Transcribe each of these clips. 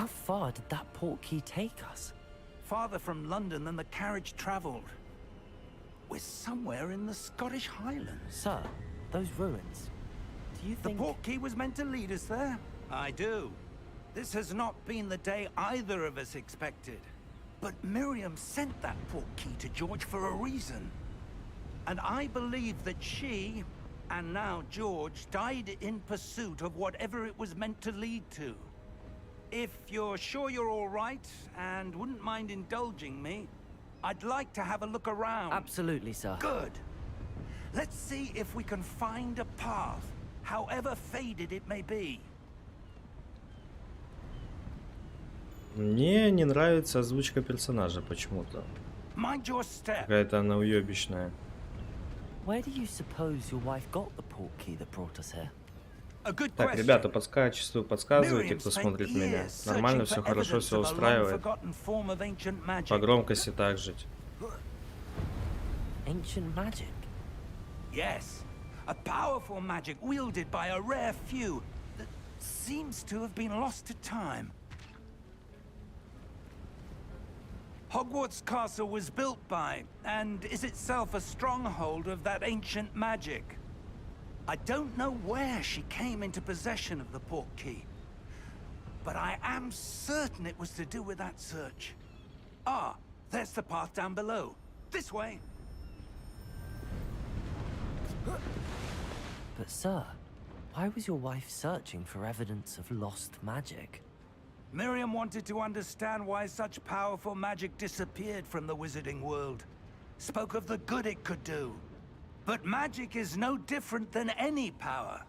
How far did that portkey take us? Farther from London than the carriage travelled. We're somewhere in the Scottish Highlands. Sir, those ruins. Do you think... The portkey was meant to lead us there? I do. This has not been the day either of us expected. But Miriam sent that portkey to George for a reason. And I believe that she, and now George, died in pursuit of whatever it was meant to lead to. If you're sure you're all right, and wouldn't mind indulging me, I'd like to have a look around. Absolutely, sir. Good. Let's see if we can find a path, however faded it may be. Мне не нравится озвучка персонажа почему-то. Mind your step. Какая-то она уёбищная. Where do you suppose your wife got the portkey that brought us here? A good Так, question. ребята, подсказывайте, кто смотрит меня. Нормально, все хорошо, все устраивает. По громкости так жить. Ancient magic? Yes, a powerful magic wielded by a rare few that seems to have been lost to time. Hogwarts Castle was built by, and is itself a stronghold of that ancient magic. I don't know where she came into possession of the portkey, but I am certain it was to do with that search. Ah, there's the path down below. This way. But sir, why was your wife searching for evidence of lost magic? Miriam wanted to understand why such powerful magic disappeared from the wizarding world. Spoke of the good it could do. But magic is no different than any power.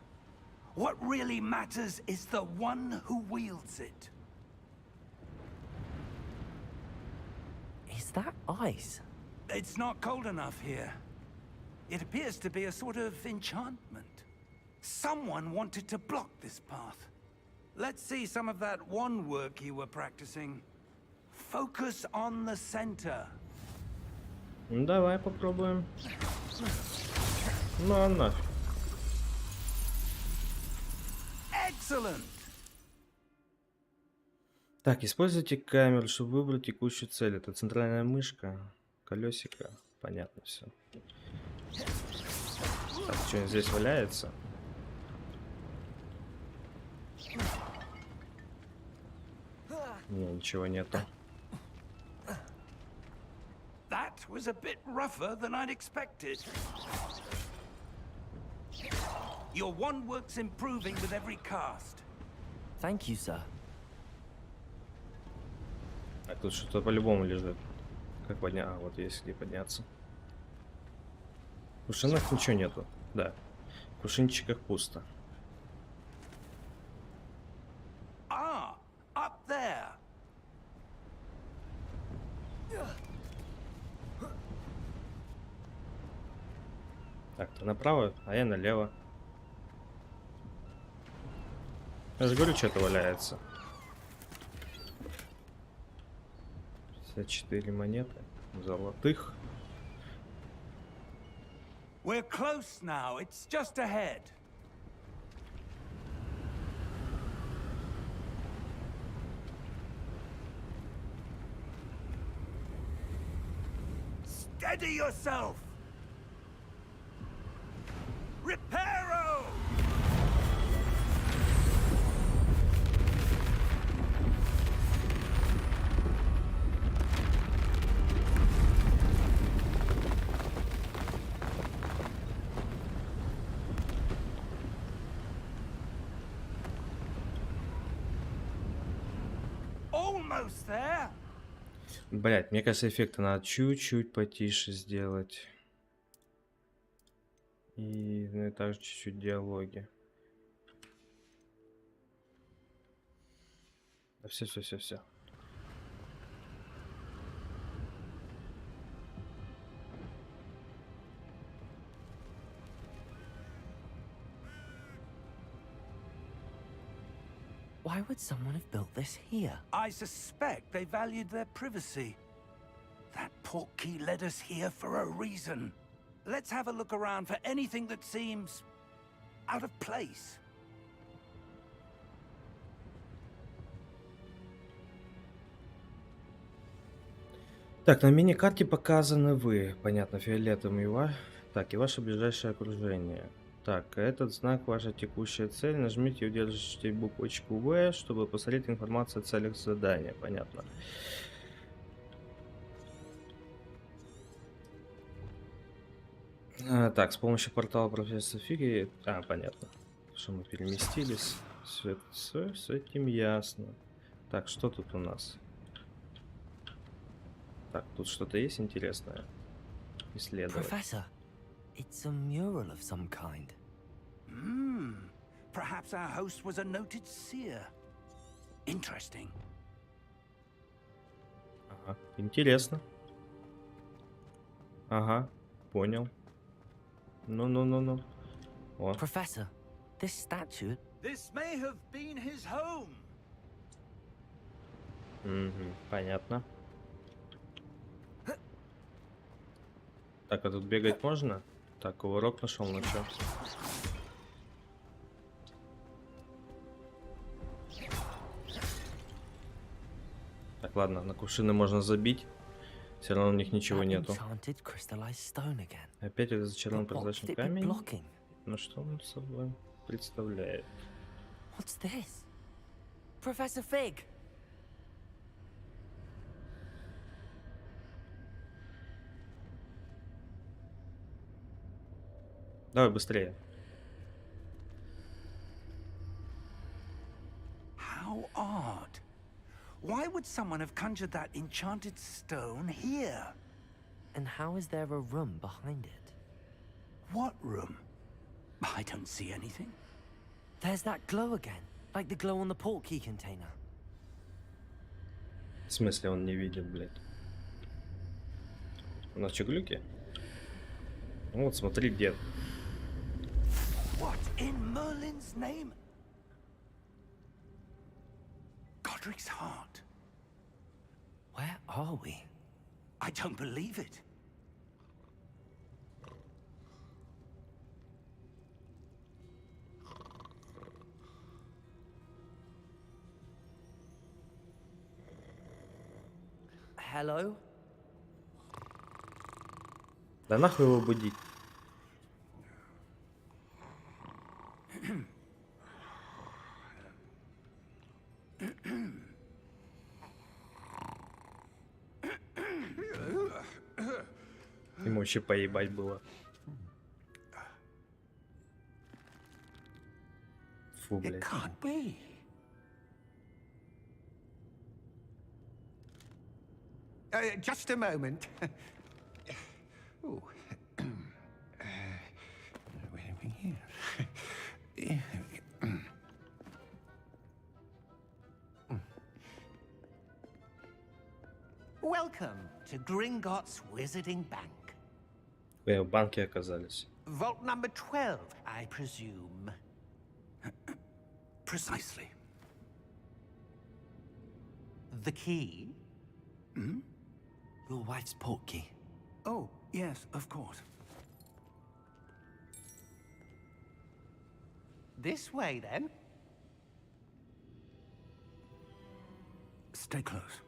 What really matters is the one who wields it. Is that ice? It's not cold enough here. It appears to be a sort of enchantment. Someone wanted to block this path. Let's see some of that wand work you were practicing. Focus on the center. Ну, давай попробуем. Ну, а нафиг. Excellent. Так, используйте камеру, чтобы выбрать текущую цель. Это центральная мышка, колесико. Понятно все. Так, что здесь валяется? Не, ничего нету. That was a bit rougher than I'd expected. Your wand work's improving with every cast. Thank you, sir. А тут что-то по-любому лежит. Как подняться? А, вот есть где подняться. В кувшинах ничего нету. Да. В кувшинчиках пусто. Ah, up there. Так, ты направо, а я налево. Я же говорю, что-то валяется. 54 монеты золотых. We're close now. It's just ahead. Steady yourself. Reparo! Almost there. Блять, мне кажется, эффекты надо чуть-чуть потише сделать. И, ну, и также чуть-чуть диалоги. Да все. Why would someone have built this here? I suspect they valued their privacy. That portkey led us here for a reason. Let's have a look around for anything that seems out of place. Так, на мини-карте показаны вы. Понятно, фиолетовым Так, и ваше ближайшее окружение. Так, этот знак ваша текущая цель. Нажмите и удержите буквочку В, чтобы посмотреть информацию о целях задания. Понятно. Так, с помощью портала профессора Фиги... понятно. Что мы переместились. Все с этим ясно. Так, что тут у нас? Так, тут что-то есть интересное? Исследовать. Professor, it's a mural of some kind. Perhaps our host was a noted seer. Interesting. Ага, интересно. Ага, понял. Ну. О. Professor, this statue... This may have been his home. Понятно. Так, а тут бегать можно? Так, урок нашел, ну чё? Так, ладно, на кувшины можно забить. Все равно у них ничего нету. Опять этот зачарованный прозрачный камень. Ну что он собой представляет? What's this? Professor Fig! Давай быстрее. How odd. Why would someone have conjured that enchanted stone here? And how is there a room behind it? What room? I don't see anything. There's that glow again, like the glow on the portkey container. В смысле он не видит, блядь? У нас что, глюки? Ну вот, смотри, где. What in Merlin's name? Godric's heart. Where are we? I don't believe it. Hello? Да нахуй его будить? Ему вообще поебать было. Фу, блядь. It can't be. Just a moment. Oh. Wait a minute here. Welcome to Gringotts Wizarding Bank. В банке оказались. Vault number 12, I presume. Precisely. The key? Your wife's portkey. Oh, yes, of course. This way, then. Stay close.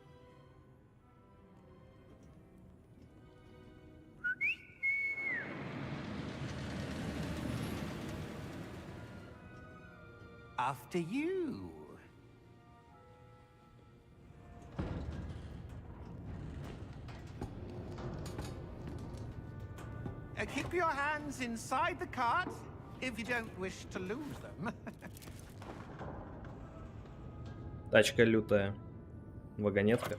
After you. Keep your hands inside the cart if you don't wish to lose them. Тачка лютая. Вагонетка.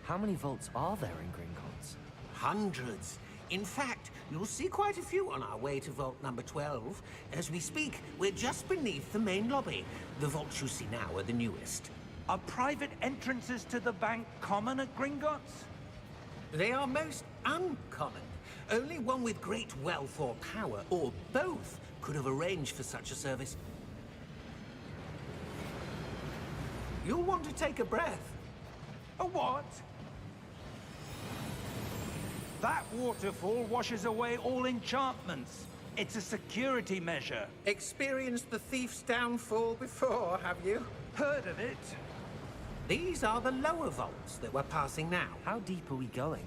How many vaults are there in Gringotts? Hundreds. In fact, you'll see quite a few on our way to vault number 12. As we speak, we're just beneath the main lobby. The vaults you see now are the newest. Are private entrances to the bank common at Gringotts? They are most uncommon. Only one with great wealth or power, or both, could have arranged for such a service. You'll want to take a breath. A what? That waterfall washes away all enchantments. It's a security measure. Experienced the thief's downfall before, have you? Heard of it? These are the lower vaults that we're passing now. How deep are we going?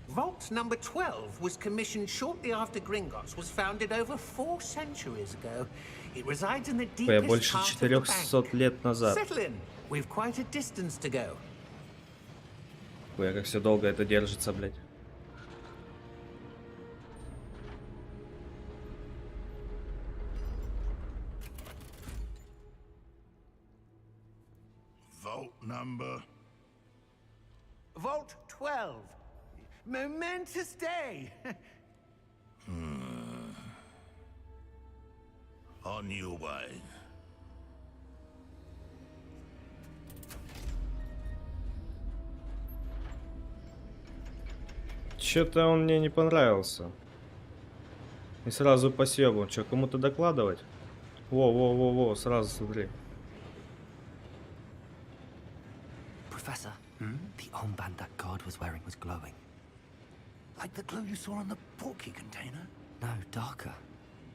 Vault number 12 was commissioned shortly after Gringotts was founded over 4 centuries ago. It resides in the deepest Больше part of the 400 bank. лет назад. Settle in. We've quite a distance to go. Ой, как все долго это держится, блядь. Vault number. Vault 12. Momentous day. On your way. Что-то он мне не понравился. И сразу по съебу. Что, кому-то докладывать? Во, сразу смотри. Professor, the armband that guard was wearing was glowing. Like the glow you saw on the portkey container? No, darker.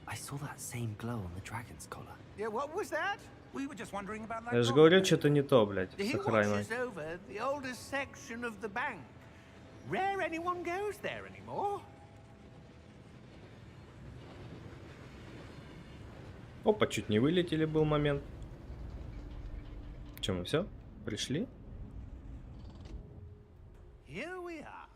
I saw that same glow on the dragon's collar. Yeah, what was that? We were just wondering about that. Я же говорю, что-то не то, блядь, с He охраной. watches over the oldest section of the bank. Rare anyone goes there anymore. Опа, чуть не вылетели, был момент. Че, мы все? Пришли? Here we are.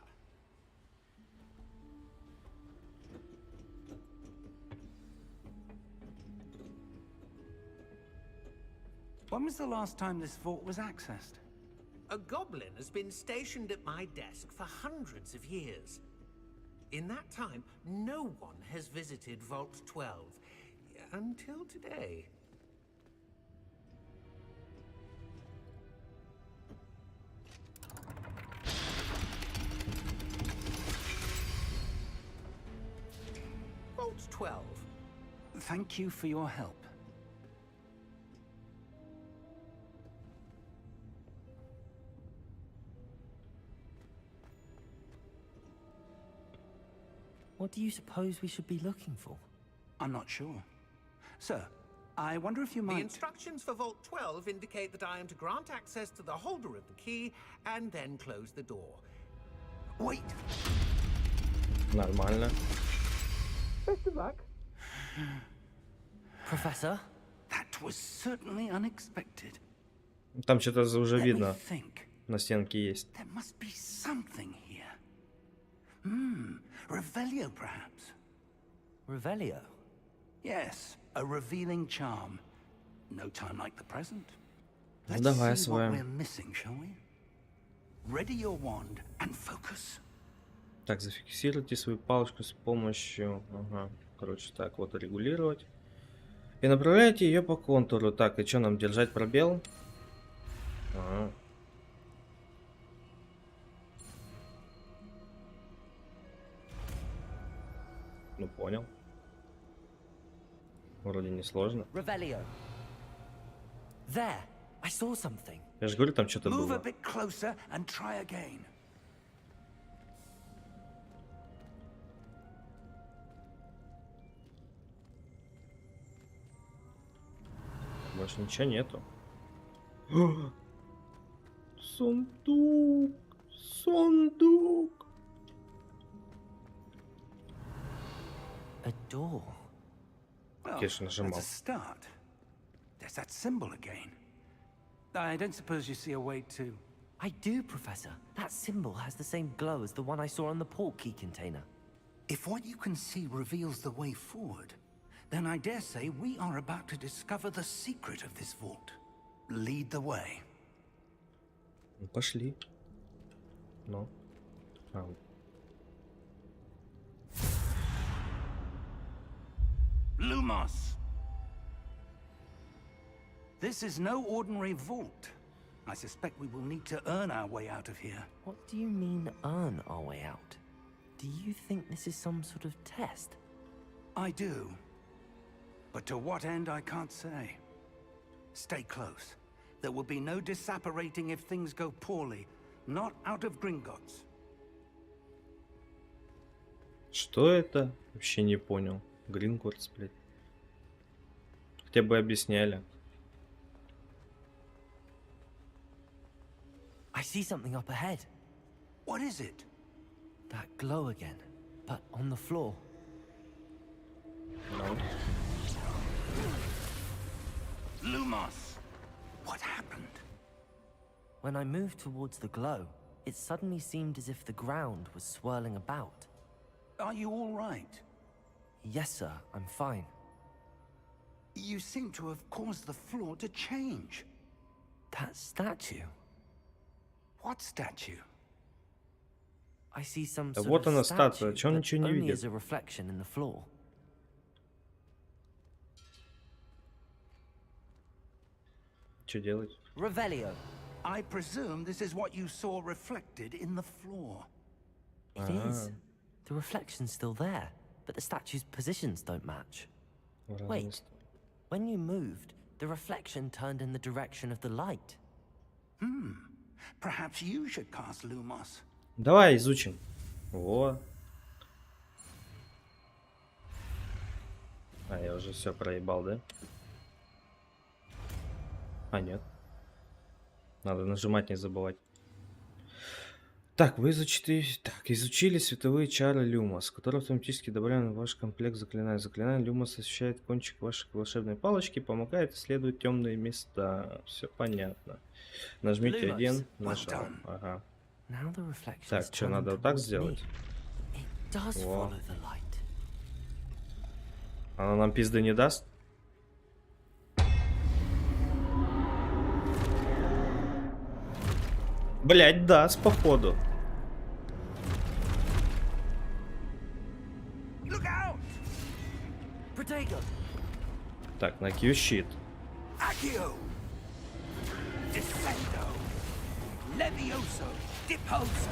When was the last time this vault was accessed? A goblin has been stationed at my desk for hundreds of years. In that time, no one has visited Vault 12 until today. Vault 12. Thank you for your help. What do you suppose we should be looking for? I'm not sure. Sir, I wonder if you The might... instructions for Vault 12 indicate that I am to grant access to the holder of the key and then close the door. Wait! Нормально. Best of luck. Professor? That was certainly unexpected. Там что-то уже Let me видно. think. На стенке есть. There must be something here. Revelio, perhaps? Revelio? Yes, a revealing charm. No time like the present. Ну, Let's давай see what освоим. we're missing, shall we? Ready your wand and focus. Так, зафиксируйте свою палочку с помощью... Ага, короче, так, вот регулировать. И направляйте ее по контуру. Так, и что нам, держать пробел? Ага. Ну, понял. Вроде не сложно. Revelio. There! I saw something. Я же говорю, там что-то Move a было. bit closer and try again. Больше ничего нету. Сундук! Сундук! A door. Well, Конечно, that's нажимал. a start. There's that symbol again. I don't suppose you see a way to... I do, Professor. That symbol has the same glow as the one I saw on the portkey container. If what you can see reveals the way forward, then I dare say we are about to discover the secret of this vault. Lead the way. Ну, пошли. Ну. А, Lumos! This is no ordinary vault. I suspect we will need to earn our way out of here. What do you mean, earn our way out? Do you think this is some sort of test? I do. But to what end, I can't say. Stay close. There will be no disapparating if things go poorly. Not out of Gringotts. Что это? Вообще не понял. Гринкордс, блядь. Хотя бы объясняли. I see something up ahead. What is it? That glow again, but on the floor. Ну. Lumos! What happened? When I moved towards the glow, it suddenly seemed as if the ground was swirling about. Are you all right? Yes, sir, I'm fine. You seem to have caused the floor to change. That statue. What statue? I see some Да sort вот of она статуя, statue, чё он but ничего не only видит? as a reflection in the floor. Что делать? Revelio. I presume this is what you saw reflected in the floor. It is. The reflection's still there, but the statue's positions don't match. Wait. When you moved, the reflection turned in the direction of the light. Perhaps you should cast Lumos. Давай изучим. Во. А, я уже все проебал, да? А, нет. Надо нажимать, не забывать. Так, вы изучили... Так, изучили световые чары Люмос, которые автоматически добавляют в ваш комплект заклинаний. Заклинание Люмос освещает кончик вашей волшебной палочки, помогает исследовать темные места. Все понятно. Нажмите Lumos. 1, нажал. Ага. Now the reflection Так, is что, turning надо вот так towards сделать? me. It does Во. follow the light. Она нам пизды не даст? Блять, даст, походу. Look out! Protego. Так, на Q щит. Accio! Descendo! Levioso! Deposo!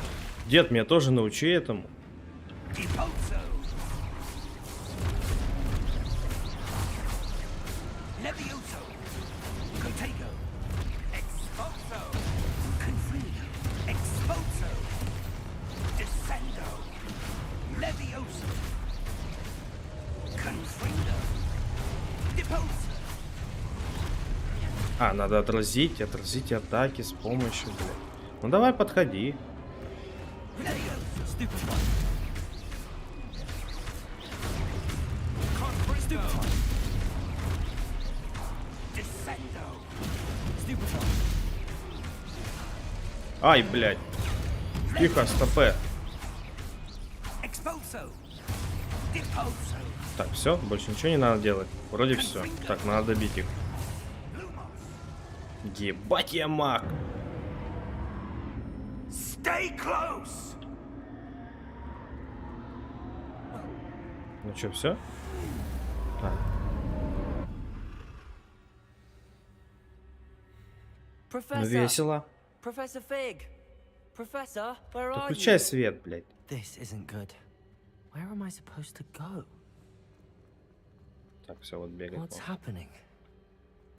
Дед, меня тоже научи этому. Deposo! Levioso! Protego! Exposo! Confrido! Exposo! Descendo! Levioso! Confrido! Deposo! А, надо отразить атаки с помощью, блядь. Ну давай, подходи. Levioso! Stupefy. Confrido! Descendo! Stupefy. Ай, блядь. Тихо, стопе. Exposo! Deposo! Так, все, больше ничего не надо делать. Вроде все. Так, надо добить их. Lumos! Ебать я маг. Stay close! Ну что, все? А, ну Professor. весело. Professor Fig. Professor, where Да are включай you? свет, блядь. This isn't good. Where am I supposed to go? Так, все, вот бегать. What's можно. happening?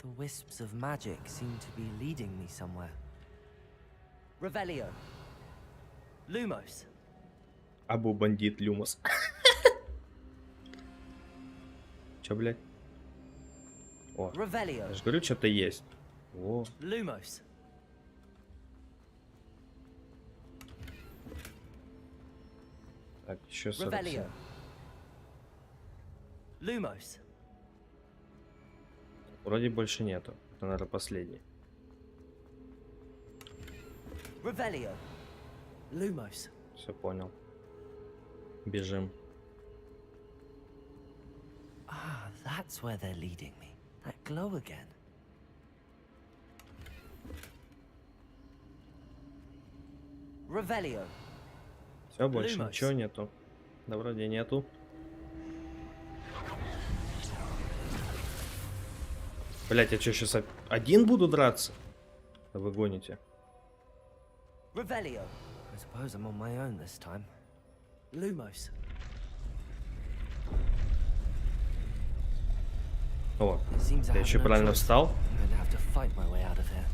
The wisps of magic seem to be leading me somewhere. Revelio. Lumos. Абу бандит Люмос. Че, блядь? О, Revelio. я же говорю, что-то есть. О, Lumos. так, еще 47. Revelio. Lumos. Вроде больше нету. Это, наверное, последний. Revelio. Lumos. Все понял. Бежим. Ah, that's where they're leading me. That glow again. Revelio. Все, больше Lumos. ничего нету. Да вроде нету. Блять, я что, сейчас один буду драться? Да вы гоните. Revelio. I suppose I'm on my own this time. Lumos. О, It seems I я have еще no правильно choice. встал. I'm going to have to fight my way out of here.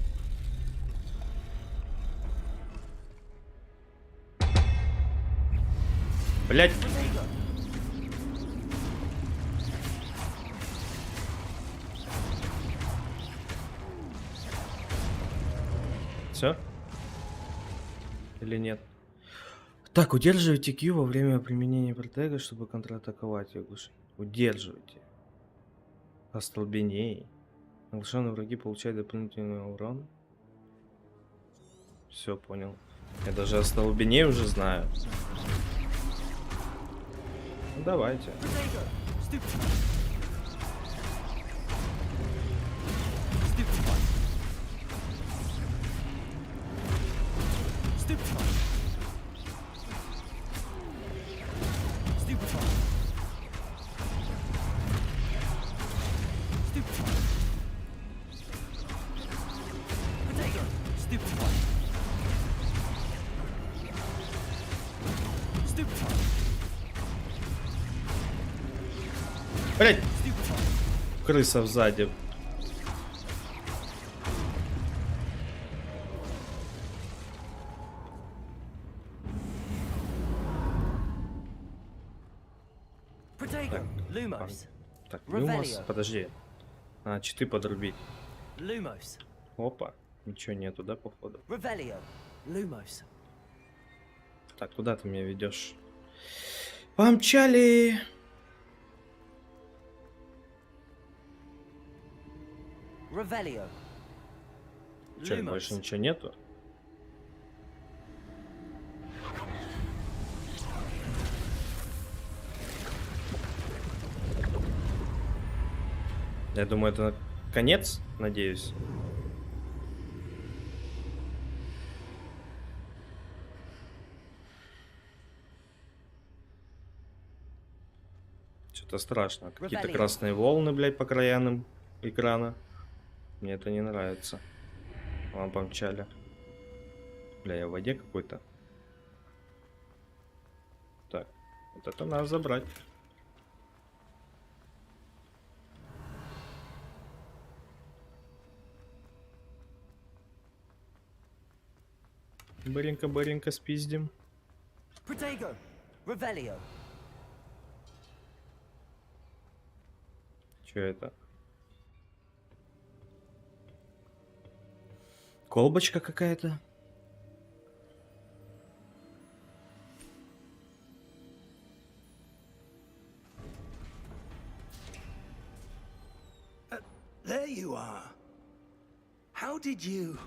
Блять, Все? Или нет? Так, удерживайте Q во время применения протега, чтобы контратаковать и оглушить. Удерживайте. Остолбеней. Оглушенные враги получают дополнительный урон. Все, понял. Я даже остолбеней уже знаю. Ну, давайте. Блять! Крыса сзади. Protego, Lumos. Так, Lumos, Revelio. подожди. А, читы подрубить. Lumos. Опа, ничего нету, да, походу? Revelio. Lumos. Так, куда ты меня ведешь? Помчали! Revelio. Че, больше ничего нету? Я думаю, это конец, надеюсь. Что-то страшно. Какие-то Revelio. красные волны, блядь, по краям экрана. Мне это не нравится. Ладно, помчали. Бля, я в воде какой-то. Так, вот это надо забрать. Быренько спиздим. Protego. Revelio. Что это? Колбочка какая-то. There you are. How did you...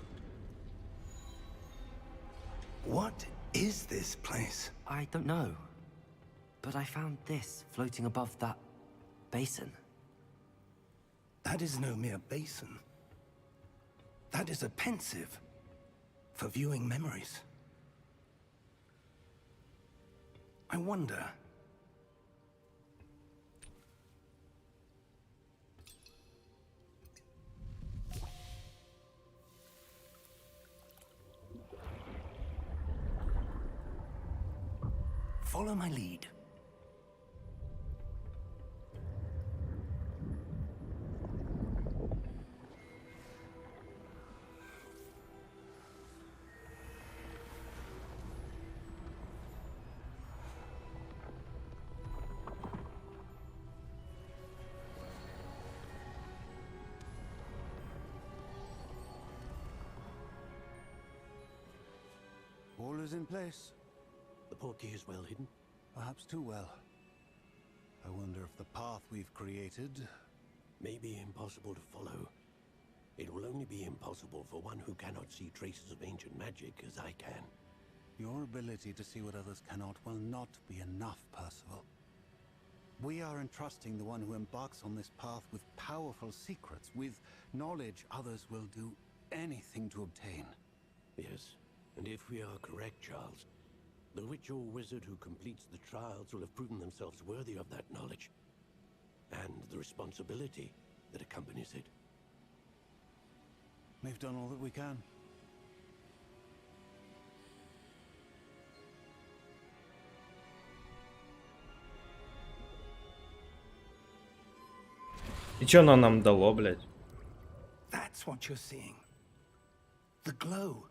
What is this place? I don't know. But I found this floating above that basin. That is no mere basin. That is a pensive for viewing memories. I wonder... Follow my lead. All is in place. The portkey is well hidden. Perhaps too well. I wonder if the path we've created... May be impossible to follow. It will only be impossible for one who cannot see traces of ancient magic as I can. Your ability to see what others cannot will not be enough, Percival. We are entrusting the one who embarks on this path with powerful secrets, with knowledge others will do anything to obtain. Yes, and if we are correct, Charles, the witch or wizard who completes the trials will have proven themselves worthy of that knowledge, and the responsibility that accompanies it. We've done all that we can. И чё оно нам дало, блядь? That's what you're seeing. The glow.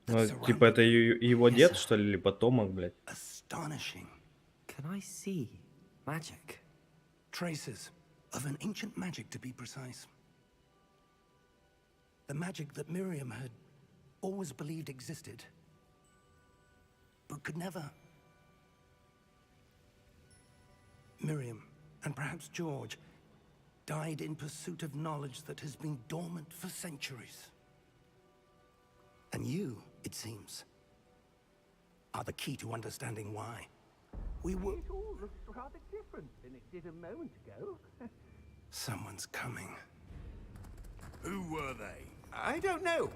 Ну, типа это его дед, что ли, или потомок, блядь? Astonishing. Can I see magic? Traces of an ancient magic, to be precise. The magic that Miriam had always believed existed, but could never. Miriam, and perhaps George, died in pursuit of knowledge that has been dormant for centuries. And you, it seems, are the key to understanding why. We were... It all looks rather different than it did a moment ago. Someone's coming. Who were they? I don't know.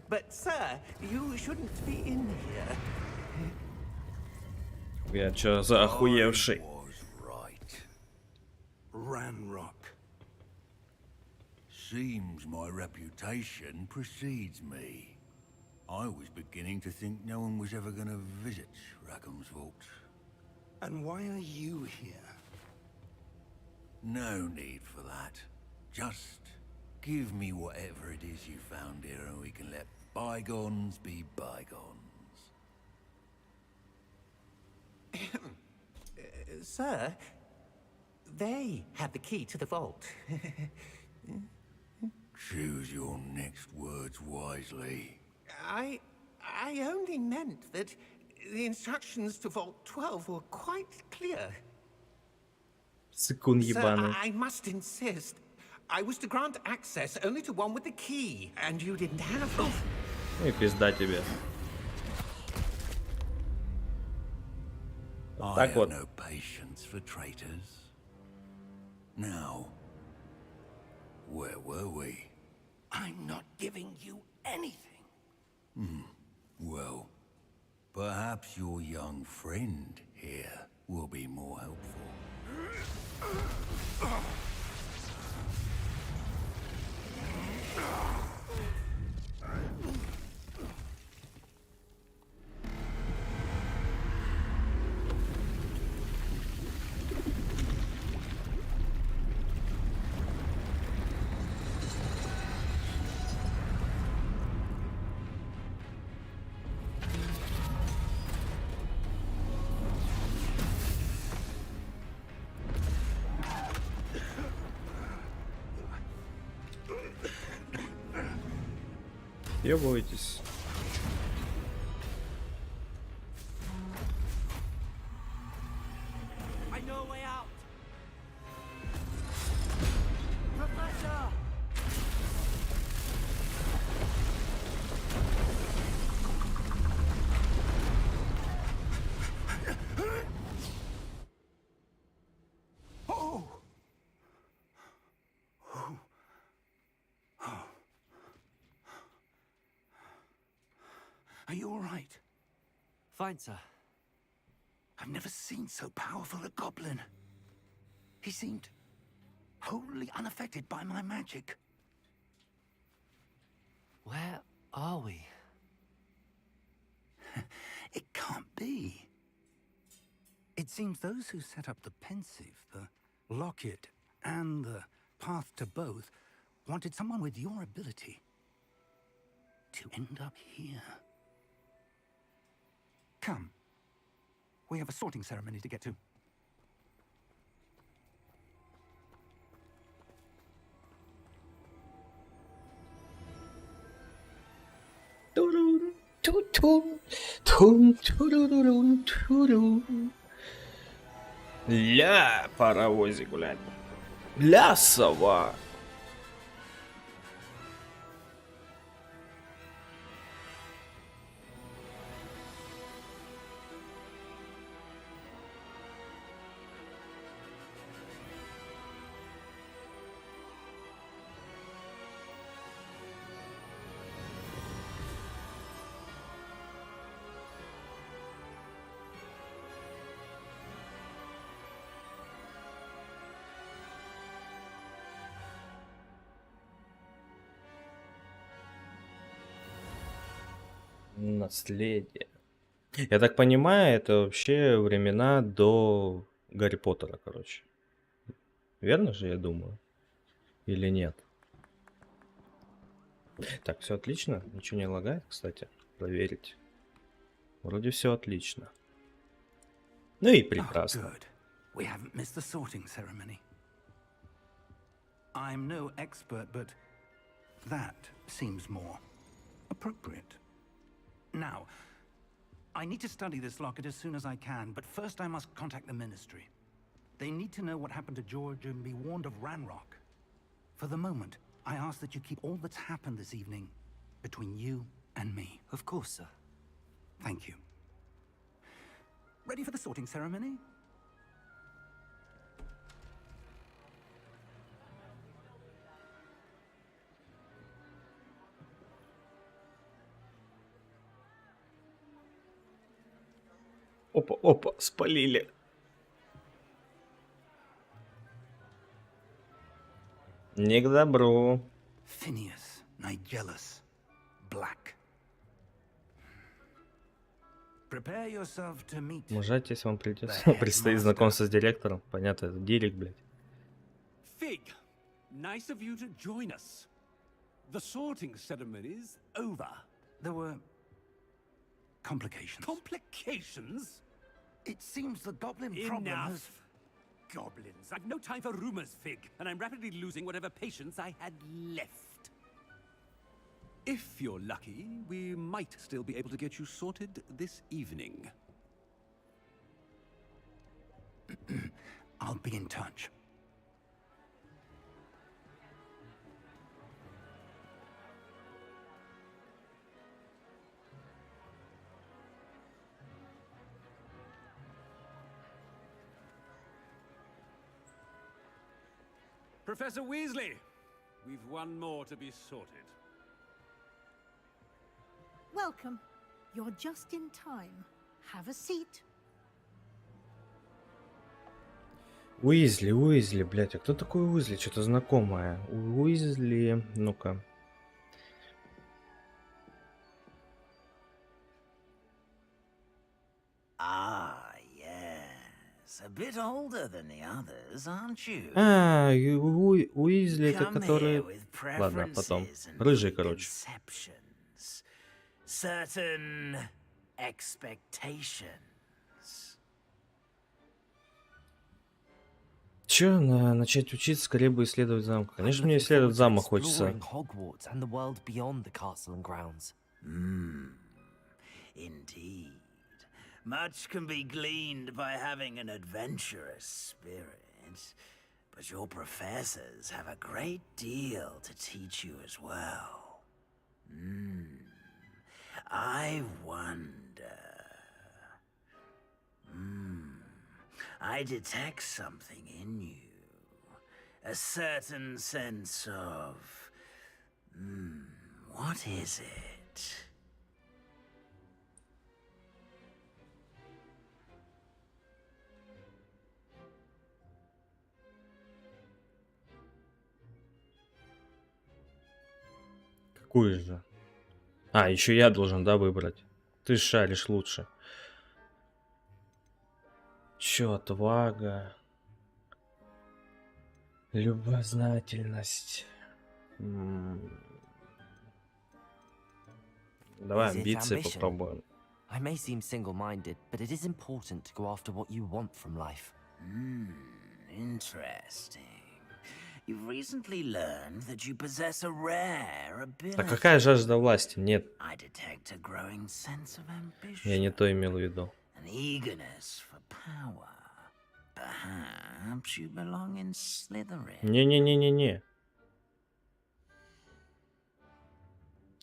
But, sir, you shouldn't be in here. Я чё за охуевший? Was right. Ranrock. Seems my reputation precedes me. I was beginning to think no one was ever going to visit Rackham's vault. And why are you here? No need for that. Just give me whatever it is you found here and we can let bygones be bygones. Sir, they had the key to the vault. Choose your next words wisely. I only meant that the instructions to Vault 12 were quite clear. Секунд Sir, ебаный. I must insist. I was to grant access only to one with the key, and you didn't have it. И пизда тебе. I Так have вот. no patience for traitors. Now, where were we? I'm not giving you anything. Well, perhaps your young friend here will be more helpful. Ёбуйтесь. I know a way out. Professor! Are you all right? Fine, sir. I've never seen so powerful a goblin. He seemed wholly unaffected by my magic. Where are we? It can't be. It seems those who set up the pensive, the locket, and the path to both wanted someone with your ability to end up here. Come. We have a sorting ceremony to get to. Турун, ту-тун, тун, турурурун, турун. Ля, паровозик, блядь. Ля, сова. Наследие. Я так понимаю, это вообще времена до Гарри Поттера, короче. Верно же, я думаю? Или нет? Так, все отлично. Ничего не лагает, кстати. Проверить. Вроде все отлично. Ну и Oh, прекрасно. good. We haven't missed the sorting ceremony. I'm no expert, but that seems more appropriate. Now, I need to study this locket as soon as I can, but first I must contact the Ministry. They need to know what happened to George and be warned of Ranrock. For the moment, I ask that you keep all that's happened this evening between you and me. Of course, sir. Thank you. Ready for the sorting ceremony? Опа, опа, спалили. Не к добру. Phineas, Nigellus, Black. Prepare yourself to meet. Мужайтесь, вам придется. Предстоит знакомство с директором. Понятно, это директ, блядь. Fig, nice of you to join us. The sorting ceremony's over. There were complications. Complications? It seems the goblin problem has... Enough. Goblins. I've no time for rumors, Fig, and I'm rapidly losing whatever patience I had left. If you're lucky, we might still be able to get you sorted this evening. I'll be in touch. Professor Weasley, we've one more to be sorted. Welcome. You're just in time. Have a seat. Уизли, Уизли, блядь, а кто такой Уизли? Что-то знакомое. Уизли, ну-ка. Ah, yes. A bit older than the others, aren't you? А, Уизли, это Come который... here with Ладно, потом. preferences and Рыжий, короче. preconceptions. Certain expectations. Чё, начать учиться, скорее бы исследовать замок. Конечно, мне исследовать замок хочется. Hogwarts and the world beyond the castle and grounds. Indeed. Much can be gleaned by having an adventurous spirit, but your professors have a great deal to teach you as well. I wonder... I detect something in you. A certain sense of... what is it? Какую же? А, еще я должен, да, выбрать. Ты шаришь лучше. Чё, отвага? Любознательность. Давай Is it амбиции ambition? попробуем. I may seem single-minded, but it is important to go after what you want from life. Interesting. You've recently learned that you possess a rare ability. А какая жажда власти? Нет, I detect a growing sense of ambition. я не то имел в виду. An eagerness for power. Perhaps you belong in Slytherin. Не-не-не-не-не.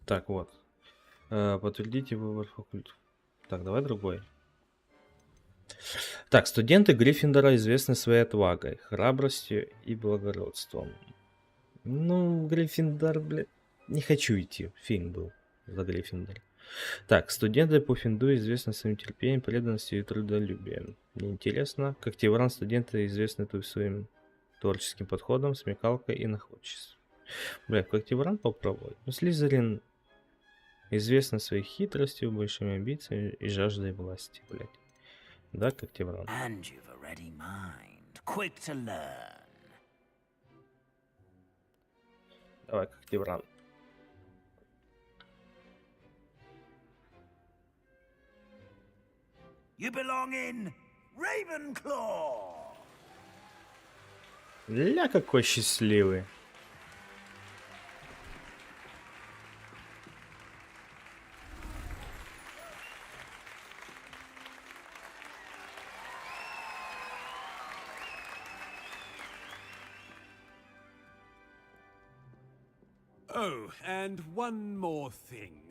Так, вот. Подтвердите выбор факультета. Так, давай другой. Так, студенты Гриффиндора известны своей отвагой, храбростью и благородством. Ну, Гриффиндор, блядь, не хочу идти. Фильм был за Гриффиндор. Так, студенты Пуффинду известны своим терпением, преданностью и трудолюбием. Мне интересно, как Тевран студенты известны своим творческим подходом, смекалкой и находчивостью. Бля, как Тевран попробовать? Ну, Слизерин известна своей хитростью, большими амбициями и жаждой власти, блядь. Да, как Тевран. And you've a ready mind, quick to learn. Давай, как Тевран. You belong in Ravenclaw. Ля, какой счастливый. Oh, and one more thing.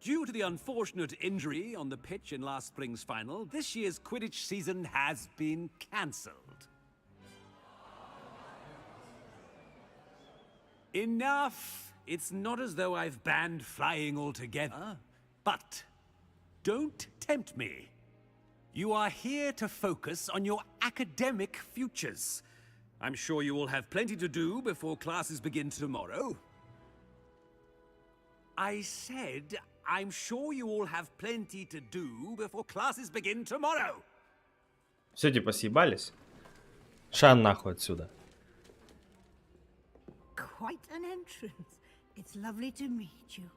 Due to the unfortunate injury on the pitch in last spring's final, this year's Quidditch season has been cancelled. Enough! It's not as though I've banned flying altogether. But don't tempt me. You are here to focus on your academic futures. I'm sure you all have plenty to do before classes begin tomorrow. I said, I'm sure you all have plenty to do before classes begin tomorrow. Все, типа, съебались? Ша нахуй отсюда. Quite an entrance. It's lovely to meet you.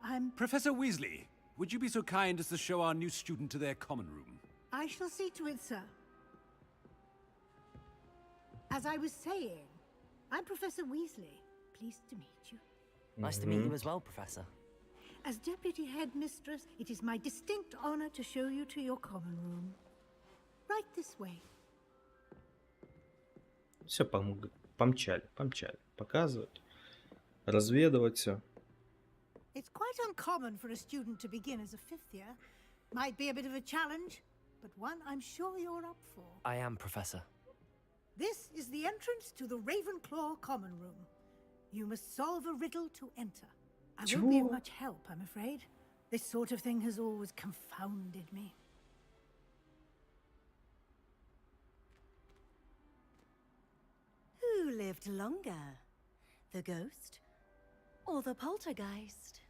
I'm... Professor Weasley, would you be so kind as to show our new student to their common room? I shall see to it, sir. As I was saying, I'm Professor Weasley. Pleased to meet you. Nice to meet you as well, Professor. As Deputy Headmistress, it is my distinct honor to show you to your common room. Right this way. Все, помчали. Показывать. Разведывать все. It's quite uncommon for a student to begin as a fifth year. Might be a bit of a challenge, but one I'm sure you're up for. I am, Professor. This is the entrance to the Ravenclaw common room. You must solve a riddle to enter. I won't be of much help, I'm afraid. This sort of thing has always confounded me. Who lived longer? The ghost or the poltergeist?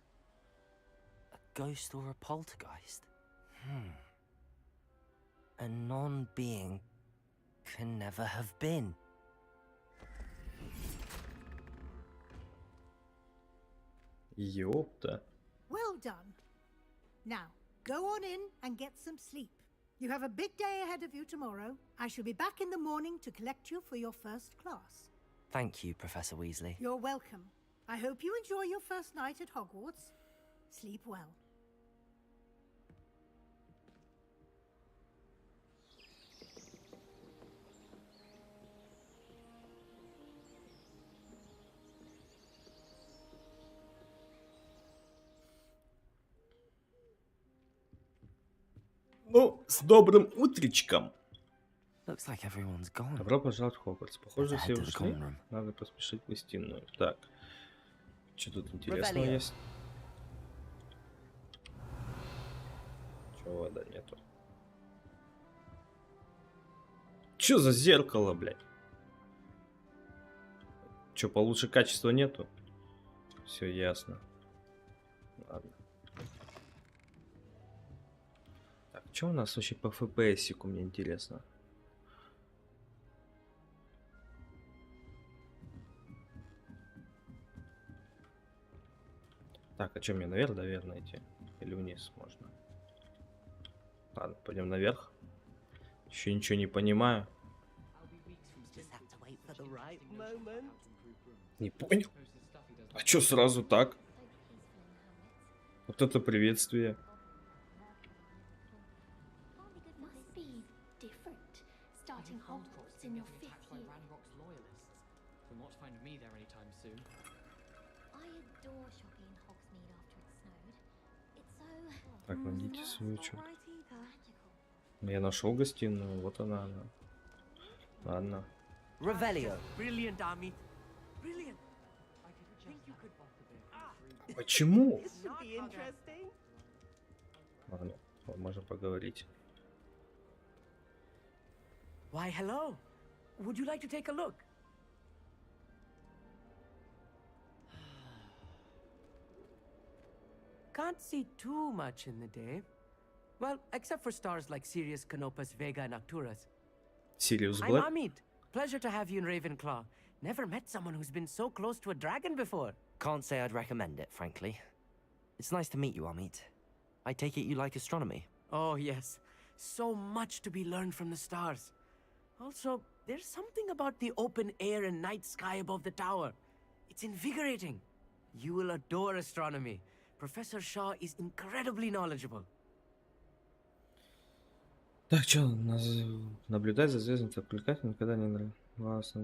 A ghost or a poltergeist? A non-being can never have been. Ёпта. Well done. Now, go on in and get some sleep. You have a big day ahead of you tomorrow. I shall be back in the morning to collect you for your first class. Thank you, Professor Weasley. You're welcome. I hope you enjoy your first night at Hogwarts. Sleep well. Ну, с добрым утречком. Looks like everyone's gone. Добро пожаловать в Хогвартс. Похоже, все Head to the ушли. common room. Надо поспешить в гостиную. Так. Что тут интересного Revelio. есть? Чего вода нету? Чё за зеркало, блядь? Чё, получше качества нету? Все ясно. Ладно. Так, что у нас вообще по FPS-ику, мне интересно? Так, а что, мне наверх, наверное, идти? Или вниз можно? Ладно, пойдем наверх. Еще ничего не понимаю. Не понял. А что сразу так? Вот это приветствие. Так, найдите свою что-то. Я нашел гостиную, вот она. Ладно. Revelio. Brilliant, Amit. Brilliant. Почему? This should be interesting. Ладно, вот можем поговорить. Why, hello. Would you like to take a look? Can't see too much in the day. Well, except for stars like Sirius, Canopus, Vega, and Arcturus. Sirius I'm Black? Amit. Pleasure to have you in Ravenclaw. Never met someone who's been so close to a dragon before. Can't say I'd recommend it, frankly. It's nice to meet you, Amit. I take it you like astronomy. Oh, yes. So much to be learned from the stars. Also, there's something about the open air and night sky above the tower. It's invigorating. You will adore astronomy. Professor Shaw is incredibly knowledgeable. Так, что, наблюдать за звездами, так привлекательно, никогда не нравилось.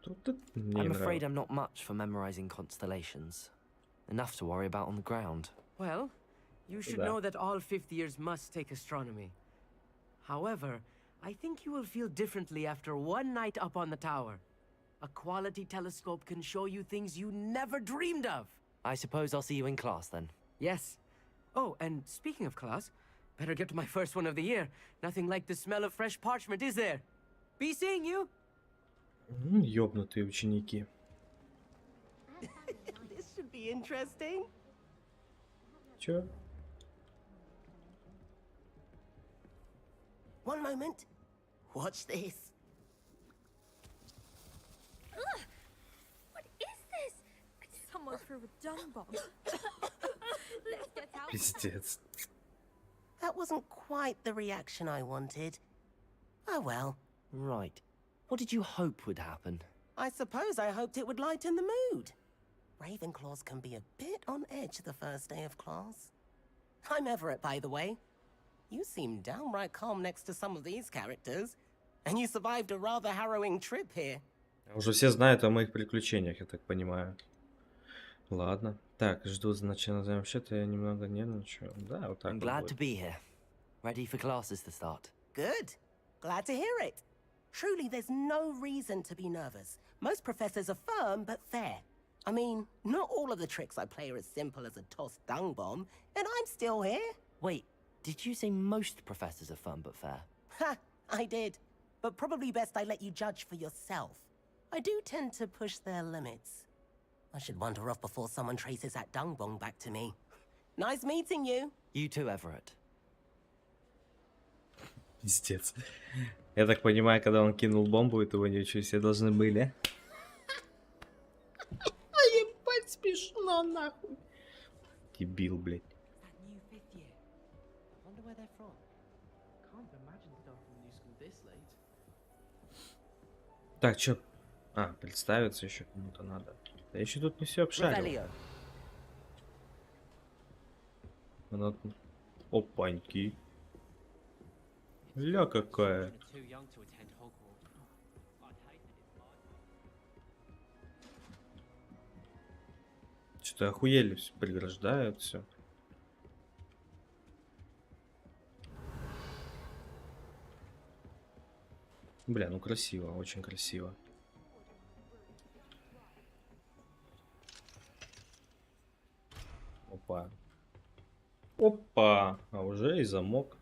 I'm afraid I'm not much for memorizing constellations. Enough to worry about on the ground. Well, you should know that all fifth years must take astronomy. However, I think you will feel differently after one night up on the tower. A quality telescope can show you things you never dreamed of. I suppose I'll see you in class then. Yes. Oh, and speaking of class, better get to my first one of the year. Nothing like the smell of fresh parchment, is there? Be seeing you. Ёбнутые ученики. This should be interesting. Чё? One moment. Watch this. Ugh! What is this? Someone threw a dung bomb. Let's get out. Пиздец. That wasn't quite the reaction I wanted. Oh well. Right. What did you hope would happen? I suppose I hoped it would lighten the mood. Ravenclaws can be a bit on edge the first day of class. I'm Everett, by the way. You seem downright calm next to some of these characters. And you survived a rather harrowing trip here. Уже все знают о моих приключениях, я так понимаю. Ладно. Так, жду, значит, вообще-то я немного нервничаю. Да, вот так I'm вот glad будет. to be here. Ready for classes to start. Good. Glad to hear it. Truly, there's no reason to be nervous. Most professors are firm but fair. I mean, not all of the tricks I play are as simple as a tossed dung bomb, and I'm still here. Wait, did you say most professors are fun but fair? Ha, I did. But probably best I let you judge for yourself. I do tend to push their limits. I should wander off before someone traces that dung bomb back to me. Nice meeting you. You too, Everett. Пиздец. Я так понимаю, когда он кинул бомбу, этого ничего все должны были. Ебать, смешно, нахуй. Дебил, блядь. Так, чё? А, представиться еще кому-то надо. Да еще тут не все обшарил. Опаньки. Ля какая. Что-то охуели, все преграждают, все. Бля, ну красиво, очень красиво. Опа. Опа! А уже и замок.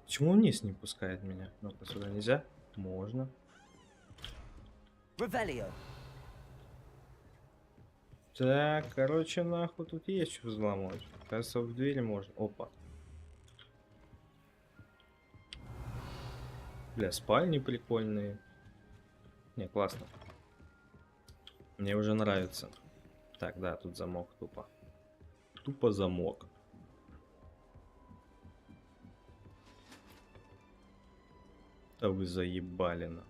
Почему вниз не пускает меня? Ну-ка, сюда нельзя? Можно. Так, короче, нахуй тут есть что взломать. Кажется, в двери можно. Опа. Бля, спальни прикольные. Не, классно. Мне уже нравится. Так, да, тут замок тупо. Тупо замок. Да вы заебали на.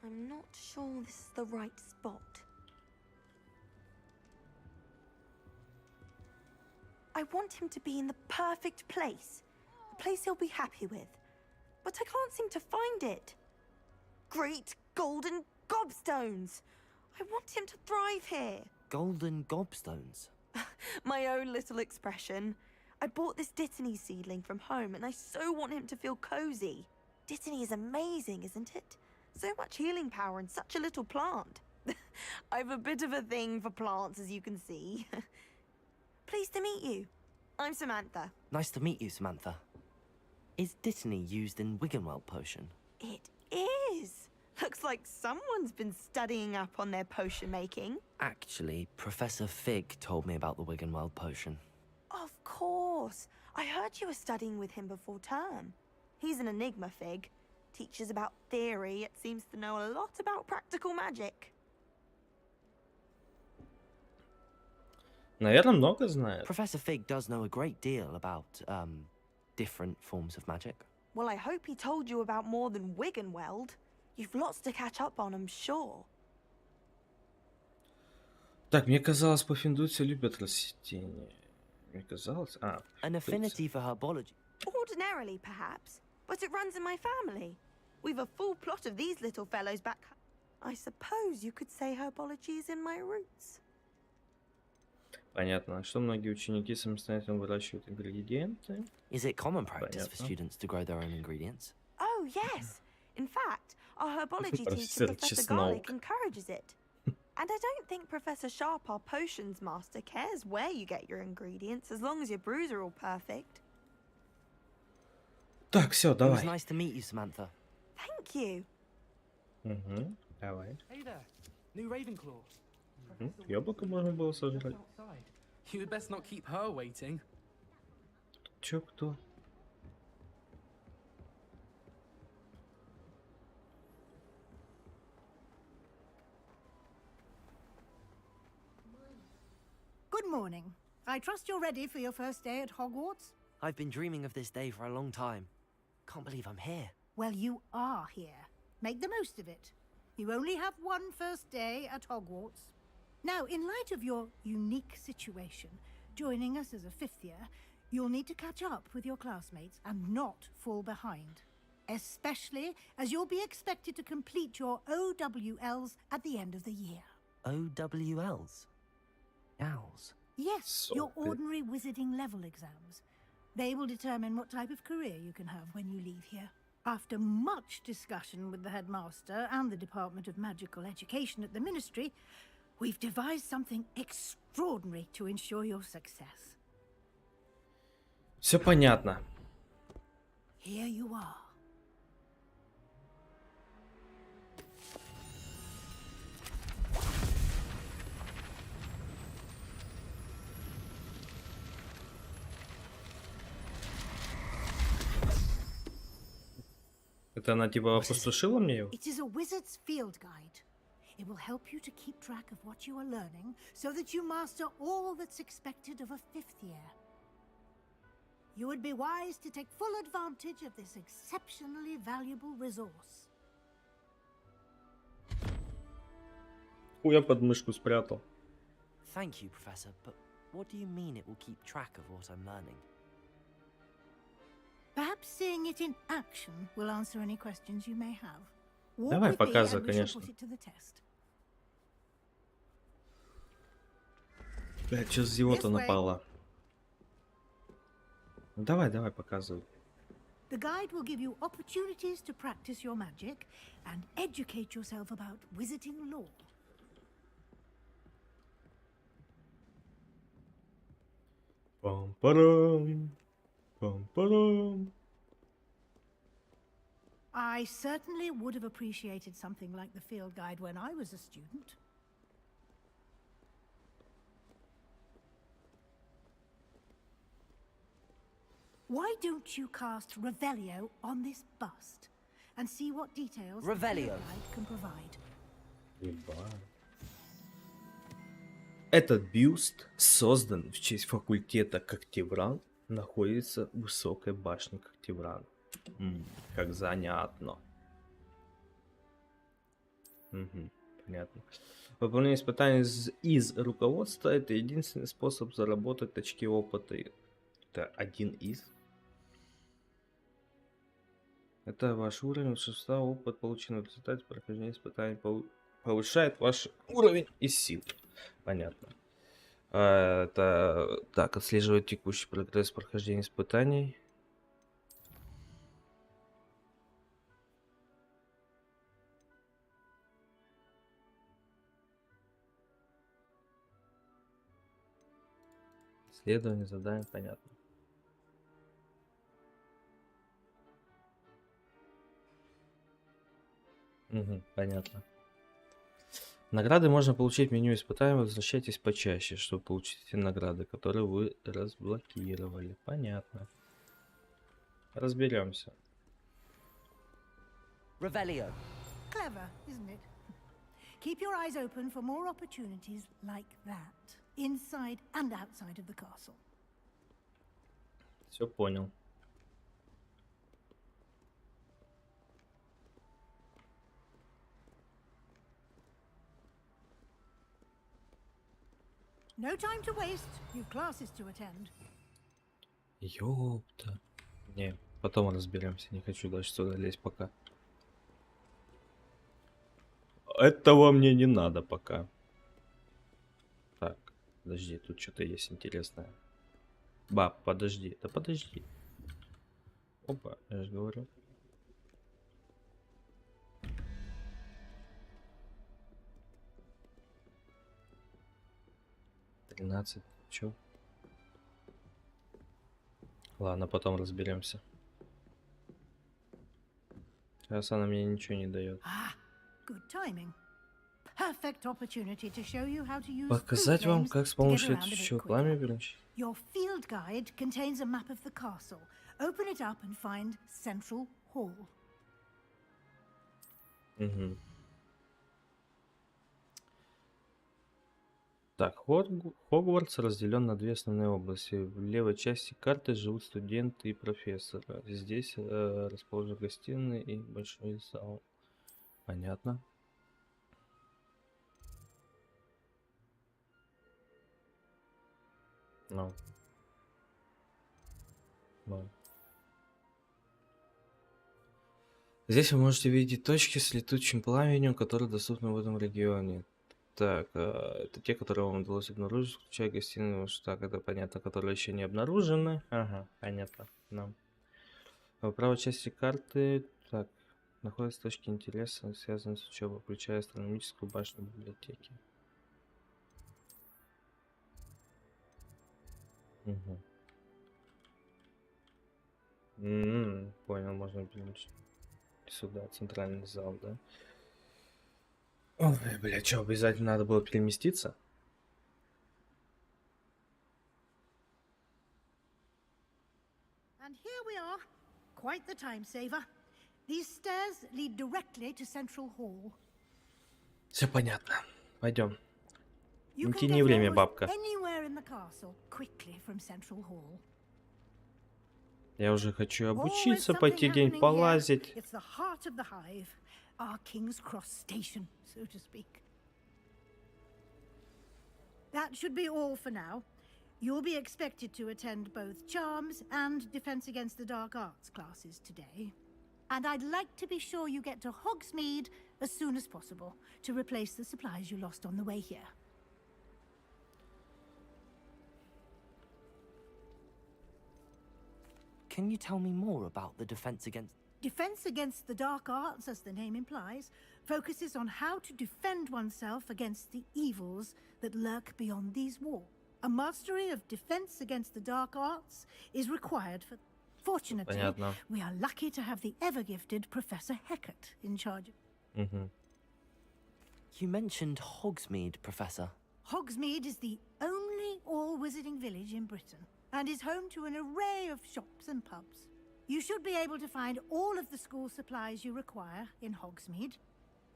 I'm not sure this is the right spot. I want him to be in the perfect place. A place he'll be happy with. But I can't seem to find it. Great golden gobstones! I want him to thrive here. Golden gobstones? My own little expression. I bought this Dittany seedling from home and I so want him to feel cozy. Dittany is amazing, isn't it? So much healing power in such a little plant. I've a bit of a thing for plants, as you can see. Pleased to meet you. I'm Samantha. Nice to meet you, Samantha. Is Dittany used in Wiggenweld potion? It is. Looks like someone's been studying up on their potion making. Actually, Professor Fig told me about the Wiggenweld potion. Of course. I heard you were studying with him before term. He's an enigma, Fig. Teaches about theory, yet seems to know a lot about practical magic. Наверное, много знает. Professor Fig does know a great deal about, different forms of magic. Well, I hope he told you about more than Wiggenweld. You've lots to catch up on, I'm sure. Так, мне казалось, пуффиндуйцы любят растения. Мне казалось... А, An affinity for herbology. Ordinarily, perhaps, but it runs in my family. We've a full plot of these little fellows back. I suppose you could say herbology is in my roots. Понятно. Что многие ученики самостоятельно выращивают ингредиенты? Is it common practice for Понятно. students to grow their own ingredients? Oh, yes. In fact, our herbology Профессор teacher, Professor Чеснок. Garlic, encourages it. And I don't think Professor Sharp, our potions master, cares where you get your ingredients as long as your brews are all perfect. Так, все, It was давай. nice to meet you, Samantha. Thank you. Угу, давай. Hey there, new Ravenclaw. Яблоко можно было сожрать. Outside. You'd best not keep her waiting. Чё, кто? Good morning. I trust you're ready for your first day at Hogwarts? I've been dreaming of this day for a long time. Can't believe I'm here. Well, you are here. Make the most of it. You only have one first day at Hogwarts. Now, in light of your unique situation, joining us as a fifth year, you'll need to catch up with your classmates and not fall behind. Especially as you'll be expected to complete your OWLs at the end of the year. OWLs? Owls? Yes, your ordinary wizarding level exams. They will determine what type of career you can have when you leave here. After much discussion with the headmaster and the Department of Magical Education at the Ministry, we've devised something extraordinary to ensure your success. Все понятно. Here you are. Это она типа опустошила мне его? It is a wizard's field guide. It will help you to keep track of what you are learning so that you master all that's expected of a fifth year. You would be wise to take full advantage of this exceptionally valuable resource. Я под мышку спрятал. Thank you, Professor, but what do you mean it will keep track of what I'm learning? Perhaps seeing it in action will answer any questions you may have. Walk Давай, with me показывай, and we shall конечно. put it to the test. Блядь, что с зевота This way. напало? Ну, давай, показывай. The guide will give you opportunities to practice your magic and educate yourself about wizarding lore. Пам-парам. Пам-парам. I certainly would have appreciated something like the field guide when I was a student. Why don't you cast Revelio on this bust and see what details the Revelio. field guide can provide? Ебать. Этот бюст создан в честь факультета Когтевран, находится в высокой башне Когтевран. Как занятно. Понятно. Выполнение испытаний из руководства — это единственный способ заработать очки опыта. Это один из. Это ваш уровень волшебства, опыт, полученный в результате прохождения испытаний, повышает ваш уровень и сил. Понятно. Это так, отслеживать текущий прогресс прохождения испытаний. Исследование, задание, понятно. Понятно. Награды можно получить в меню испытаний. Возвращайтесь почаще, чтобы получить эти награды, которые вы разблокировали. Понятно. Разберемся. Revelio. Clever, isn't it? Keep your eyes open for more opportunities like that, inside and outside of the castle. Все понял. No time to waste. You've classes to attend. Ёпта. Не, потом разберемся. Не хочу дальше сюда лезть пока. Этого мне не надо пока. Так, подожди, тут что-то есть интересное. Баб, подожди, да подожди. Опа, я же говорю. Тринадцать, чё? Ладно, потом разберемся. Сейчас она мне ничего не дает. Good timing. Perfect opportunity to show you how to use Показать вам, food как с flames to get помощью around a bit летучего quicker. пламени перемещать. Your field guide contains a map of the castle. Open it up and find Central Hall. Угу. Так, Хогвартс разделен на две основные области. В левой части карты живут студенты и профессоры. Здесь расположены гостиные и большой зал. Понятно. Ну. Ладно. Здесь вы можете видеть точки с летучим пламенем, которые доступны в этом регионе. Так, это те, которые вам удалось обнаружить, включая гостиную. Так, это понятно, которые еще не обнаружены. Ага, понятно. No. В правой части карты, так, находятся точки интереса, связанные с учебой, включая астрономическую башню библиотеки. Угу. Понял, можно перемещать сюда, центральный зал, да? Ой, бля, что, обязательно надо было переместиться? And here we are. Quite the time saver. These stairs lead directly to Central Hall. Все понятно. Пойдем. You Не can тяни get время, almost бабка. anywhere in the castle quickly from Central Hall. Я уже хочу Always обучиться, something пойти где-нибудь happening here. полазить. It's the heart of the hive, our King's Cross station, so to speak. That should be all for now. You'll be expected to attend both Charms and Defense Against the Dark Arts classes today. And I'd like to be sure you get to Hogsmeade as soon as possible to replace the supplies you lost on the way here. Can you tell me more about the Defense Against... Defense Against the Dark Arts, as the name implies, focuses on how to defend oneself against the evils that lurk beyond these walls. A mastery of Defense Against the Dark Arts is required for... Fortunately, Понятно. we are lucky to have the ever-gifted Professor Hecat in charge. You mentioned Hogsmeade, Professor. Hogsmeade is the only all-wizarding village in Britain and is home to an array of shops and pubs. You should be able to find all of the school supplies you require in Hogsmeade.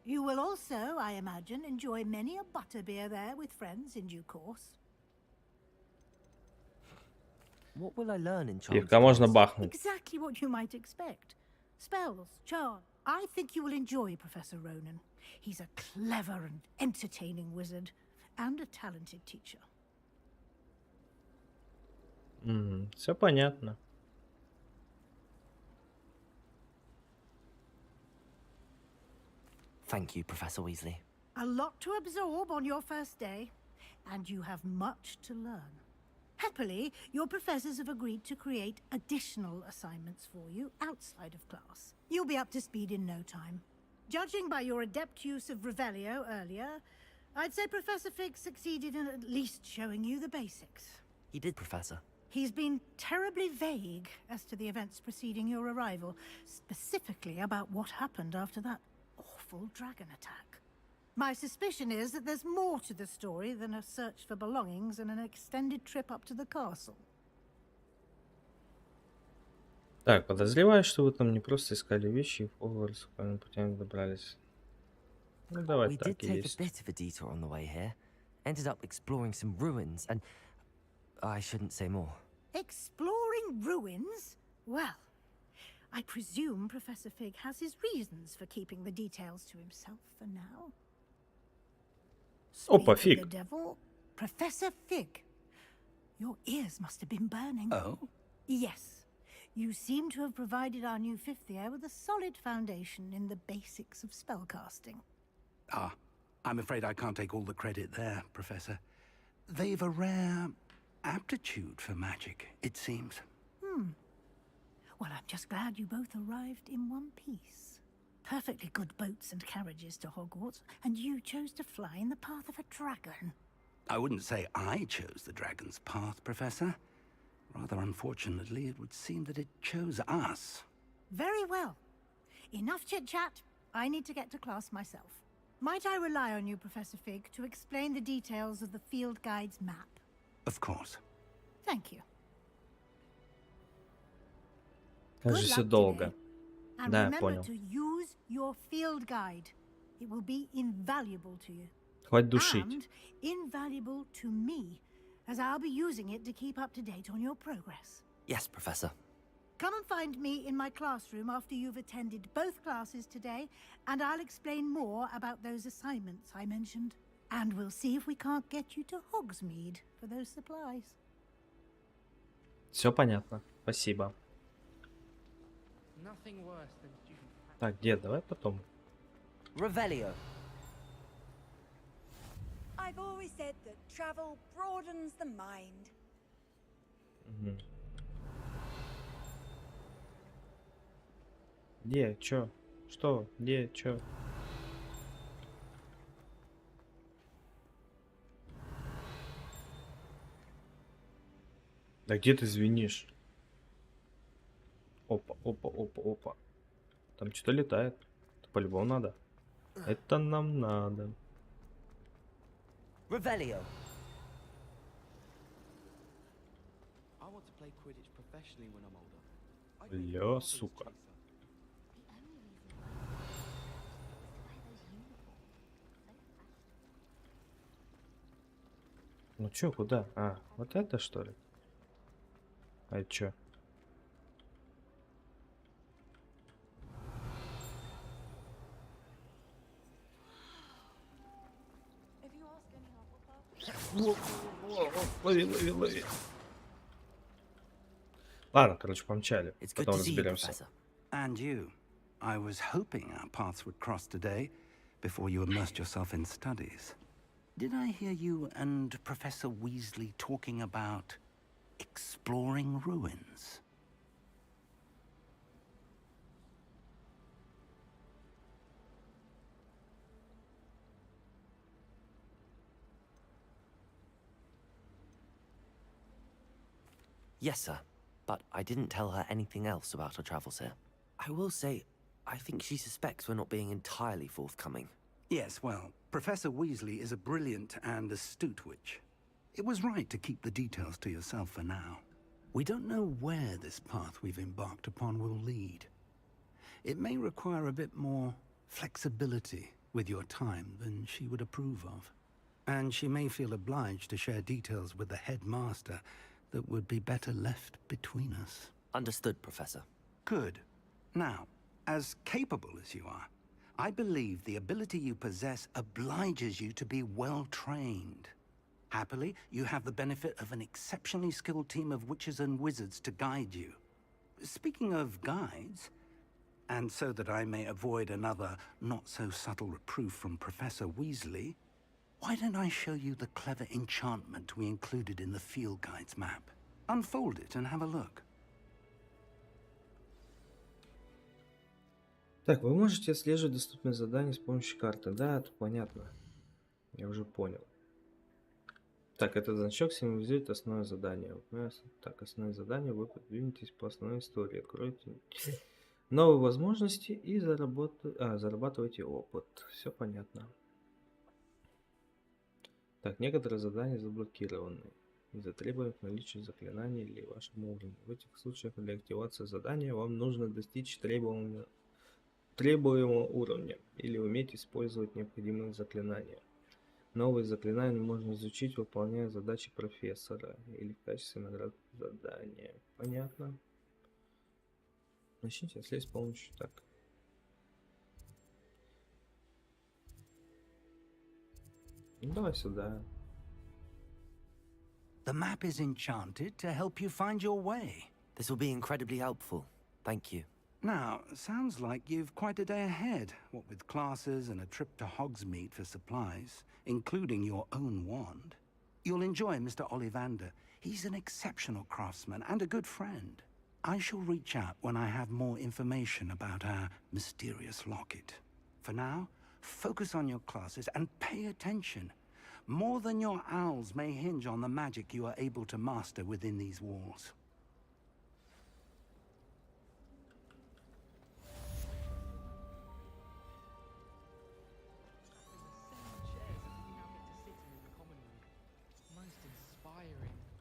You will also, I imagine, enjoy many a butterbeer there with friends in due course. What will I learn in Charms? Пивка можно бахнуть. Exactly what you might expect. Spells, charms. I think you will enjoy Professor Ronan. He's a clever and entertaining wizard and a talented teacher. Все понятно. Thank you, Professor Weasley. A lot to absorb on your first day, and you have much to learn. Happily, your professors have agreed to create additional assignments for you outside of class. You'll be up to speed in no time. Judging by your adept use of Revelio earlier, I'd say Professor Fig succeeded in at least showing you the basics. He did, Professor. He's been terribly vague as to the events preceding your arrival, specifically about what happened after that awful dragon attack. My suspicion is that there's more to the story than a search for belongings and an extended trip up to the castle. Так, подозреваю, что вы там не просто искали вещи и в Хогвартс по путям добрались. Ну, давай We так did и take есть. a bit of a detour on the way here. Ended up exploring some ruins and... I shouldn't say more. Exploring ruins? Well, I presume Professor Fig has his reasons for keeping the details to himself for now. Опа, Speak Фиг. of the devil, Professor Fig. Your ears must have been burning. Oh? Yes. You seem to have provided our new fifth year with a solid foundation in the basics of spellcasting. Ah, I'm afraid I can't take all the credit there, Professor. They've a rare aptitude for magic, it seems. Well, I'm just glad you both arrived in one piece. Perfectly good boats and carriages to Hogwarts, and you chose to fly in the path of a dragon. I wouldn't say I chose the dragon's path, Professor. Rather unfortunately, it would seem that it chose us. Very well. Enough chit-chat. I need to get to class myself. Might I rely on you, Professor Fig, to explain the details of the field guide's map? Of course. Thank you. Кажется, долго. And Да, remember понял. to use your field guide. It will be invaluable to you. Хватит душить. And invaluable to me, as I'll be using it to keep up to date on your progress. Yes, Professor. Come and find me in my classroom after you've attended both classes today, and I'll explain more about those assignments I mentioned. And we'll see if we can't get you to Hogsmeade for those supplies. Все понятно. Спасибо. Nothing worse than Так, дед, давай потом. Revelio. I've always said that travel broadens the mind. Угу. Где? Чё? Что? Где? Чё? Да где ты звенишь? Опа, опа, опа, опа. Там что-то летает. Это по-любому надо. Это нам надо. Revelio. Бля, сука. Ну чё, куда? А, вот это что ли? А это чё? Лови, лови, лови. Ладно, короче, помчали. Потом разберемся. And you. I was hoping our paths would cross today before you immersed yourself in studies. Did I hear you and Professor Weasley talking about exploring ruins? Yes, sir. But I didn't tell her anything else about our travels here. I will say, I think she suspects we're not being entirely forthcoming. Yes, well, Professor Weasley is a brilliant and astute witch. It was right to keep the details to yourself for now. We don't know where this path we've embarked upon will lead. It may require a bit more flexibility with your time than she would approve of. And she may feel obliged to share details with the headmaster that would be better left between us. Understood, Professor. Good. Now, as capable as you are, I believe the ability you possess obliges you to be well trained. Happily, you have the benefit of an exceptionally skilled team of witches and wizards to guide you. Speaking of guides, and so that I may avoid another not-so-subtle reproof from Professor Weasley, why don't I show you the clever enchantment we included in the field guide's map? Unfold it and have a look. Так, вы можете отслеживать доступные задания с помощью карты. Да, это понятно. Я уже понял. Так, этот значок символизирует основное задание. Так, основное задание. Вы подвинетесь по основной истории. Откройте новые возможности и зарабатывайте опыт. Все понятно. Так, некоторые задания заблокированы из-за требований к наличию заклинаний или вашему уровню. В этих случаях для активации задания вам нужно достичь требуемого уровня или уметь использовать необходимые заклинания. Новые заклинания можно изучить, выполняя задачи профессора или в качестве наград задания. Понятно. Начните отслеживать с помощью так. Ну, давай сюда. The map is enchanted to help you find your way. This will be incredibly helpful. Thank you. Now, sounds like you've quite a day ahead, what with classes and a trip to Hogsmeade for supplies, including your own wand. You'll enjoy Mr. Ollivander. He's an exceptional craftsman and a good friend. I shall reach out when I have more information about our mysterious locket. For now, focus on your classes and pay attention. More than your owls may hinge on the magic you are able to master within these walls.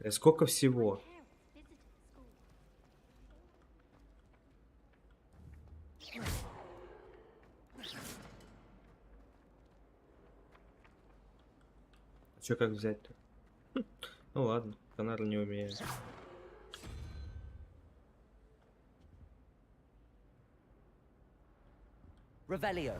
Сколько всего? Чё, как взять-то? Ну ладно, Канар не умеет. Revelio.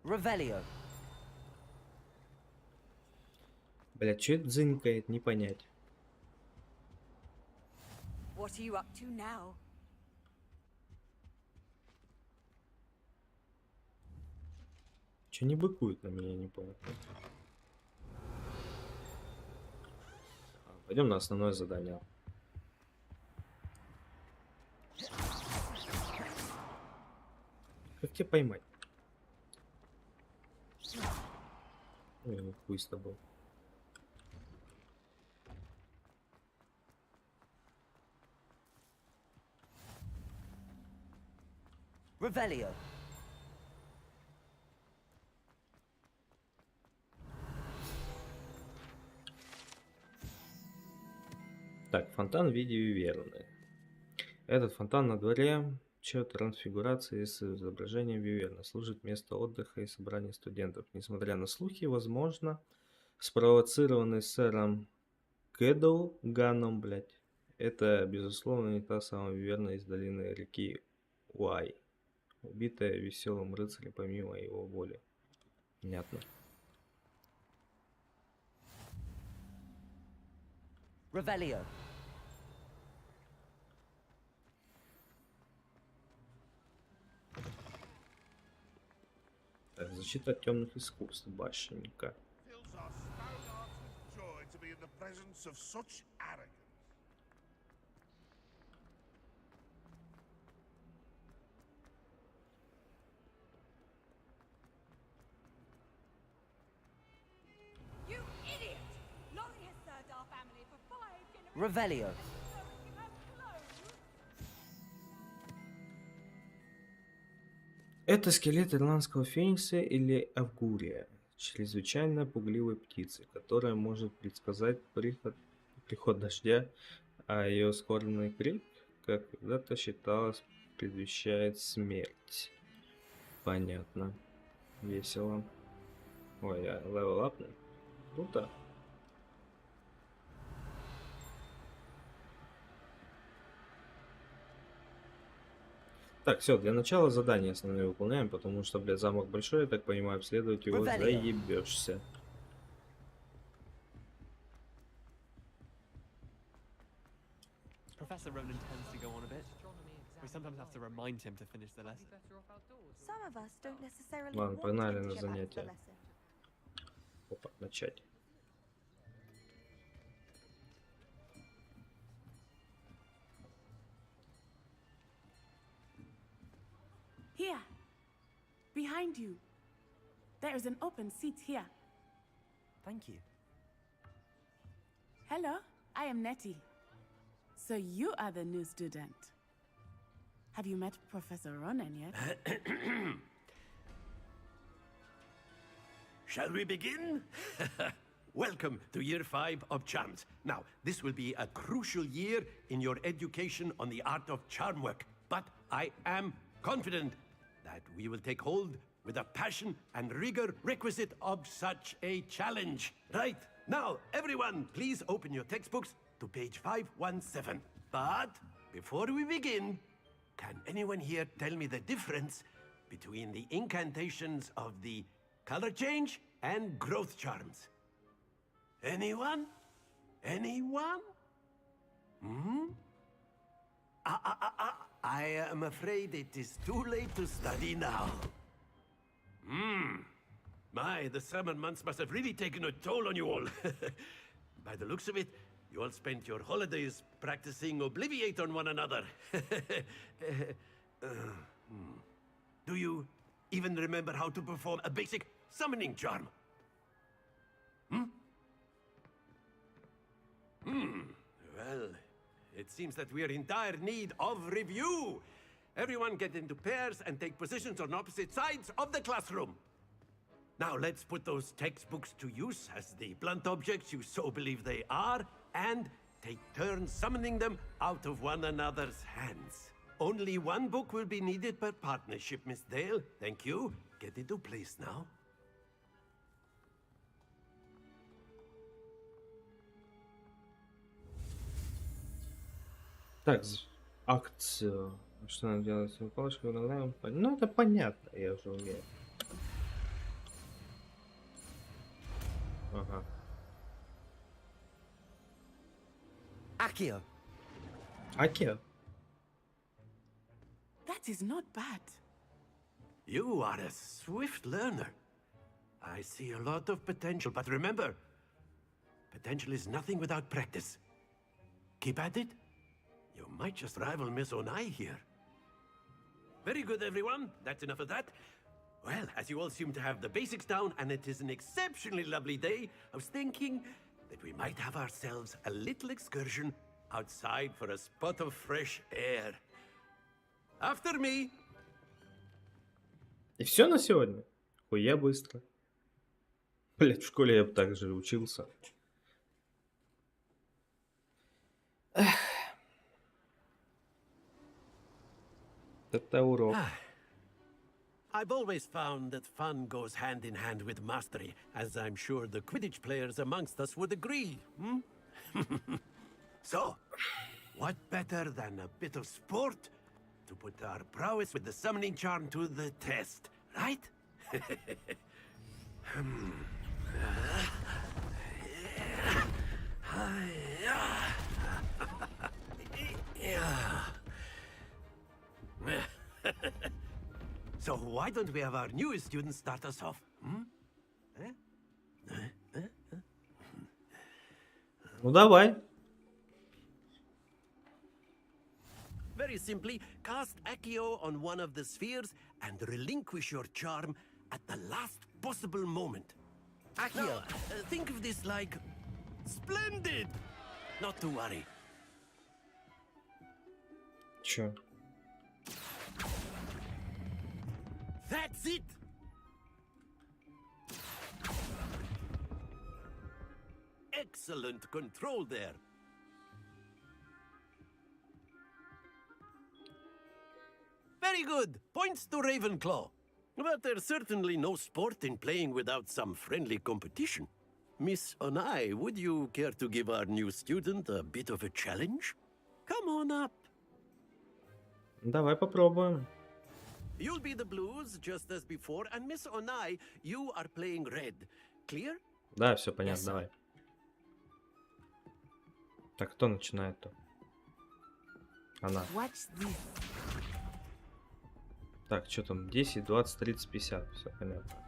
Revelio. Блядь, чё это зынькает, не понять. What are you up to now? Чё не быкует на меня, не понял. Пойдем на основное задание. Как тебя поймать? Ой, хуй с тобой. Revelio. Так, фонтан в виде виверны. Этот фонтан на дворе трансфигурации с изображением виверны служит место отдыха и собрания студентов. Несмотря на слухи, возможно, спровоцированный сэром Кэдоуганом, блядь, это, безусловно, не та самая виверна из долины реки Уай, убитая веселым рыцарем помимо его воли. Понятно. Revelio. Так, защита от темных искусств, башенника. You idiot! Laurie has served our family for 5 generations. Revelio. Это скелет ирландского феникса или авгурия, чрезвычайно пугливой птицы, которая может предсказать приход дождя, а ее скорбный крик, как когда-то считалось, предвещает смерть. Понятно. Весело. Ой, я левел апнул. Круто. Так, все, для начала задание основное выполняем, потому что, блядь, замок большой, я так понимаю, обследовать его заебешься. Professor Ronan tends to go on a bit. We sometimes have to remind him to finish the lesson. Some of us don't necessarily Ладно, want погнали him to на get back to the занятия. lesson. Опа, начать. Here, behind you. There is an open seat here. Thank you. Hello, I am Nettie. So you are the new student. Have you met Professor Ronan yet? Shall we begin? Welcome to Year 5 of Charms. Now, this will be a crucial year in your education on the art of charm work, but I am confident that we will take hold with the passion and rigor requisite of such a challenge. Right, now, everyone, please open your textbooks to page 517. But before we begin, can anyone here tell me the difference between the incantations of the color change and growth charms? Anyone? Anyone? Hmm? I am afraid it is too late to study now. My, the summer months must have really taken a toll on you all. By the looks of it, you all spent your holidays practicing Obliviate on one another. Do you even remember how to perform a basic summoning charm? Well, it seems that we are in dire need of review. Everyone get into pairs and take positions on opposite sides of the classroom. Now let's put those textbooks to use as the blunt objects you so believe they are, and take turns summoning them out of one another's hands. Only one book will be needed per partnership, Miss Dale. Thank you. Get into place now. Так, акцию. Что надо делать с палочкой? Ну, это понятно, я уже умею. Ага. Accio. Accio. That is not bad. You are a swift learner. I see a lot of potential, but remember, potential is nothing without practice. Keep at it. You might just rival Miss Onai here. Very good, everyone. That's enough of that. Well, as you all seem to have the basics down, and it is an exceptionally lovely day, I was thinking that we might have ourselves a little excursion outside for a spot of fresh air. After me. И все на сегодня? Хуя быстро. Блять, в школе я бы так же учился. Эх. Это урок. I've always found that fun goes hand in hand with mastery, as I'm sure the Quidditch players amongst us would agree. So, what better than a bit of sport to put our prowess with the summoning charm to the test, right? So why don't we have our newest student start us off? Ну давай. Very simply, cast Accio on one of the spheres and relinquish your charm at the last possible moment. Accio, now, think of this like splendid. Not to worry. Чё? That's it! Excellent control there. Very good. Points to Ravenclaw. But there's certainly no sport in playing without some friendly competition. Miss Onai, would you care to give our new student a bit of a challenge? Come on up. Давай попробуем. You'll be the blues, just as before, and Miss Onai, you are playing red. Clear? Да, все понятно, давай. Так, кто начинает-то? Она. Так, что там? 10, 20, 30, 50. Все понятно.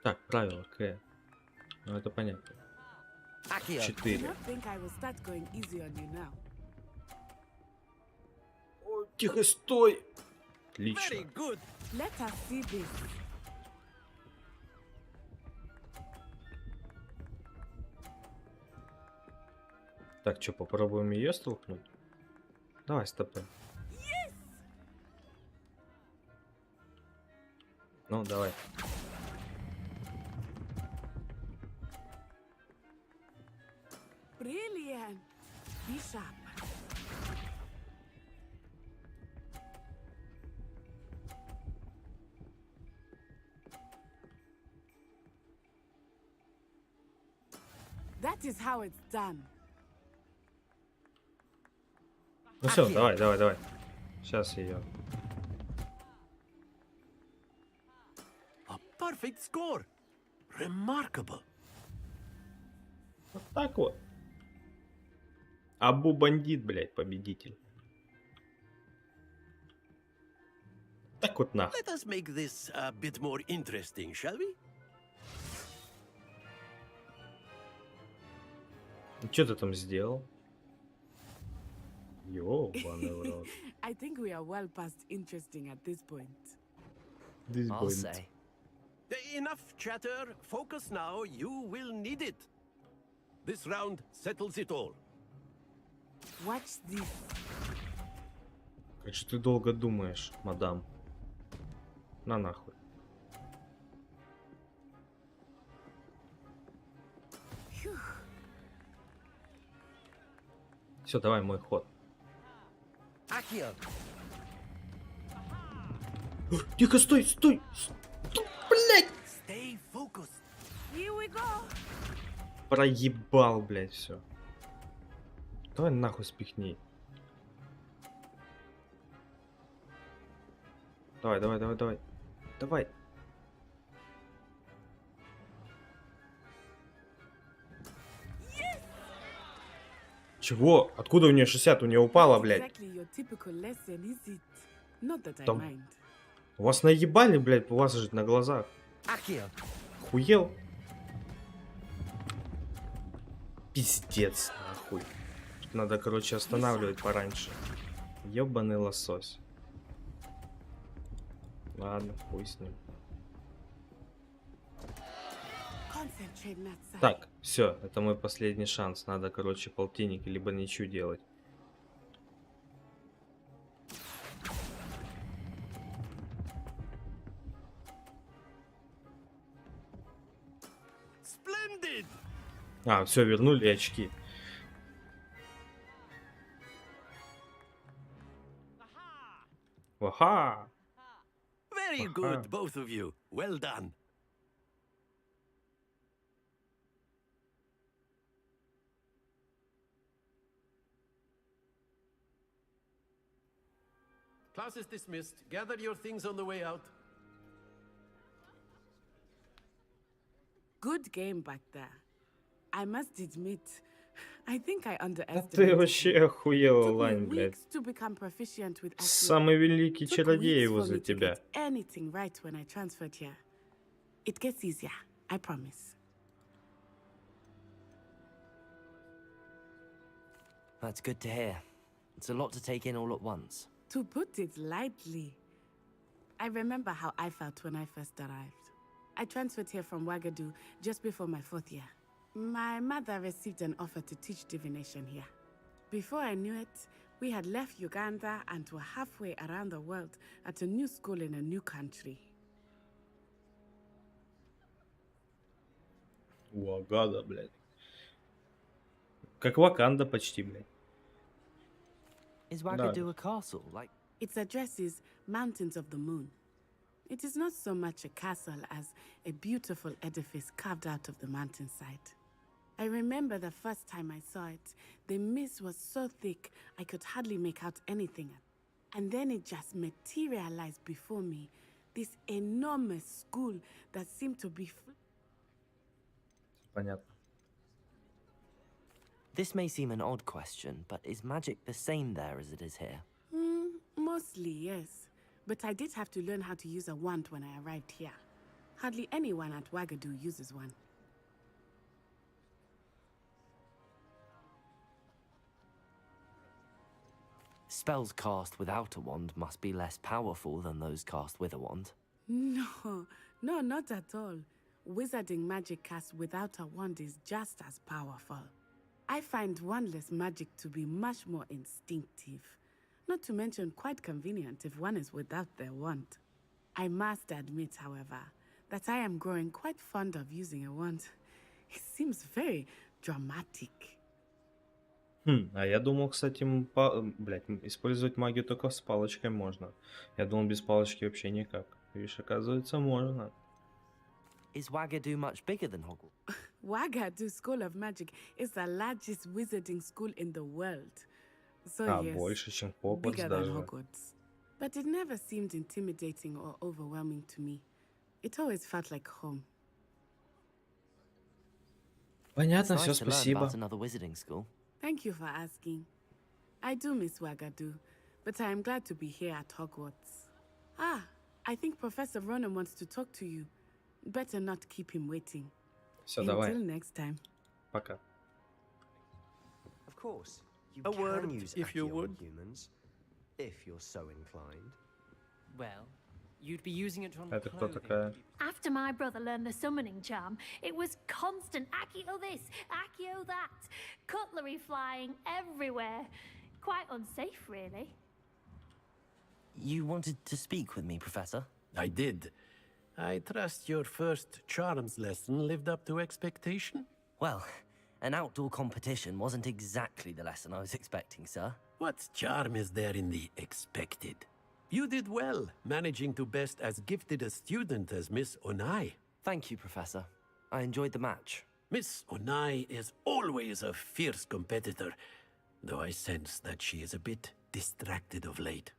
Так, правило К. Ну это понятно. 4. О, тихо, стой! Отлично. Так, что, попробуем ее столкнуть? Давай, стопы. Ну, давай. Brilliant. Be sharp. That is how it's done. Ну все, давай. Сейчас ее. A perfect score. Remarkable. Вот так вот. Абу бандит, блядь, победитель. Так вот нахуй. Let us make this a bit more interesting, shall we? Что ты там сделал? Ёбаный в рот. I think we are well past interesting at this point. I'll say. Enough chatter. Focus now. You will need it. This round settles it all. Watch this. Как же ты долго думаешь, мадам? На нахуй. Все, давай мой ход. Тихо, стой! Блять! Stay focused. Here we go. Проебал, блять, все. Давай нахуй спихни. Давай. Чего? Откуда у нее 60? У нее упало, блядь. Exactly your typical lesson, is it? Not that I Там- mind. У вас наебали, блядь, у вас же на глазах. Хуел? Пиздец, нахуй. Надо, короче, останавливать пораньше. Ёбаный лосось. Ладно, хуй с ним. Concentrate, Natsa. Так, все, это мой последний шанс. Надо, короче, полтинники, либо ничего делать. Splendid. А, все, вернули очки. Ага. Very good, both of you. Well done. Class is dismissed. Gather your things on the way out. Good game back there. I must admit, I think I Да underestimated ты you. вообще охуела, Took me Лань, блядь. weeks to become proficient with Accio. Самый великий Took чародей weeks for возле me to тебя. get anything right when I transferred here. It gets easier, I promise. That's good to hear. It's a lot to take in all at once. To put it lightly, I remember how I felt when I first arrived. I transferred here from Wagadu just before my 4th year. My mother received an offer to teach divination here. Before I knew it, we had left Uganda and were halfway around the world at a new school in a new country. Вагада, блядь. Как Ваканда почти, блядь. Is Wagadu a castle? Like, Its address is Mountains of the Moon. It is not so much a castle as a beautiful edifice carved out of the mountainside. I remember the first time I saw it, the mist was so thick I could hardly make out anything. And then it just materialized before me, this enormous school that seemed to be... Понятно. this may seem an odd question, but is magic the same there as it is here? Mostly, yes. But I did have to learn how to use a wand when I arrived here. Hardly anyone at Wagadu uses one. Spells cast without a wand must be less powerful than those cast with a wand. No, not at all. Wizarding magic cast without a wand is just as powerful. I find wandless magic to be much more instinctive. Not to mention quite convenient if one is without their wand. I must admit, however, that I am growing quite fond of using a wand. It seems very dramatic. А я думал, кстати, блядь, использовать магию только с палочкой можно. Я думал, без палочки вообще никак. Видишь, оказывается, можно. Is Wagadu much bigger than Hogwarts? Wagadu School of Magic is the largest wizarding school in the world. So А, yes, больше, чем Хогвартс bigger than даже. Hogwarts. But it never seemed intimidating or overwhelming to me. It always felt like home. Понятно, It's все, nice to learn спасибо. about another wizarding school. Thank you for asking. I do miss Wagadu, but I am glad to be here at Hogwarts. Ah, I think Professor Ronan wants to talk to you. Better not keep him waiting. Все, Until давай. next time. Пока. Of course, you A can word, use if you Accio would. on humans, if you're so inclined. Well, you'd be using it on Это кто clothing. такая? After my brother learned the summoning charm, it was constant Accio this, Accio that. Cutlery flying everywhere. Quite unsafe, really. You wanted to speak with me, Professor? I did. I trust your first charms lesson lived up to expectation? Well, an outdoor competition wasn't exactly the lesson I was expecting, sir. What charm is there in the expected? You did well, managing to best as gifted a student as Miss Onai. Thank you, Professor. I enjoyed the match. Miss Onai is always a fierce competitor, though I sense that she is a bit distracted of late.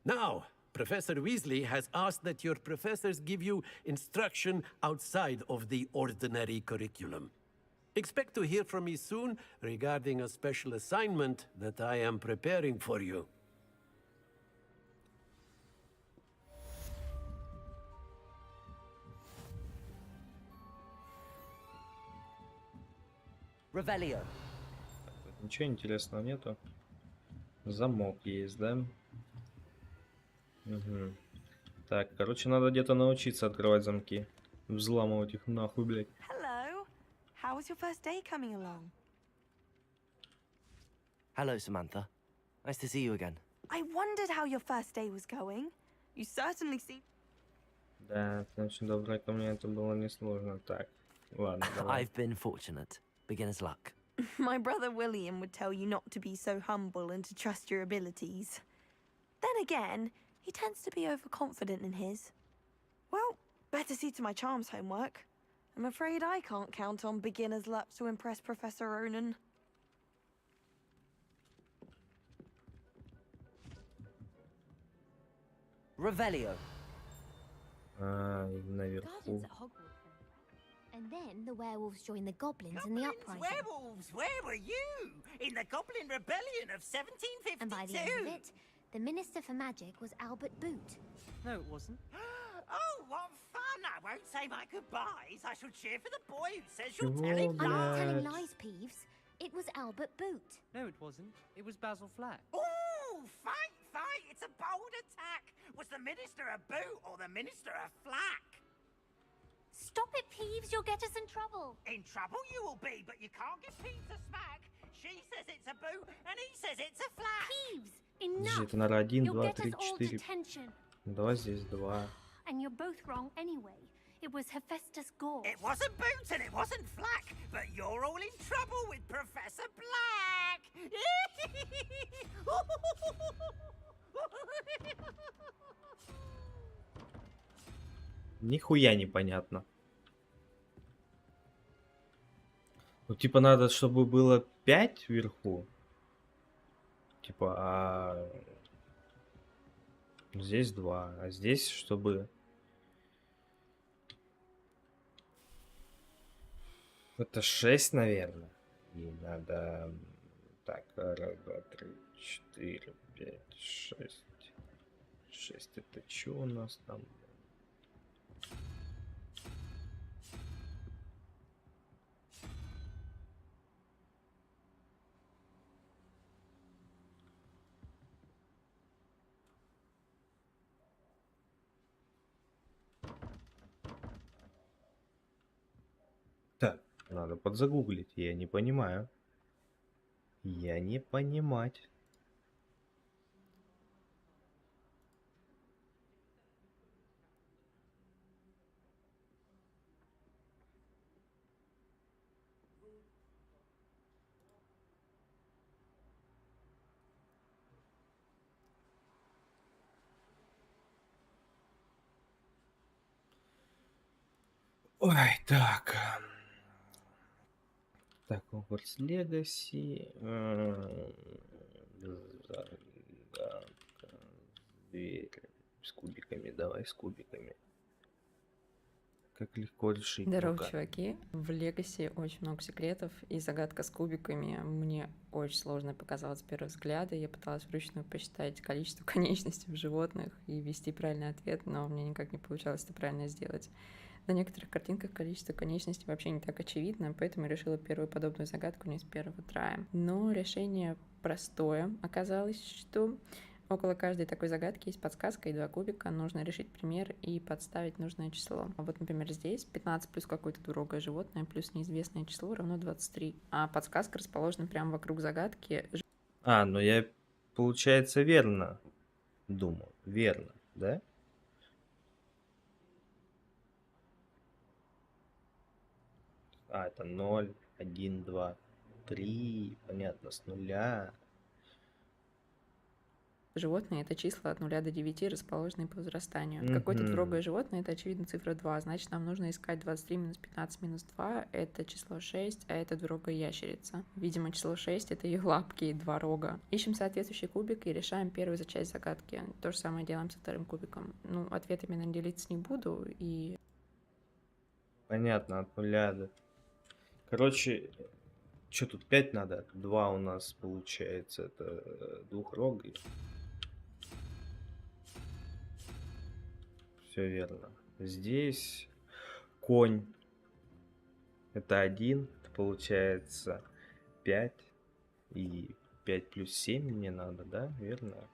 Now, Professor Weasley has asked that your professors give you instruction outside of the ordinary curriculum. Expect to hear from me soon regarding a special assignment that I am preparing for you. Revelio. Ничего интересного нету. Замок есть, да? Угу. Так, короче, надо где-то научиться открывать замки. Взламывать их нахуй, блядь. Hello. How was your first day coming along? Hello, Samantha. Nice to see you again. I wondered how your first day was going. You certainly seem... Да, ты очень добрая ко мне, это было несложно. Так, ладно, давай. I've been fortunate. Beginner's luck. My brother William would tell you not to be so humble and to trust your abilities. Then again, he tends to be overconfident in his. Well, better see to my charms homework. I'm afraid I can't count on beginner's luck to impress Professor Ronan. Revelio. Наверху. Gardens at Hogwarts. And then the werewolves joined the goblins in the uprising. Werewolves, where were you? In the Goblin Rebellion of 1752? And by the end of it, the Minister for Magic was Albert Boot. No, it wasn't. Oh, what fun! I won't say my goodbyes. I shall cheer for the boy who says you're Чего, telling I'm not telling блядь? lies, Peeves. It was Albert Boot. No, it wasn't. It was Basil Flack. Ooh, fight, fight! It's a bold attack. Was the Minister a boot or the Minister a flack? Stop it, Peeves. You'll get us in trouble. In trouble you will be, but you can't give Peeves a smack. She says it's a boot, and he says it's a flack. Peeves, Подожди, enough. это, наверное, 1, You'll 2, get 3, us all 4. detention. Давай здесь 2. And you're both wrong anyway. It was Hephaestus Gore. It wasn't boot and it wasn't flack, but you're all in trouble with Professor Black. Нихуя непонятно. Ну, типа, надо, чтобы было 5 вверху. Типа, а здесь 2. А здесь, чтобы... Это 6, наверное. И надо... Так, 1, 2, 3, 4, 5, 6. 6 это что у нас там? Так, надо подзагуглить. Я не понимаю. Я не понимать. Ой, так. Так, Hogwarts.Legacy. Загадка. Дверь. С кубиками. Давай с кубиками. Как легко решить. Здорово, Ну-ка. чуваки. В Legacy очень много секретов, и загадка с кубиками мне очень сложно показалась с первого взгляда. Я пыталась вручную посчитать количество конечностей в животных и ввести правильный ответ, но мне никак не получалось это правильно сделать. На некоторых картинках количество конечностей вообще не так очевидно, поэтому я решила первую подобную загадку не с первого трая. Но решение простое. Оказалось, что около каждой такой загадки есть подсказка и 2 кубика. Нужно решить пример и подставить нужное число. Вот, например, здесь 15 плюс какое-то двурогое животное плюс неизвестное число равно 23. А подсказка расположена прямо вокруг загадки. Ну я, получается, верно думал. Верно, да? Это 0, 1, 2, 3. Понятно, с нуля. Животные — это числа от 0 до 9, расположенные по возрастанию. Какое-то двурогое животное — это, очевидно, цифра 2. Значит, нам нужно искать 23 минус 15 минус 2. Это число 6, а это двурогая ящерица. Видимо, число 6 — это ее лапки и 2 рога. Ищем соответствующий кубик и решаем первую за часть загадки. То же самое делаем со вторым кубиком. Ну, ответами, наверное, делиться не буду. И... Понятно, от 0 до... Короче, что тут 5 надо? 2 у нас получается, это двухрогий. Все верно. Здесь конь. Это 1. Это получается 5. И 5 плюс 7 мне надо, да? Верно.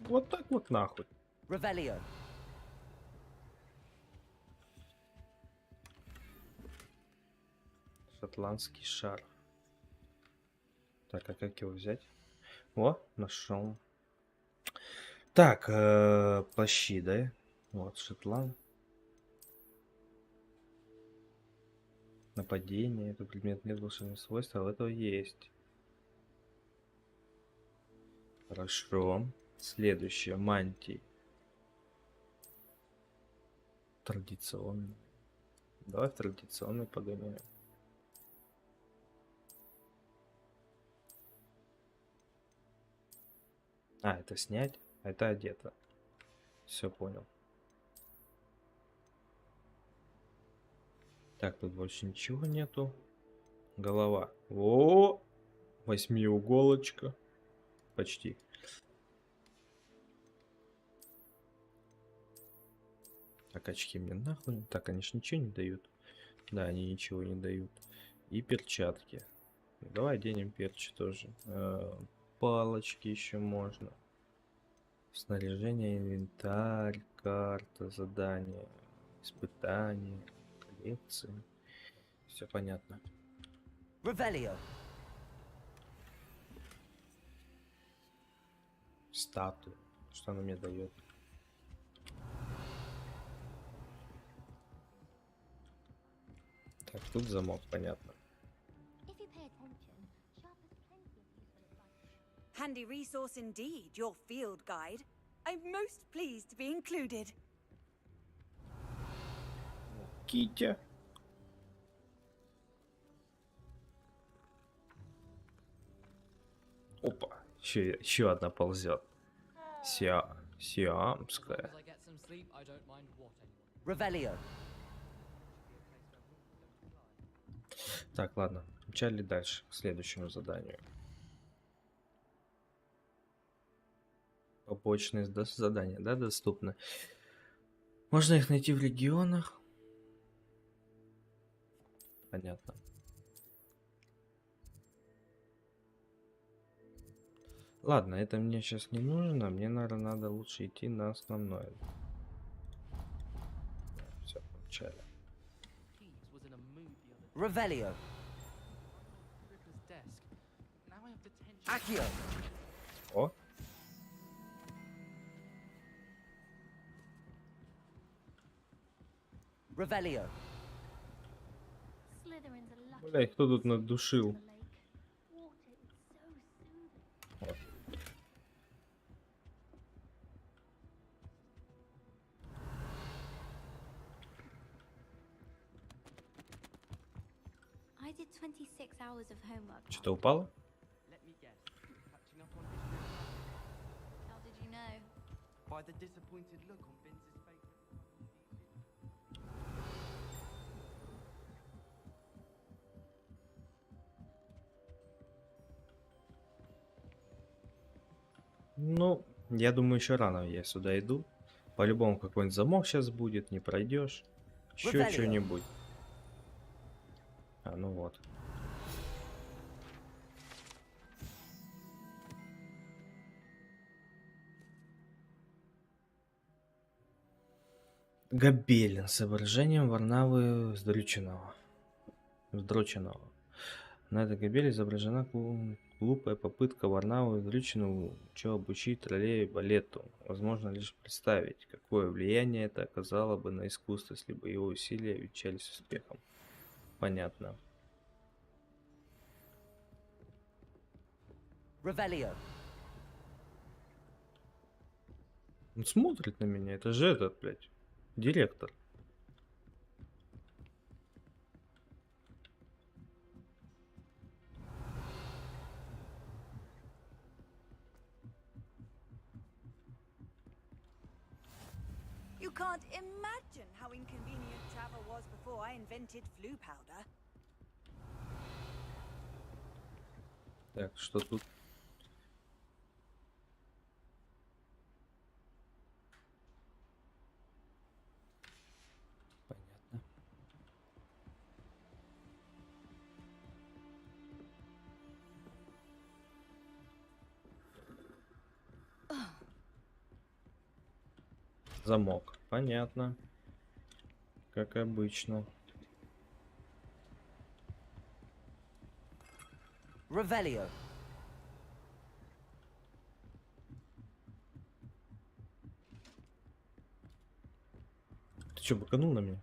Вот так вот нахуй. Revelio. Шотландский шар. Так, а как его взять? О, нашел. Так, плащи, да? Вот, Шотланд. Нападение. Это предмет нет волшебных свойств, а у этого есть. Хорошо. Следующее. Мантии. Традиционный. Давай в традиционный погоняем. Это снять, а это одето. Все понял. Так, тут больше ничего нету. Голова. О, восьмиуголочка. Почти. Так, очки мне нахуй. Так, они ж ничего не дают. Да, они ничего не дают. И перчатки. Давай оденем перчи тоже. Палочки еще можно. Снаряжение, инвентарь, карта, задание, испытания, коллекции. Все понятно. Revelio. Статуя. Что она мне дает? Так, тут замок, понятно. Handy resource indeed, your field guide. I'm most pleased to be included. Китя. Опа, еще одна ползет. Сиамская. Revelio. Так, ладно. Мчали дальше, к следующему заданию. Побочные задания, да, доступны. Можно их найти в регионах. Понятно. Ладно, это мне сейчас не нужно. Мне, наверное, надо лучше идти на основное. Все, помчали. Revelio. Accio. О. Revelio. Бля, кто тут надушил? Вот, did 26 hours of homework. Что-то упало? Let me guess. Catching up on history. How did you know? By the disappointed look on Vince's face. Ну, я думаю, еще рано я сюда иду. По-любому какой-нибудь замок сейчас будет, не пройдешь. Еще что-нибудь. А, ну вот. Гобелен с изображением Варнавы Вздрученного. На этой гобеле изображена глупая попытка Варнавы Вздрученного обучить троллей балету. Возможно лишь представить, какое влияние это оказало бы на искусство, если бы его усилия увенчались успехом. Понятно. Он смотрит на меня, это же этот, блядь, директор. You can't imagine how inconvenient travel was before I invented flu powder. Так, что тут? Понятно. Замок. Понятно. Как обычно. Revelio. Ты чё, быканул на меня?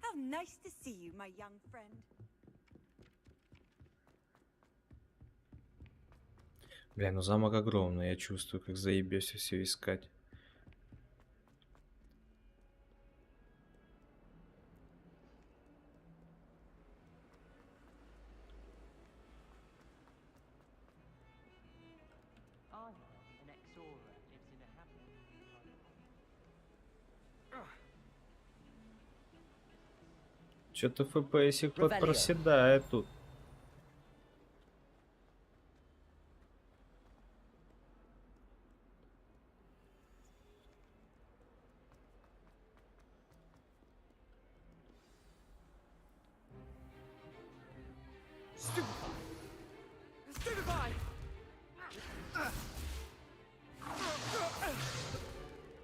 How nice to see you, my young friend. Бля, ну замок огромный, я чувствую, как заебёсь все искать. Что-то ФПСик проседает тут.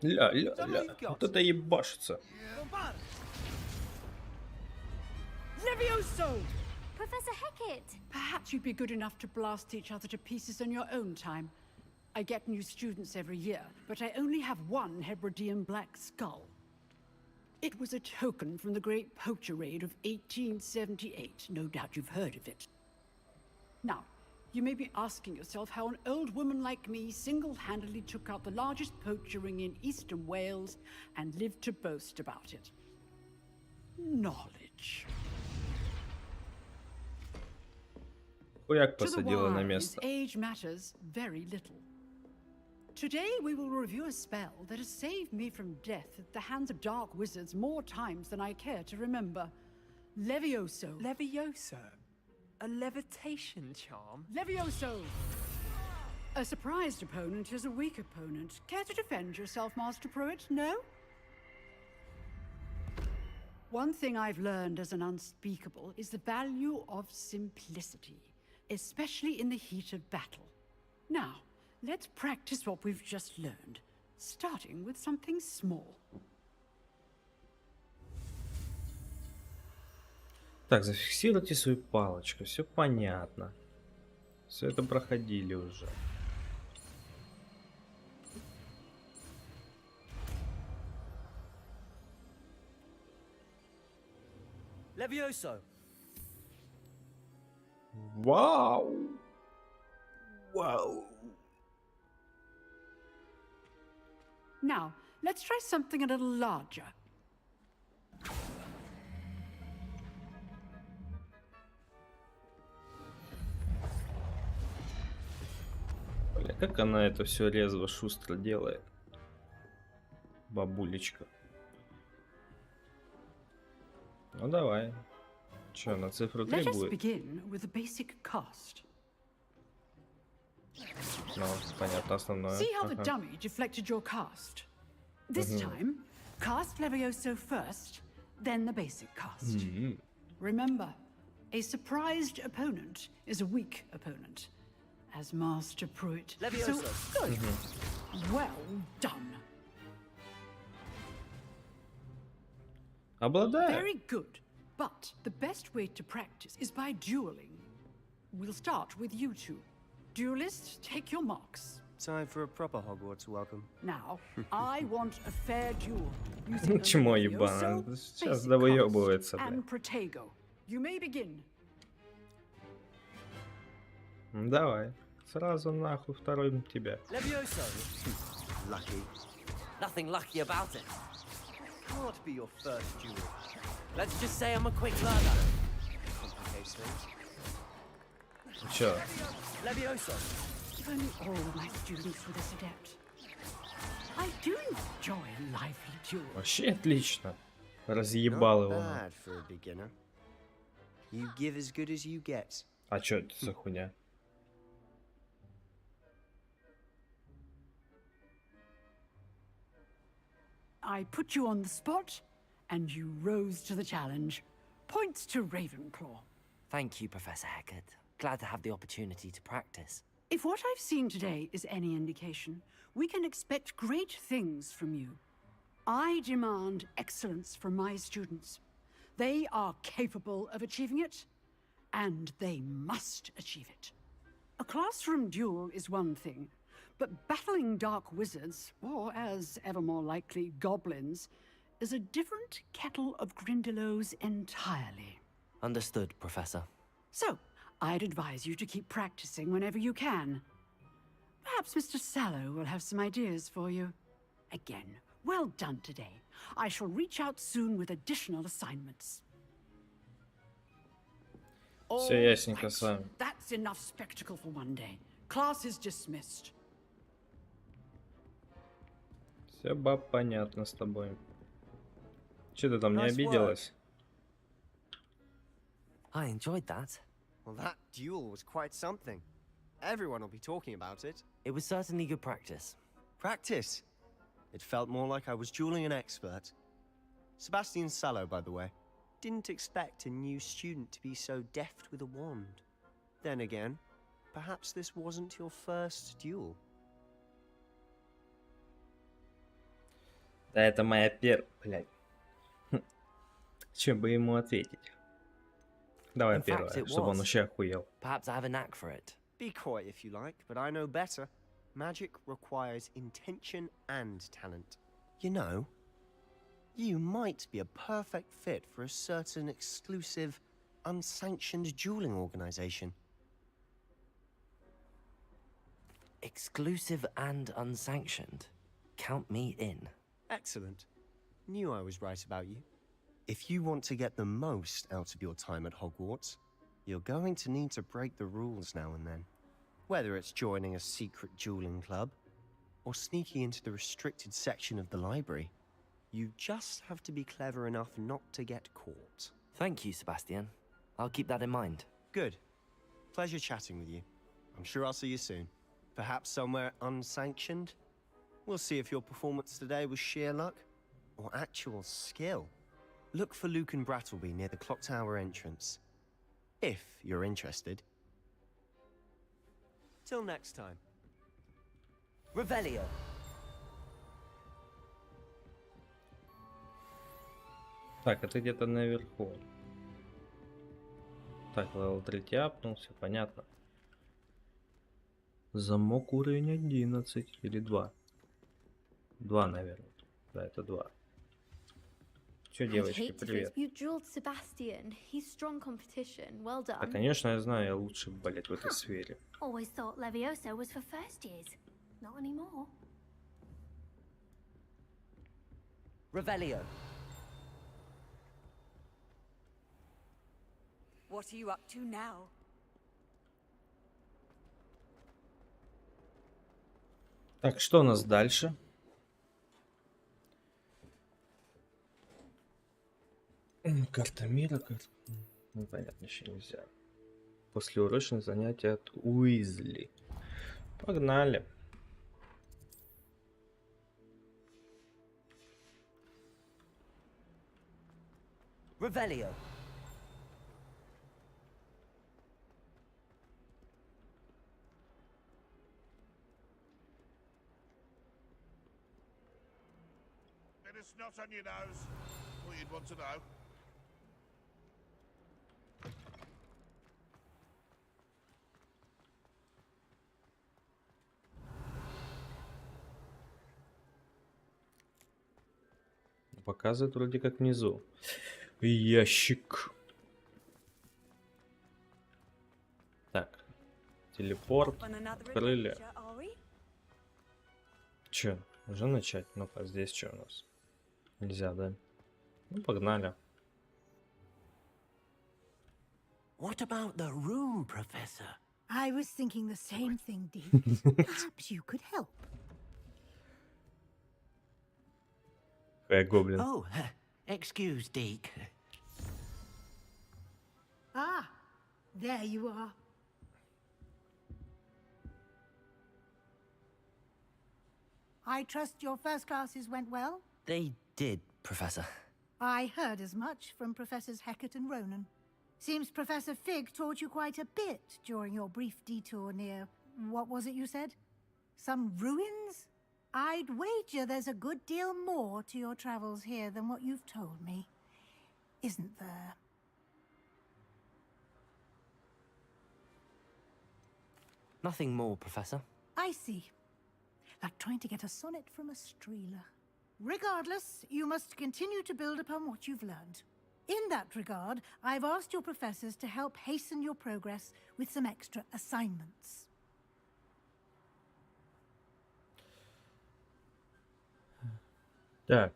Ля, вот это ебашится. Levioso! Professor Hecat! Perhaps you'd be good enough to blast each other to pieces on your own time. I get new students every year, but I only have one Hebridean black skull. It was a token from the Great Poacher Raid of 1878. No doubt you've heard of it. Now, you may be asking yourself how an old woman like me single-handedly took out the largest poacher ring in eastern Wales and lived to boast about it. Knowledge. Хуяк To the посадила на wise, место. age matters very little. Today we will review a spell that has saved me from death at the hands of dark wizards more times than I care to remember. Levioso. Levioso? A levitation charm? Levioso! A surprised opponent is a weak opponent. Care to defend yourself, Master Pruitt? No? One thing I've learned as an unspeakable is the value of simplicity, especially in the heat of battle. Now, let's practice what we've just learned, starting with something small. Так, зафиксируйте свою палочку, все понятно. Все это проходили уже. Levioso. Вау! Вау! Now, let's try something a little larger. Бля, как она это все резво, шустро делает. Бабулечка. Ну давай. Че, на цифру 3 Let us будет? begin with the basic cast. Ну, понятно, основное. See how the Ага. dummy deflected your cast? This time, cast Levioso first, then the basic cast. Remember, a surprised opponent is a weak opponent, as Master Pruitt. Levioso. So, good. Well done. Обладаю. Very good. But the best way to practice is by dueling. We'll start with you two. Duelists, take your marks. Time for a proper Hogwarts welcome. Now, I want a fair duel. Using Чмо Levioso, ебаное. Сейчас basic довыебывается, cast, бля. and Protego. You may begin. Давай. Сразу нахуй второй тебя. Levioso. Lucky. Nothing lucky about it. Can't be your first duel. Let's just say I'm a quick learner. Complicates things. Чё? Levioso. If only all of my students were this adept. I do enjoy a lively duel. Вообще отлично. Разъебал его. Bad for a beginner. You give as good as you get. А чё это за хуйня? I put you on the spot, and you rose to the challenge. Points to Ravenclaw. Thank you, Professor Hecat. Glad to have the opportunity to practice. If what I've seen today is any indication, we can expect great things from you. I demand excellence from my students. They are capable of achieving it, and they must achieve it. A classroom duel is one thing, but battling dark wizards, or as ever more likely, goblins, is a different kettle of Grindylows entirely. Understood, Professor. So, I'd advise you to keep practicing whenever you can. Perhaps Mr. Sallow will have some ideas for you. Again, well done today. I shall reach out soon with additional assignments. Все ясненько с вами. That's enough spectacle for one day. Class is dismissed. Все, баб, понятно с тобой. Че ты там не Nice обиделась? I enjoyed that. Well, that duel was quite something. Everyone will be talking about it. It was certainly good practice. Practice? It felt more like I was dueling an expert. Sebastian Sallow, by the way. Didn't expect a new student to be so deft with a wand. Then again, perhaps this wasn't your first duel. Да это моя блядь. Чем бы ему ответить? Давай In fact, первое, it чтобы он was. вообще охуел. Perhaps I have a knack for it. Be coy if you like, but I know better. Magic requires intention and talent. You know, you might be a perfect fit for a certain exclusive, unsanctioned dueling organization. Exclusive and unsanctioned. Count me in. Excellent. Knew I was right about you. If you want to get the most out of your time at Hogwarts, you're going to need to break the rules now and then. Whether it's joining a secret dueling club, or sneaking into the restricted section of the library, you just have to be clever enough not to get caught. Thank you, Sebastian. I'll keep that in mind. Good. Pleasure chatting with you. I'm sure I'll see you soon. Perhaps somewhere unsanctioned? We'll see if your performance today was sheer luck or actual skill. Look for Luke and Brattleby near the Clock Tower entrance. If you're interested. Till next time. Revelio. Так, это где-то наверху. Так, левел 3 апнул, все понятно. Замок уровень 11 или 2. 2, наверное. Да, это 2. Чё, I'd девочки, hate to привет. face. You drilled Sebastian. He's strong competition. Well Да, done. конечно, я знаю, я лучше, блядь, в этой сфере. Always thought Levioso was for first years. Not anymore. Revelio. What are you up to now? Так, что у нас дальше? Карта мира, карта... Ну, понятно, еще нельзя. Послеурочное занятие от Уизли. Погнали. Revelio. Bit of snot on your nose. Thought you'd want to know. Показывает вроде как внизу. Ящик. Так. Телепорт. Открыли. Че, уже начать? Ну-ка, здесь что у нас? Нельзя, да? Ну, погнали. What about the room, Professor? I was thinking the same thing, Deke. Perhaps you could help. Гоблин. Oh, excuse, Deke. Ah, there you are. I trust your first classes went well? They did, Professor. I heard as much from Professors Hecat and Ronan. Seems Professor Fig taught you quite a bit during your brief detour near... what was it you said? Some ruins? I'd wager there's a good deal more to your travels here than what you've told me. Isn't there? Nothing more, Professor. I see. Like trying to get a sonnet from a streeler. Regardless, you must continue to build upon what you've learned. In that regard, I've asked your professors to help hasten your progress with some extra assignments. Так.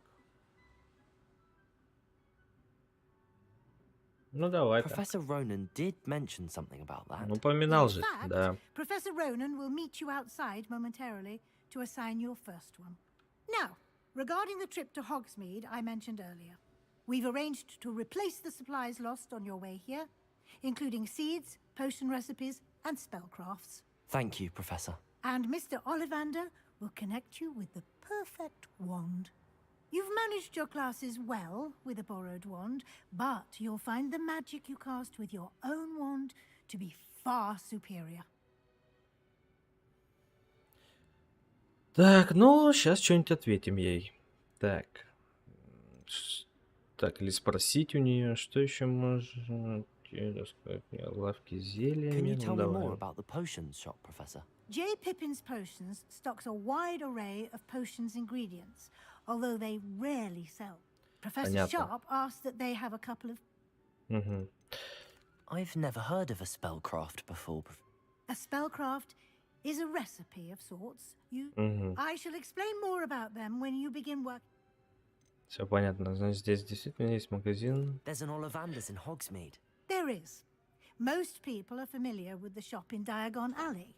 Ну, давай. Professor Ronan did mention something about that. Ну, упоминал же, fact, да. Professor Ronan will meet you outside momentarily to assign your first one. Now, regarding the trip to Hogsmeade I mentioned earlier, we've arranged to replace the supplies lost on your way here, including seeds, potion recipes, and spellcrafts. Thank you, Professor. And Mr. Ollivander will connect you with the perfect wand. You've managed your classes well with a borrowed wand, but you'll find the magic you cast with your own wand to be far superior. Так, ну, сейчас что-нибудь ответим ей. Так. Так, или спросить у нее, что еще можно... Лавки с зельями. Can you tell me давай. more about the potions shop, Professor? J. Pippin's Potions stocks a wide array of potions ingredients, although they rarely sell. Professor Понятно. Sharp asked that they have a couple of... Угу. I've never heard of a spellcraft before. A spellcraft is a recipe of sorts. Угу. I shall explain more about them when you begin work. Все понятно. Значит, здесь действительно есть магазин. There's an Ollivander's in Hogsmeade. There is. Most people are familiar with the shop in Diagon Alley.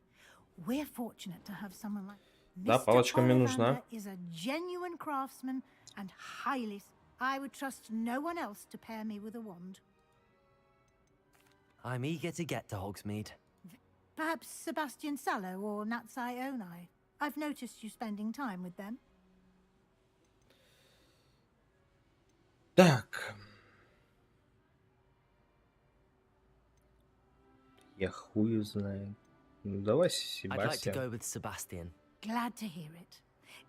We're fortunate to have someone like Да, Mr. палочка мне Ollivander нужна. is a genuine craftsman and highly... I would trust no one else to pair me with a wand. I'm eager to get to Hogsmeade. Perhaps Sebastian Sallow or Natsai Onai. I've noticed you spending time with them. Так. Я хую знаю. Ну, давай I'd like to Себастьян. go with Sebastian. Glad to hear it.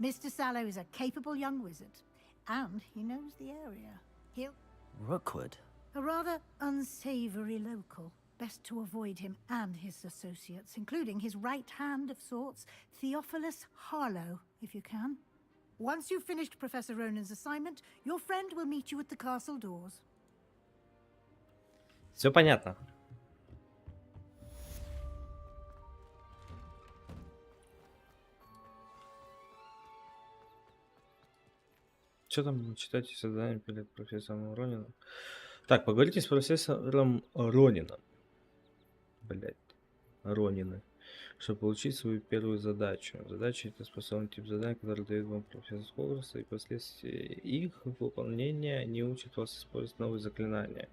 Mr. Sallow is a capable young wizard, and he knows the area. He'll... Rookwood? A rather unsavory local. Best to avoid him and his associates, including his right hand of sorts, Theophilus Harlow, if you can. Once you've finished Professor Ronan's assignment, your friend will meet you at the castle doors. Все понятно. Что там читать задание перед профессором Ронином? Так, поговорите с профессором Ронином. Блять, Ронины. Чтобы получить свою первую задачу. Задача — это способный тип задания, который дает вам профессор Хогвартса, и последствия их выполнения они учат вас использовать новые заклинания.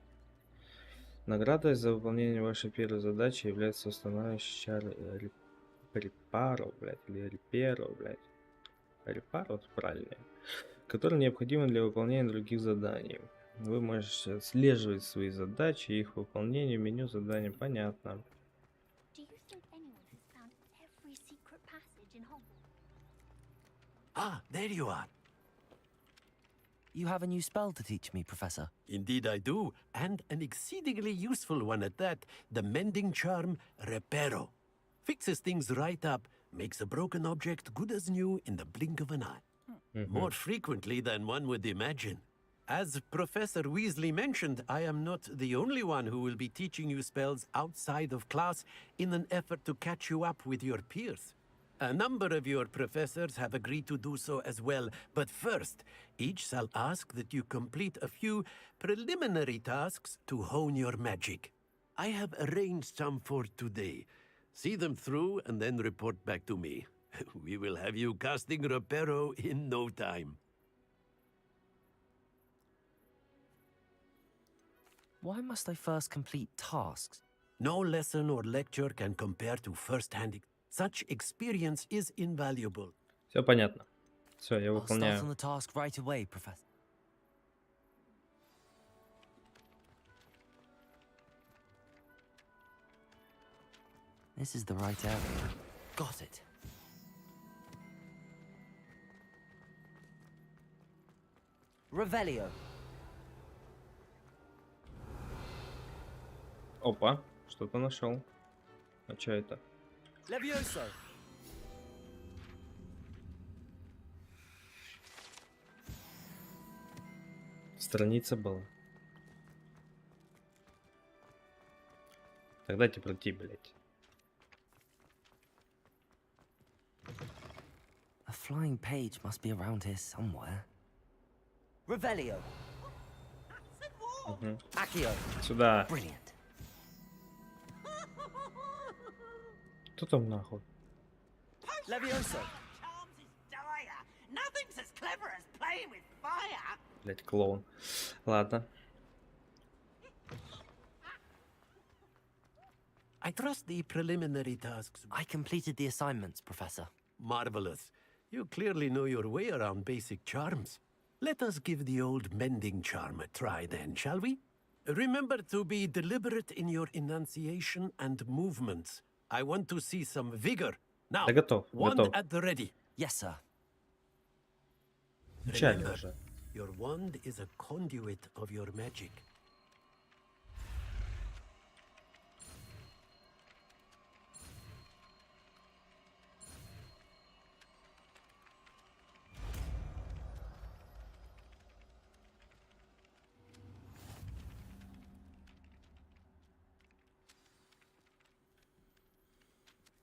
Наградой за выполнение вашей первой задачи является устанавливающий чар Репаро, блядь, или Реперо, блядь. Репаро правильнее. Который необходимы для выполнения других заданий. Вы можете отслеживать свои задачи и их выполнение в меню заданий. Понятно. Ah, there you are. You have a new spell to teach me, Professor. Indeed I do, and an exceedingly useful one at that. The mending charm, Repero. Fixes things right up, makes a broken object good as new in the blink of an eye. More frequently than one would imagine. As Professor Weasley mentioned, I am not the only one who will be teaching you spells outside of class in an effort to catch you up with your peers. A number of your professors have agreed to do so as well, but first, each shall ask that you complete a few preliminary tasks to hone your magic. I have arranged some for today. See them through and then report back to me. We will have you casting Repero in no time. Why must I first complete tasks? No lesson or lecture can compare to first-hand. Such experience is invaluable. Все понятно. Все, я I'll start выполняю. on the task right away, Professor. This is the right area. Got it. Revelio. Опа, что-то нашел. А что это? Levioso. Страница была. Так дайте пройти, блять. A flying page must be around here somewhere. Revelio. Accio. Сюда. Brilliant. Кто там нахуй? Levioso. Charms is dire. Nothing's as clever as playing with fire. Блять, клоун. Ладно. I trust the preliminary tasks. I completed the assignments, Professor. Marvelous. You clearly know your way around basic charms. Let us give the old mending charm a try then, shall we? Remember to be deliberate in your enunciation and movements. I want to see some vigor. Now, Да готов, wand готов. at the ready. Yes, sir. Начали Remember, уже. your wand is a conduit of your magic.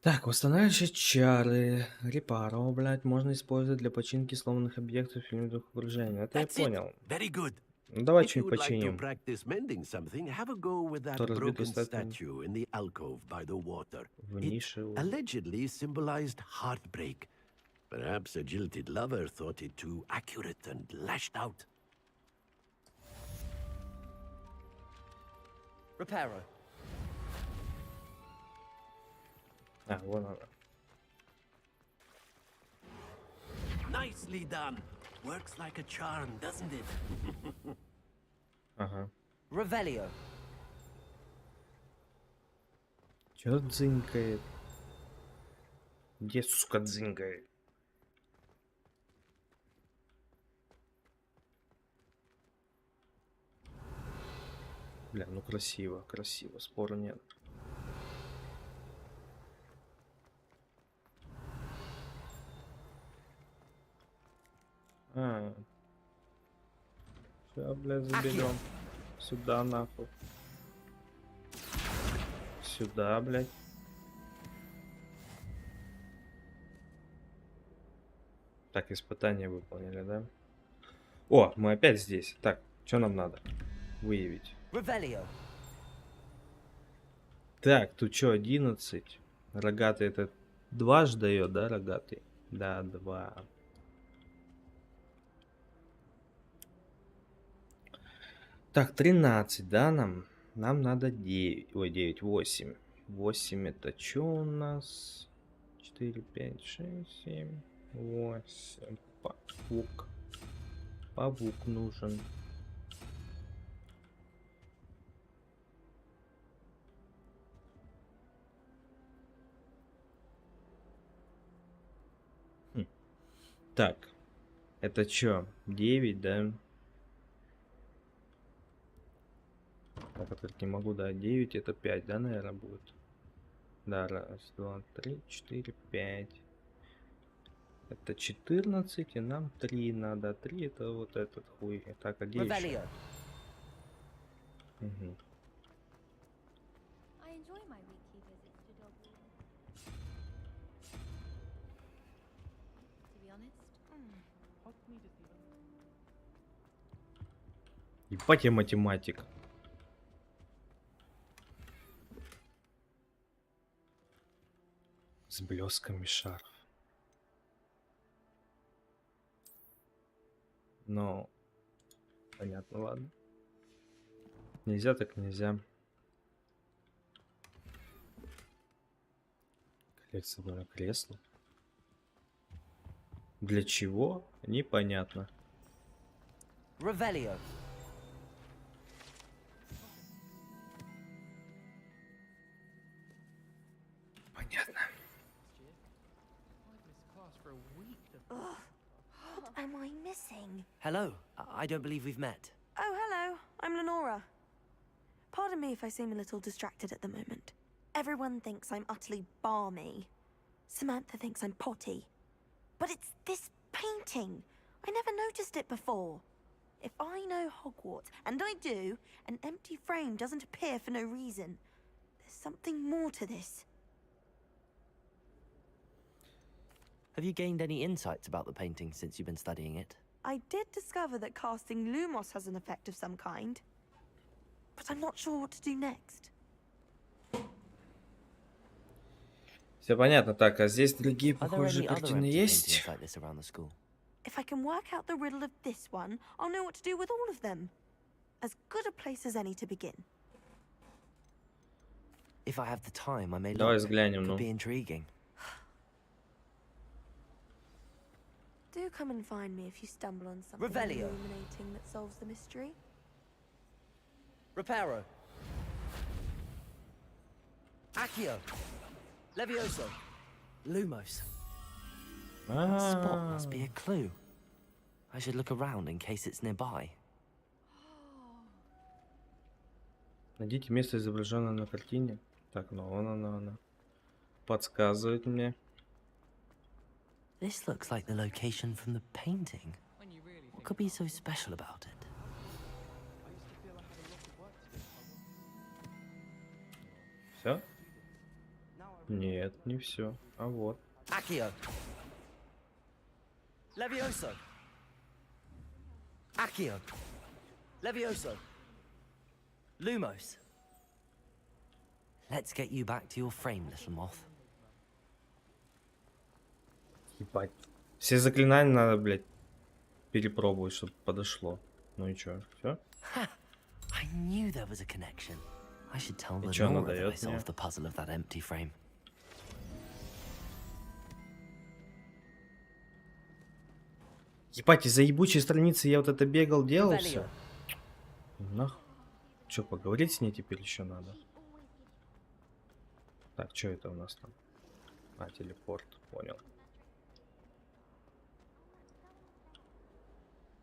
Так, восстанавливающие чары. Репаро, блядь, можно использовать для починки сломанных объектов в элементах окружения. Это я That's it. понял. Very good. Ну давай If you что-нибудь would like to починим. practice mending something, have a go with that То разбитую broken статую statue in the alcove by the water. в It нише. allegedly symbolized heartbreak. Perhaps a jilted lover thought it too accurate and lashed out. Reparo. А, вон она. Nicely done. Works like a charm, doesn't it? Ага. Revelio. Чё дзынькает? Где, сука, дзынькает? Бля, ну красиво, красиво, спора нет. Да, блядь, заберем. Сюда, нахуй. Сюда, блядь. Так, испытание выполнили, да? О, мы опять здесь. Так, что нам надо? Выявить. Так, тут что, 11? Рогатый это 2 ж дает, да, рогатый? Да, 2. Так, 13, да, нам? Нам надо 9. Ой, 9, 8. 8 это что у нас? 4, 5, 6, 7, 8. Павук. Павук нужен. Так, это что? 9, да? Так, это не могу, да, 9 это 5, да, наверное, будет? Да, 1, 2, 3, 4, 5. Это 14, и нам 3 надо. 3 это вот этот хуй. Так, а где еще? Угу. Ебать я математик. С блесками шарф. Ну, понятно, ладно. Нельзя так нельзя. Коллекция кресла. Для чего? Непонятно. Revelio. Понятно. What am I missing? Hello. I don't believe we've met. Oh, hello. I'm Lenora. Pardon me if I seem a little distracted at the moment. Everyone thinks I'm utterly balmy. Samantha thinks I'm potty. But it's this painting. I never noticed it before. If I know Hogwarts, and I do, an empty frame doesn't appear for no reason. There's something more to this. Have you gained any insights about the painting since you've been studying it? I did discover that casting Lumos has an effect of some kind. But I'm not sure what to do next. Все понятно. Так, а здесь другие похожие картины есть? If I can work out the riddle of this one, I'll know what to do with all of them. As good a place as any to begin. If I have the time, I may Давай look. взглянем, Could ну. be intriguing. Do come and find me if you stumble on something Revelio. illuminating that solves the mystery. Reparo. Accio. Levioso. Lumos. That spot must be a clue. I should look around in case it's nearby. Найдите место, изображенное на картине. Так, ну она. Подсказывает мне. This looks like the location from the painting. What could be so special about it? Все? Нет, не все. А вот. Accio. Levioso. Accio. Levioso. Lumos. Let's get you back to your frame, little moth. Ебать. Все заклинания надо, блядь, перепробовать, чтобы подошло. Ну и чё, все? I knew there was a connection. I should tell И чё она Lenora that I дает мне? solved the puzzle of that empty frame. Ебать, из-за ебучей страницы я вот это бегал, делал все. Нах. Чё, поговорить с ней теперь еще надо? Так, что это у нас там? А, телепорт, понял.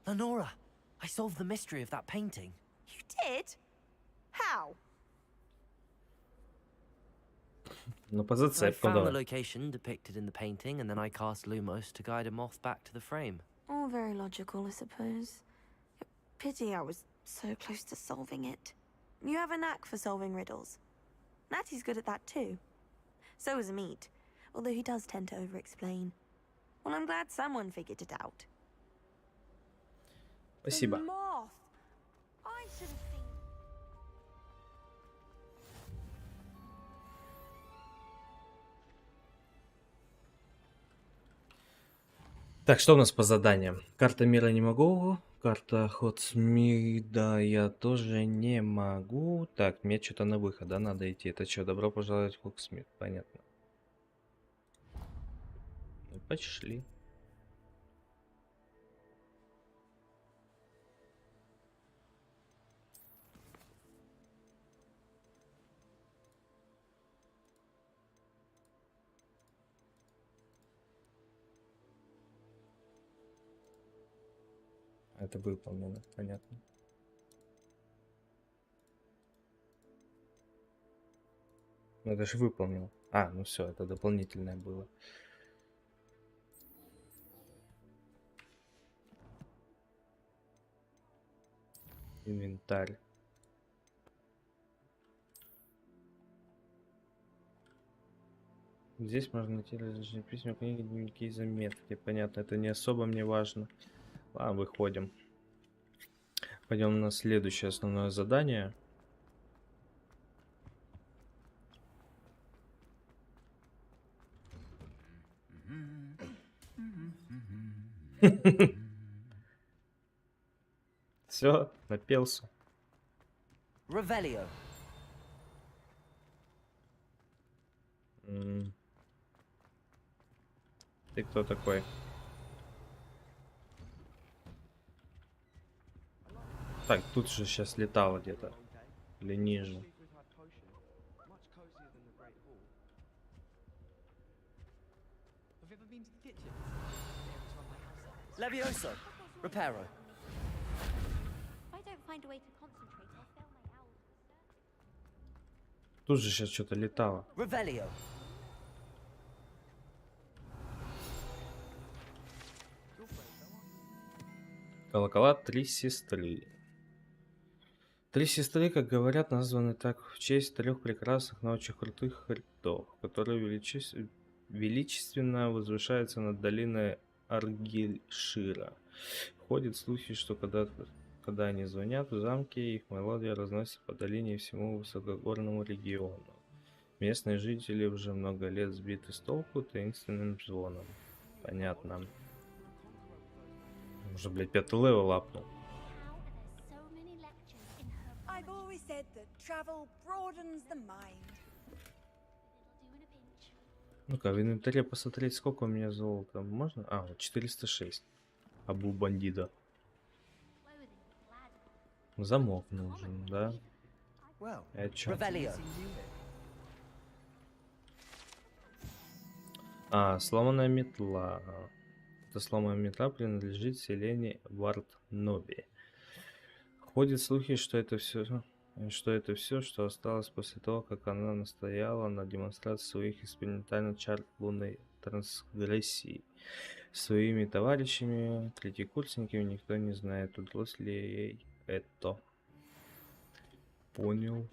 Lenora, I solved the mystery of that painting. You did? How? Ну, по I зацепку, Oh, found the давай. location depicted in the painting, and then I cast Lumos to guide a moth back to the frame. All very logical, I suppose. Pity I was so close to solving it. You have a knack for solving riddles. Natty's good at that too. So is Amit, although he does tend to over-explain. Well, I'm glad someone figured it out. Спасибо. The moth. I should have seen. Так, что у нас по заданиям? Карта мира не могу. Карта Хотсмида я тоже не могу. Так, мне что-то на выход, да, надо идти. Это что, добро пожаловать в Хоксмит. Понятно. Ну, пошли. Это выполнено, понятно. Ну это же выполнил. А, ну все, это дополнительное было. Инвентарь. Здесь можно найти различные письма, книги, дневники и заметки. Понятно, это не особо мне важно. Ладно, выходим. Пойдем на следующее основное задание. Все, напелся. Revelio. Ты кто такой? Так, тут же сейчас летало где-то. Или ниже. Levioso. Reparo. If I don't find a way to concentrate, I'll fail my owl. Тут же сейчас что-то летало. Revelio. Колокола три сестры. Три сестры, как говорят, названы так в честь трех прекрасных, но очень крутых хребтов, которые величественно возвышаются над долиной Аргильшира. Ходят слухи, что когда они звонят в замке, их мелодия разносится по долине и всему высокогорному региону. Местные жители уже много лет сбиты с толку таинственным звоном. Понятно. Уже, блядь, 5-й левел апнул. I've always said that travel broadens the mind. Ну-ка, в инвентаре посмотреть, сколько у меня золота. Можно? А, вот 406. Абу бандида. Замок нужен, да? А чё? А, сломанная метла. Эта сломанная метла принадлежит селению Варт-Ноби. Ходят слухи, что это все, что осталось после того, как она настояла на демонстрации своих экспериментальных чар лунной трансгрессии. Своими товарищами, третьекурсниками, никто не знает, удалось ли ей это. Понял.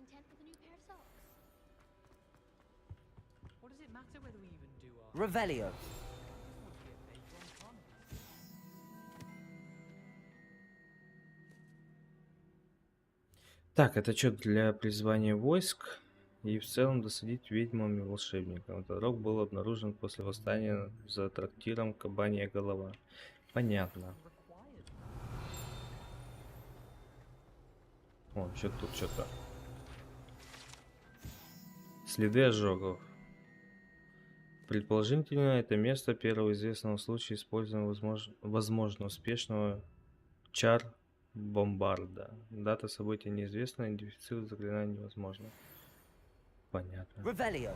Revelio. Так, это что для призвания войск и в целом досадить ведьмам и волшебникам. Этот рог был обнаружен после восстания за трактиром Кабанья голова. Понятно. О, что тут что-то. Следы ожогов. Предположительно, это место первого известного случая использования возможно успешного чар бомбарда. Дата события неизвестна, идентифицировать заклинание невозможно. Понятно. Revelio.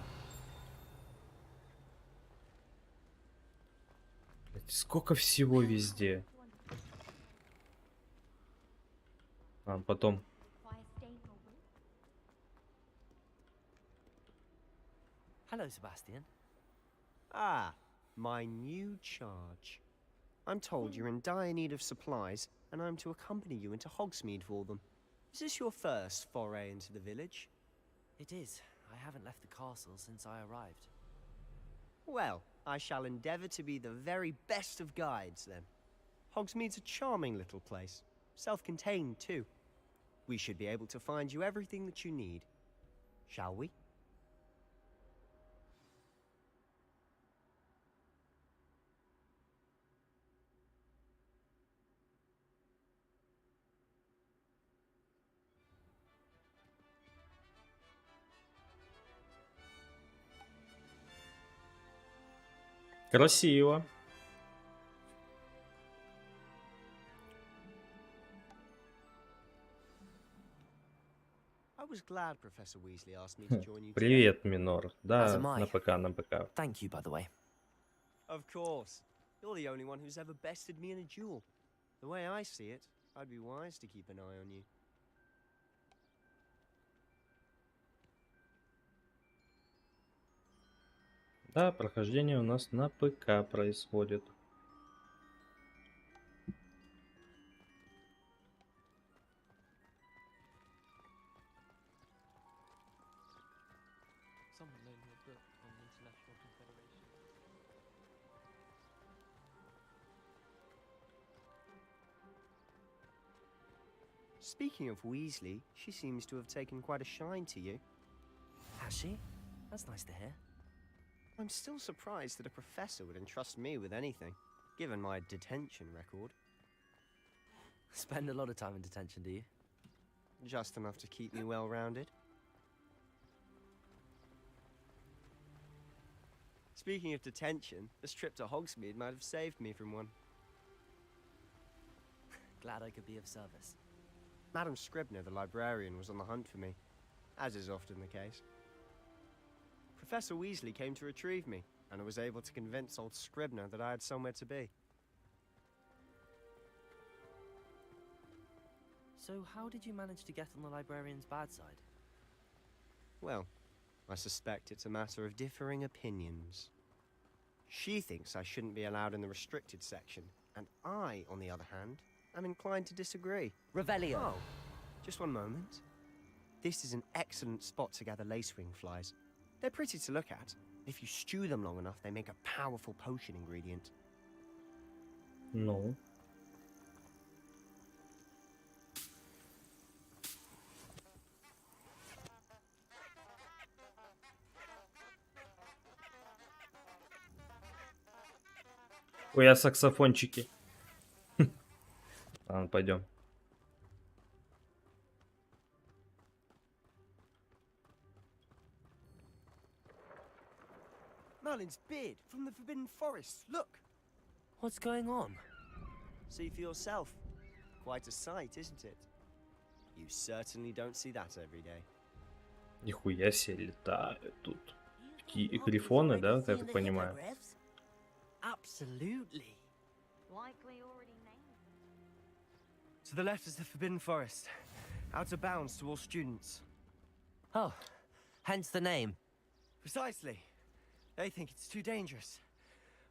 Сколько всего везде. А, потом. Hello, Sebastian. Ah, my new charge. I'm told you're in dire need of supplies, and I'm to accompany you into Hogsmeade for them. Is this your first foray into the village? It is. I haven't left the castle since I arrived. Well, I shall endeavour to be the very best of guides, then. Hogsmeade's a charming little place. Self-contained, too. We should be able to find you everything that you need. Shall we? Красиво. I was glad Professor Weasley asked me to join you today. Привет, Минор. As Да, am I. на ПК. Thank you, by the way. Of course. You're the only one who's ever bested me in a duel. The way I see it, I'd be wise to keep an eye on you. Да, прохождение у нас на ПК происходит. Someone loaned me a book on the International Confederation. Speaking of Weasley, she seems to have taken quite a shine to you. Has she? That's nice to hear. I'm still surprised that a professor would entrust me with anything, given my detention record. Spend a lot of time in detention, do you? Just enough to keep me well-rounded. Speaking of detention, this trip to Hogsmeade might have saved me from one. Glad I could be of service. Madam Scribner, the librarian, was on the hunt for me, as is often the case. Professor Weasley came to retrieve me, and I was able to convince old Scribner that I had somewhere to be. So how did you manage to get on the librarian's bad side? Well, I suspect it's a matter of differing opinions. She thinks I shouldn't be allowed in the restricted section, and I, on the other hand, am inclined to disagree. Revelio! Oh, just one moment. This is an excellent spot to gather lacewing flies. They're pretty to look at. If you stew them long enough, they make a powerful potion ingredient. Ну. Ой, а саксофончики. Ладно, пойдем. Merlin's beard from the Forbidden Forest. Look! What's going on? See for yourself. Quite a sight, isn't it? You certainly don't see that every day. Нихуя себе летают тут. Такие грифоны, да, я так понимаю? Absolutely. Likely already named. To the left is the Forbidden Forest. Out of bounds to all students. Oh, hence the name. Precisely. They think it's too dangerous.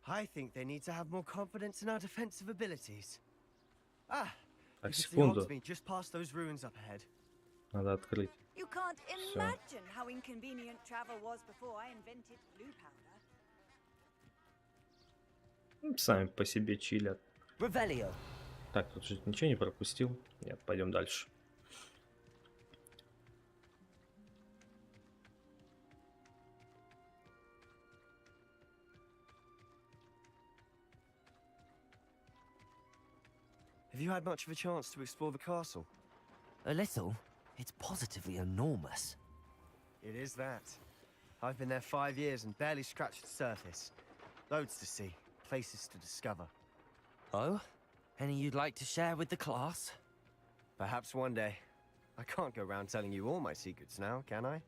I think they need to have more confidence in our defensive abilities. Ah, Так, you can see секунду. Hogsmeade just past those ruins up ahead. Надо открыть. You can't imagine how inconvenient travel was before I invented blue powder. Сами по себе чилят. Revelio. Так, тут же ничего не пропустил. Нет, пойдем дальше. Have you had much of a chance to explore the castle? A little. It's positively enormous. It is that. I've been there 5 years and barely scratched the surface. Loads to see, places to discover. Oh? Any you'd like to share with the class? Perhaps one day. I can't go around telling you all my secrets now, can I?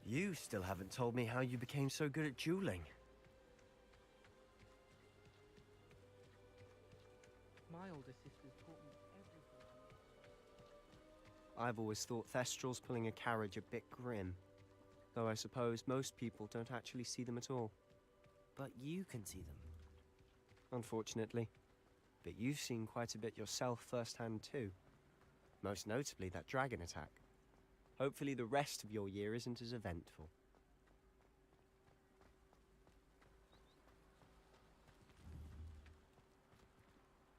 You still haven't told me how you became so good at dueling. My older sisters taught me everything. I've always thought Thestrals pulling a carriage a bit grim. Though I suppose most people don't actually see them at all. But you can see them. Unfortunately. but you've seen quite a bit yourself firsthand too. Most notably that dragon attack. Hopefully the rest of your year isn't as eventful.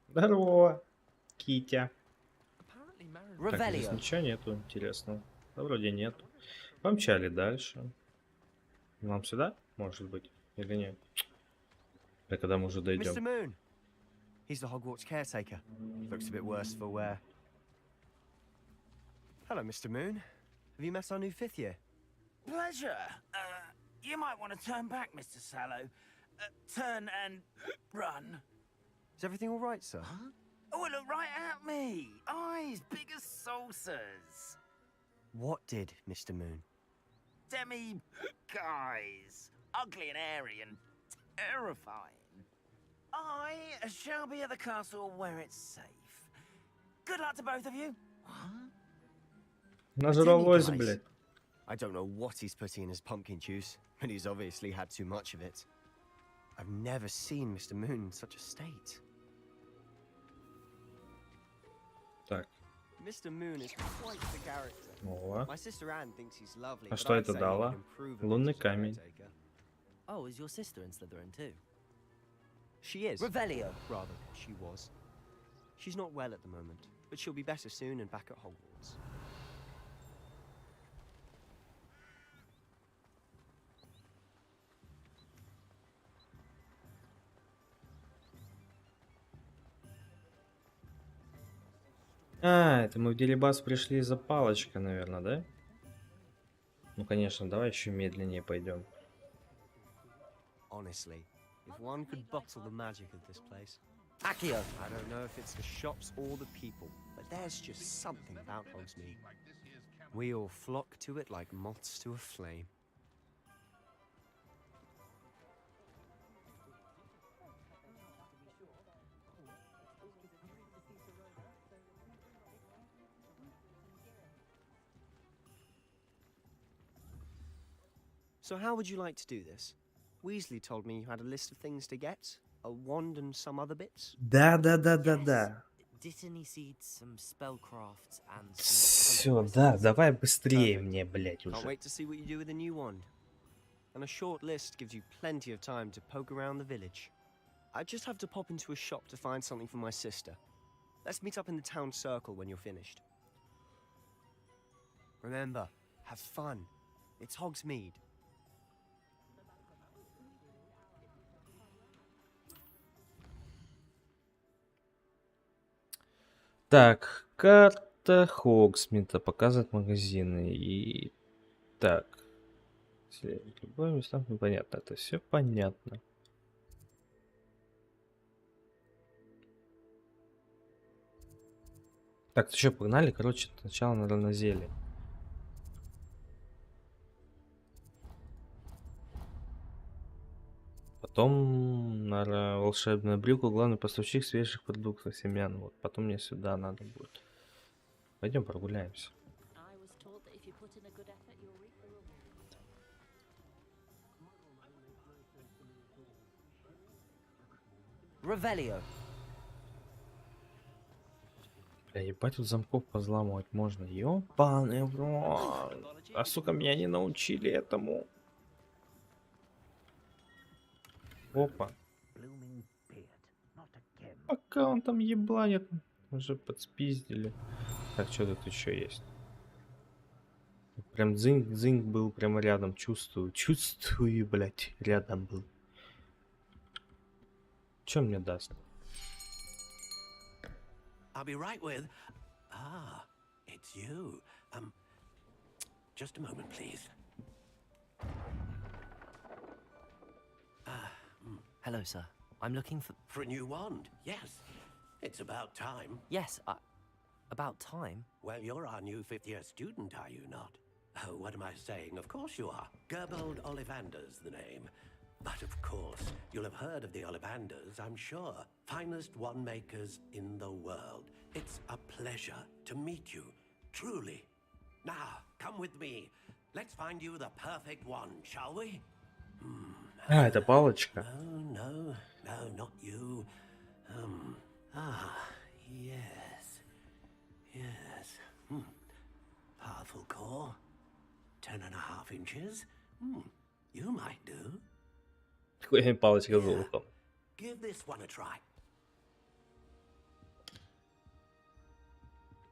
Здорово, Китя. Так, здесь Revelio. ничего нету интересного. Да, вроде нету. Помчали дальше. Нам сюда, может быть, или нет? Да когда мы уже Mr. дойдем. Moon! He's the Hogwarts caretaker. Looks a bit worse for wear. Hello, Mr. Moon. Have you met our new 5th year? Pleasure. You might want to turn back, Mr. Sallow. Turn and run. Is everything all right, sir? Huh? Oh, look right at me. Eyes big as saucers. What did, Mr. Moon? Guys. Ugly and airy and terrifying. I shall be at the castle where it's safe. Good luck to both of you. Нажралось, блядь. I don't know what he's putting in his pumpkin juice, but he's obviously had too much of it. I've never seen Mr. Moon in such a state. Так. Mr. Moon is quite the character. О. My sister Anne thinks he's lovely, А but что I'd это say he дало? could improve a bit Лунный as a камень. caretaker. Oh, is your sister in Slytherin too? She is. Revelio. Rather, she was. She's not well at the moment, but she'll be better soon and back at Hogwarts. А, это мы в Делибас пришли за палочкой, наверное, да? Ну, конечно, давай еще медленнее пойдем. Honestly, if one could bottle the magic of this place. Accio. I don't know if it's the shops or the people, but there's just something about Hogsmeade. We all flock to it like moths to a flame. So how would you like to do this? Weasley told me you had a list of things to get. A wand and some other bits. Да. Dittany seeds, some spellcrafts, and some... Все, да, давай быстрее мне, блять, Can't уже. wait to see what you do with the new wand. And a short list gives you plenty of time to poke around the village. I just have to pop into a shop to find something for my sister. Let's meet up in the town circle when you're finished. Remember, have fun. It's Hogsmeade. Так, карта Хогсмита показывает магазины. И так. Любое место, ну, понятно, это все понятно. Так, ты что, погнали? Короче, сначала надо на зелье. Потом, наверное, волшебная брюка, главный поставщик свежих продуктов, семян. Вот, потом мне сюда надо будет. Пойдем прогуляемся. Revelio. Бля, ебать, тут замков позламывать можно. Ёбаный в рот. А сука, меня не научили этому. Опа. Пока он там ебланит, уже подспиздили. Так, что тут еще есть? Прям дзынь был прямо рядом. Чувствую, блять, рядом был. Что мне даст? I'll be right with... Ah, it's you. Just a moment, please. Hello, sir. I'm looking for... For a new wand, yes. It's about time. Yes, about time? Well, you're our new 5th year student, are you not? Oh, what am I saying? Of course you are. Gerbold Ollivander's the name. But of course, you'll have heard of the Ollivanders, I'm sure. Finest wand makers in the world. It's a pleasure to meet you, truly. Now, come with me. Let's find you the perfect wand, shall we? А, это палочка. No, not you. Ah, yes. Yes. Powerful core. 10.5 inches. You might do. Какая палочка с золотом. Give this one a try.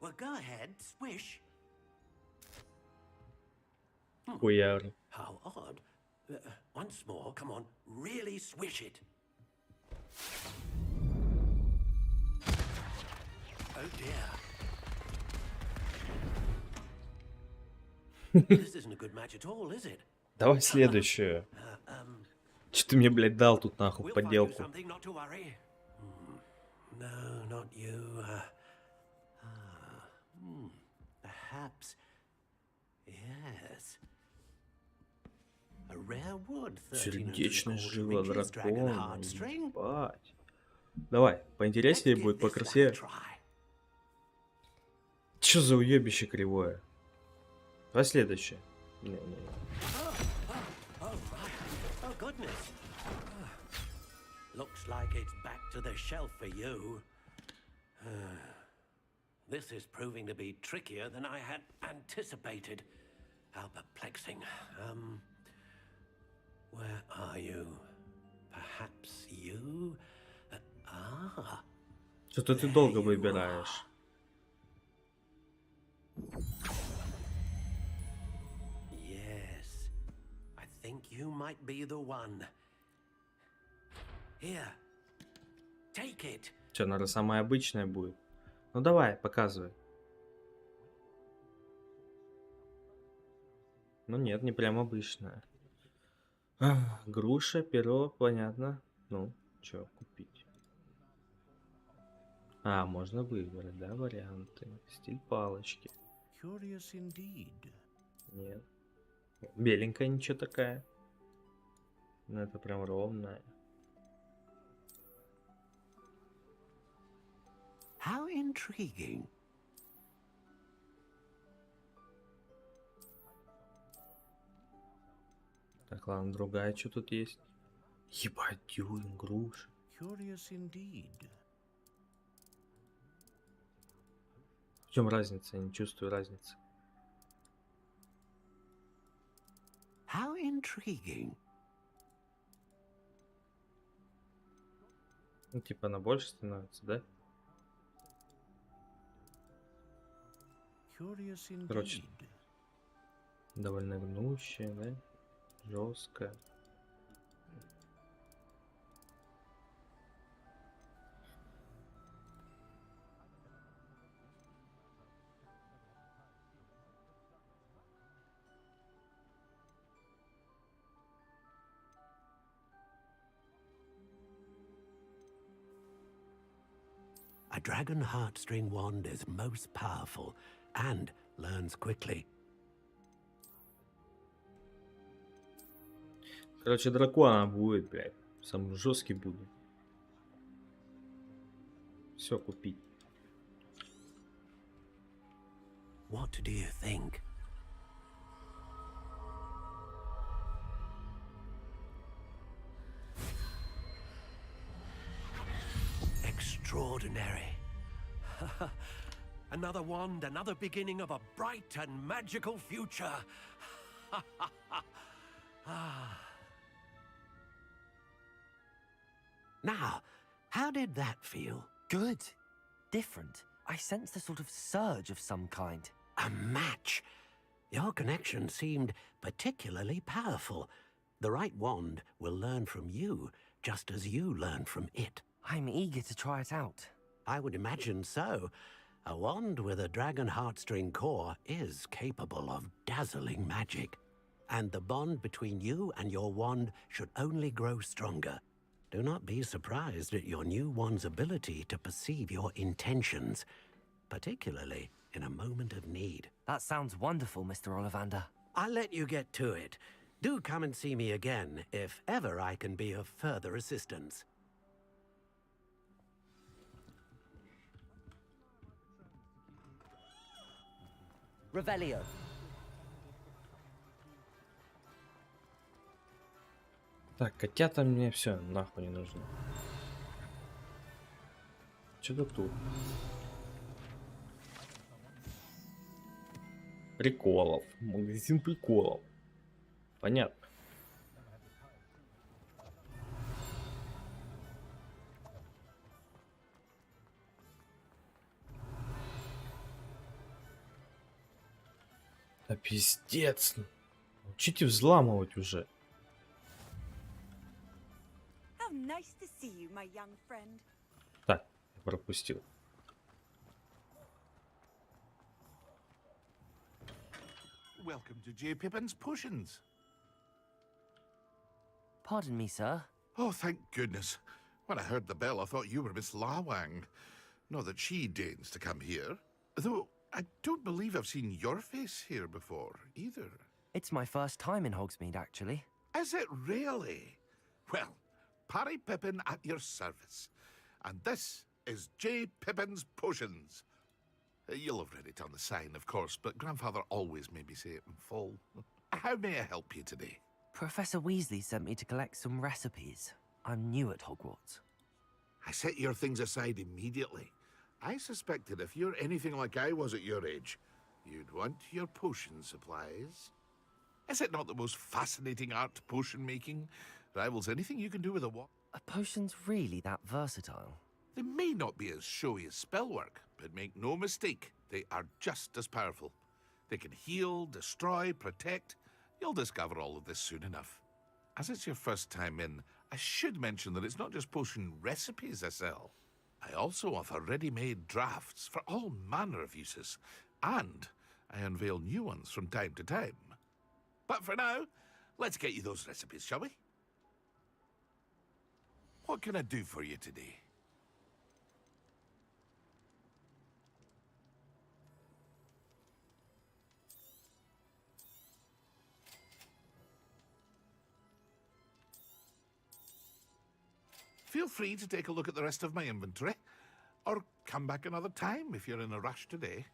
Well, go ahead, swish. Хуяр. How odd. Once more, come on, really swish it. Oh dear. This isn't a good match at all, is it? Давай следующую. Че ты мне, блядь, дал тут нахуй подделку? No, not you. Perhaps. Yes. A rare wood. Сердечная жила дракона. Ебать. Давай, поинтереснее будет, покрасивее. Чё за уебище кривое? Давай следующее. Не-не-не. Oh goodness. Looks like it's back to the shelf for you. This is proving to be trickier than I had anticipated. How perplexing. Where are you? Perhaps you? Что-то ты долго выбираешь. Yes. I think you might be the one. Here. Take it. Что, наверное, самая обычная будет? Ну давай, показывай. Ну нет, не прям обычная. Груша, перо, понятно. Ну, что купить? Можно выбрать, да, варианты. Стиль палочки. Нет. Беленькая ничего такая. Ну это прям ровная. How intriguing. Так, ладно, другая, что тут есть? Ебать, дюйм, груша. В чем разница? Я не чувствую разницы. How intriguing. Ну, типа, она больше становится, да? Короче, довольно гнущая, да? Жесткая. A dragon heartstring wand is most powerful and learns quickly. Короче, дракона будет, блядь. Самый жесткий будет. Все купить. What do you think? Extraordinary. Another wand, another beginning of a bright and magical future. Now, how did that feel? Good. Different. I sensed a sort of surge of some kind. A match. Your connection seemed particularly powerful. The right wand will learn from you, just as you learn from it. I'm eager to try it out. I would imagine so. A wand with a dragon heartstring core is capable of dazzling magic. And the bond between you and your wand should only grow stronger. Do not be surprised at your new wand's ability to perceive your intentions, particularly in a moment of need. That sounds wonderful, Mr. Ollivander. I'll let you get to it. Do come and see me again if ever I can be of further assistance. Revelio. Так, котята мне все нахуй не нужны. Что-то тут. Приколов. Магазин приколов. Понятно. Да пиздец. Учите взламывать уже. How nice to see you, my young friend. Так, я пропустил. Welcome to J. Pippin's Potions. Pardon me, sir. Oh, thank goodness. When I heard the bell, I thought you were Miss Lawang. Not that she deigns to come here. Though, I don't believe I've seen your face here before, either. It's my first time in Hogsmeade, actually. Is it really? Well, Parry Pippin at your service. And this is J. Pippin's Potions. You'll have read it on the sign, of course, but Grandfather always made me say it in full. How may I help you today? Professor Weasley sent me to collect some recipes. I'm new at Hogwarts. I set your things aside immediately. I suspected if you're anything like I was at your age, you'd want your potion supplies. Is it not the most fascinating art, potion making? Rivals anything you can do with a wand? Are potions really that versatile? They may not be as showy as spellwork, but make no mistake, they are just as powerful. They can heal, destroy, protect. You'll discover all of this soon enough. As it's your first time in, I should mention that it's not just potion recipes I sell. I also offer ready-made drafts for all manner of uses, and I unveil new ones from time to time. But for now, let's get you those recipes, shall we? What can I do for you today? Feel free to take a look at the rest of my inventory, or come back another time if you're in a rush today.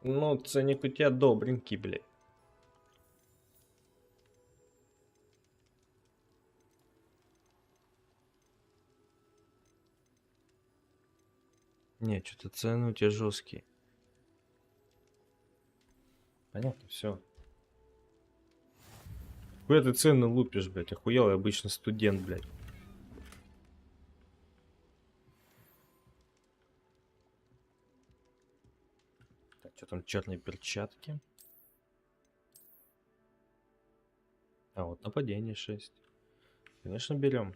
Ну, ценник у тебя добренький, блядь. Не, что-то цены у тебя жесткие. Понятно, все. Куда ты цены лупишь, блядь? Охуел, я обычно студент, блядь. Так, что там, черные перчатки? А вот нападение 6. Конечно, берем.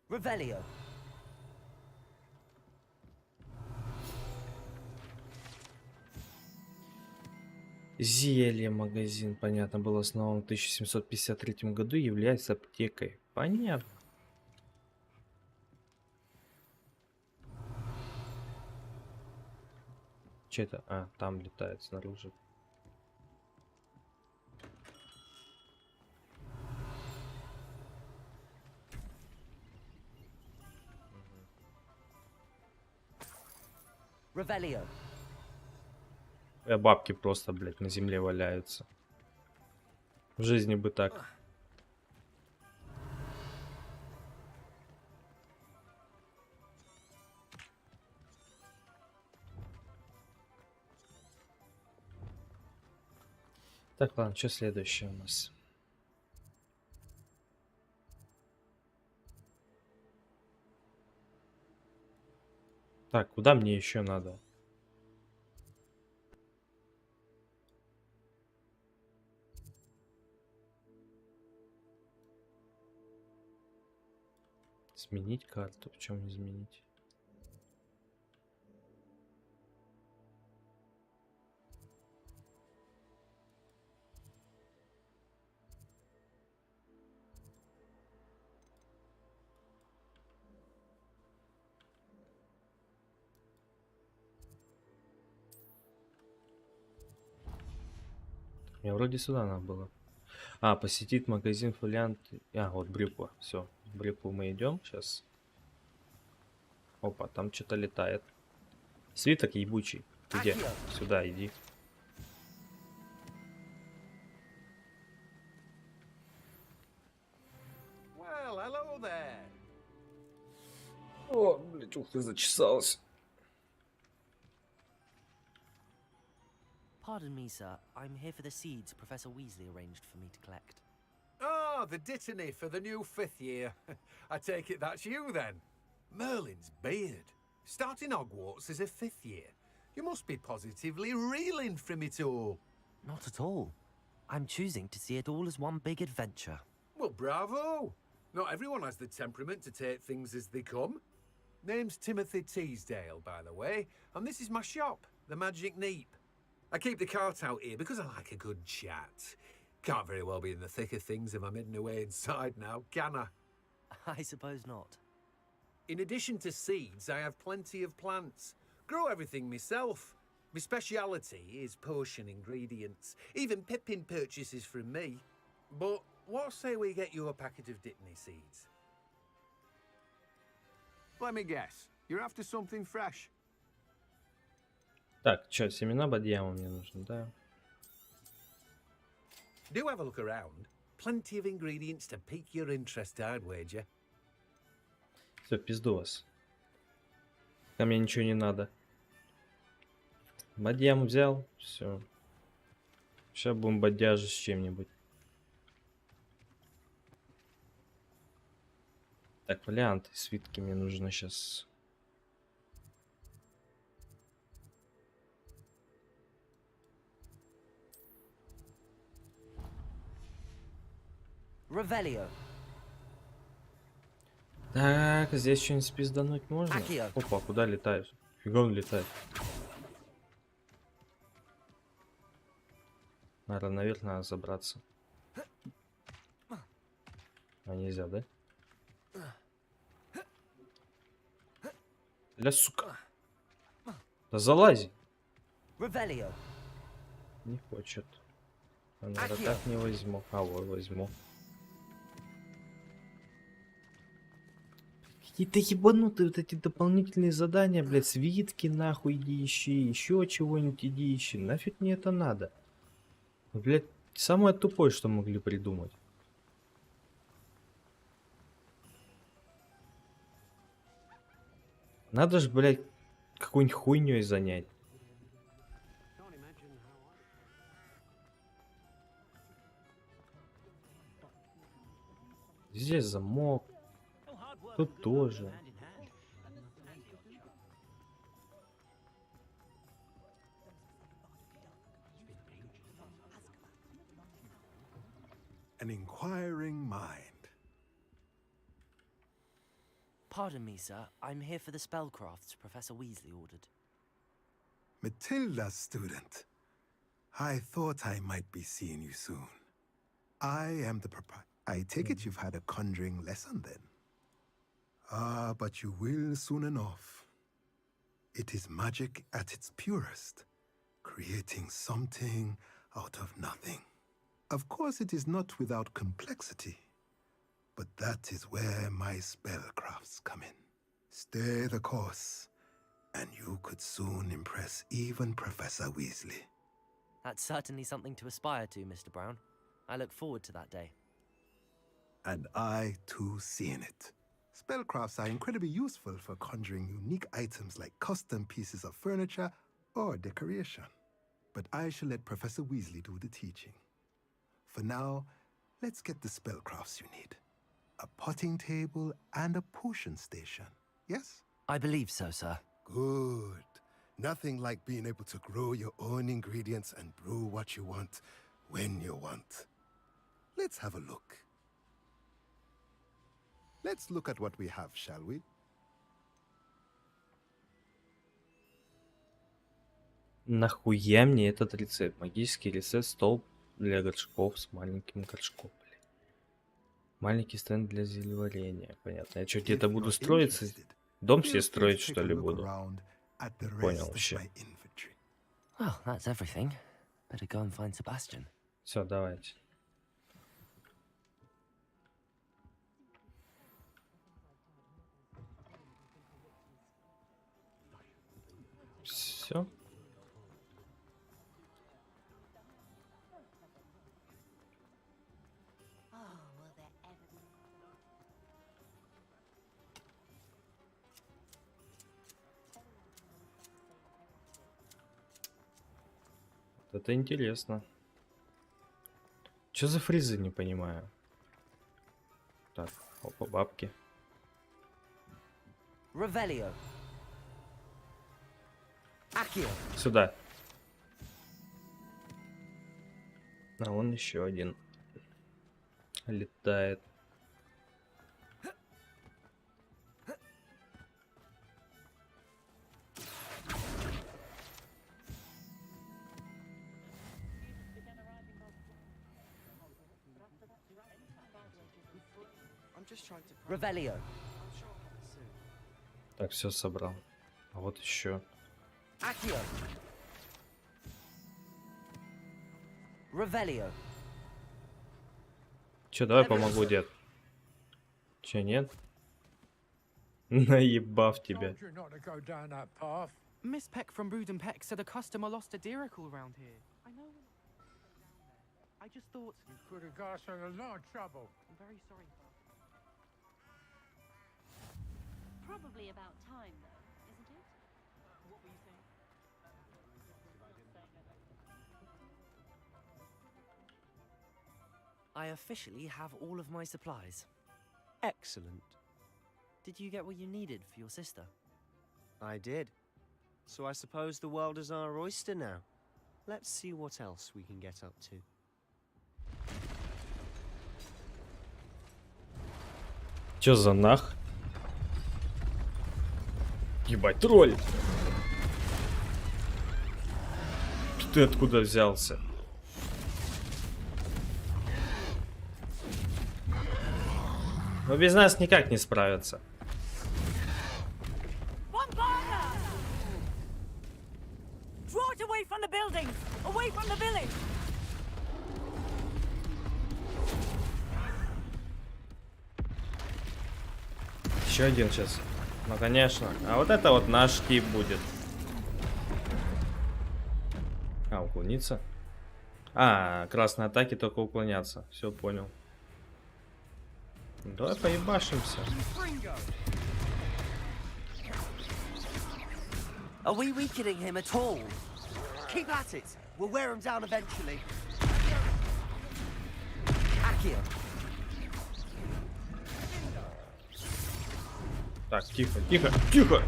Revelio. Зелье магазин, понятно, был основан в 1753 году, является аптекой. Понятно. Че это? А, там летает снаружи. Revelio. Бабки просто, блядь, на земле валяются. В жизни бы так. Так, ладно, что следующее у нас? Так, куда мне еще надо? Сменить карту. В чем изменить? Мне вроде сюда надо было. А, посетить магазин фолиант. А, вот брюква. Все. В брюкву мы идем сейчас. Опа, там что-то летает. Свиток ебучий. Где? Сюда иди. Well, hello there. О, блядь, ухо зачесалось. Pardon me, sir. I'm here for the seeds Professor Weasley arranged for me to collect. Ah, the dittany for the new 5th year. I take it that's you then. Merlin's beard. Starting Hogwarts as a 5th year. You must be positively reeling from it all. Not at all. I'm choosing to see it all as one big adventure. Well, bravo. Not everyone has the temperament to take things as they come. Name's Timothy Teasdale, by the way, and this is my shop, the Magic Neep. I keep the cart out here because I like a good chat. Can't very well be in the thick of things if I'm hidden away inside now, can I? I suppose not. In addition to seeds, I have plenty of plants. Grow everything myself. My speciality is potion ingredients. Even Pippin purchases from me. But what say we get you a packet of dittany seeds? Let me guess. You're after something fresh. Так, что, семена бадьяма мне нужны, да? Do have a look around. Plenty of ingredients to pique your interest, I'd wager. Все, пизду вас. Ко мне ничего не надо. Бадьям взял, все. Сейчас будем бодяжить с чем-нибудь. Так, варианты, свитки мне нужно сейчас. Revelio. Так, здесь что-нибудь спиздануть можно? Опа, куда летаешь? Фига он летает. Наверное, наверх надо забраться. А нельзя, да? Ля, сука. Да залази. Revelio. Не хочет. А, наверное, так не возьму. А, вот возьму. Какие-то ебанутые вот эти дополнительные задания, блядь, свитки нахуй иди ищи, еще чего-нибудь иди ищи. Нафиг мне это надо? Блядь, самое тупое, что могли придумать. Надо ж, блядь, какой-нибудь хуйней занять. Здесь замок. Тут тоже. An inquiring mind. Pardon me, sir. I'm here for the spellcrafts Professor Weasley ordered. Matilda's student. I thought I might be seeing you soon. I am the proprietor. I take it you've had a conjuring lesson then? Ah, but you will soon enough. It is magic at its purest, creating something out of nothing. Of course, it is not without complexity, but that is where my spellcrafts come in. Stay the course, and you could soon impress even Professor Weasley. That's certainly something to aspire to, Mr. Brown. I look forward to that day. And I, too, seeing it. Spellcrafts are incredibly useful for conjuring unique items like custom pieces of furniture or decoration. But I shall let Professor Weasley do the teaching. For now, let's get the spellcrafts you need. A potting table and a potion station, yes? I believe so, sir. Good. Nothing like being able to grow your own ingredients and brew what you want when you want. Let's have a look. Let's look at what we have, shall we? Нахуя мне этот рецепт? Магический рецепт, стол для горшков с маленьким горшком. Маленький стенд для зельеварения. Понятно. Я что, где-то буду строиться? Дом себе строить, что ли, буду? Понял вообще. Well, that's everything. Better go and find Sebastian. Все, давайте. Все. Это интересно. Что за фризы, не понимаю. Так, опа, бабки. Revelio. Accio. Сюда. А вон еще один летает. Revelio. Так, все собрал. А вот еще. Accio. Revelio. Че, давай помогу, дед. Че, нет? Наебав тебя. Miss Peck from Brood and Peck said a customer lost a diricle around here. I know. I just thought you could have got us in a lot of trouble. I'm very sorry, Father. Probably about time, though, isn't it? What were you saying? I officially have all of my supplies. Excellent. Did you get what you needed for your sister? I did. So I suppose the world is our oyster now. Let's see what else we can get up to. Чё за нах? Ебать, тролль! Ты откуда взялся? Но без нас никак не справятся. Draw it away from the buildings, away from the village. Еще один сейчас. Ну конечно. А вот это вот наш тип будет. А, уклониться. А, красные атаки только уклоняться. Все, понял. Давай поебашимся. Are we weakening him at all? Keep at it. We'll wear him down eventually. Accio. Так, тихо, тихо, тихо.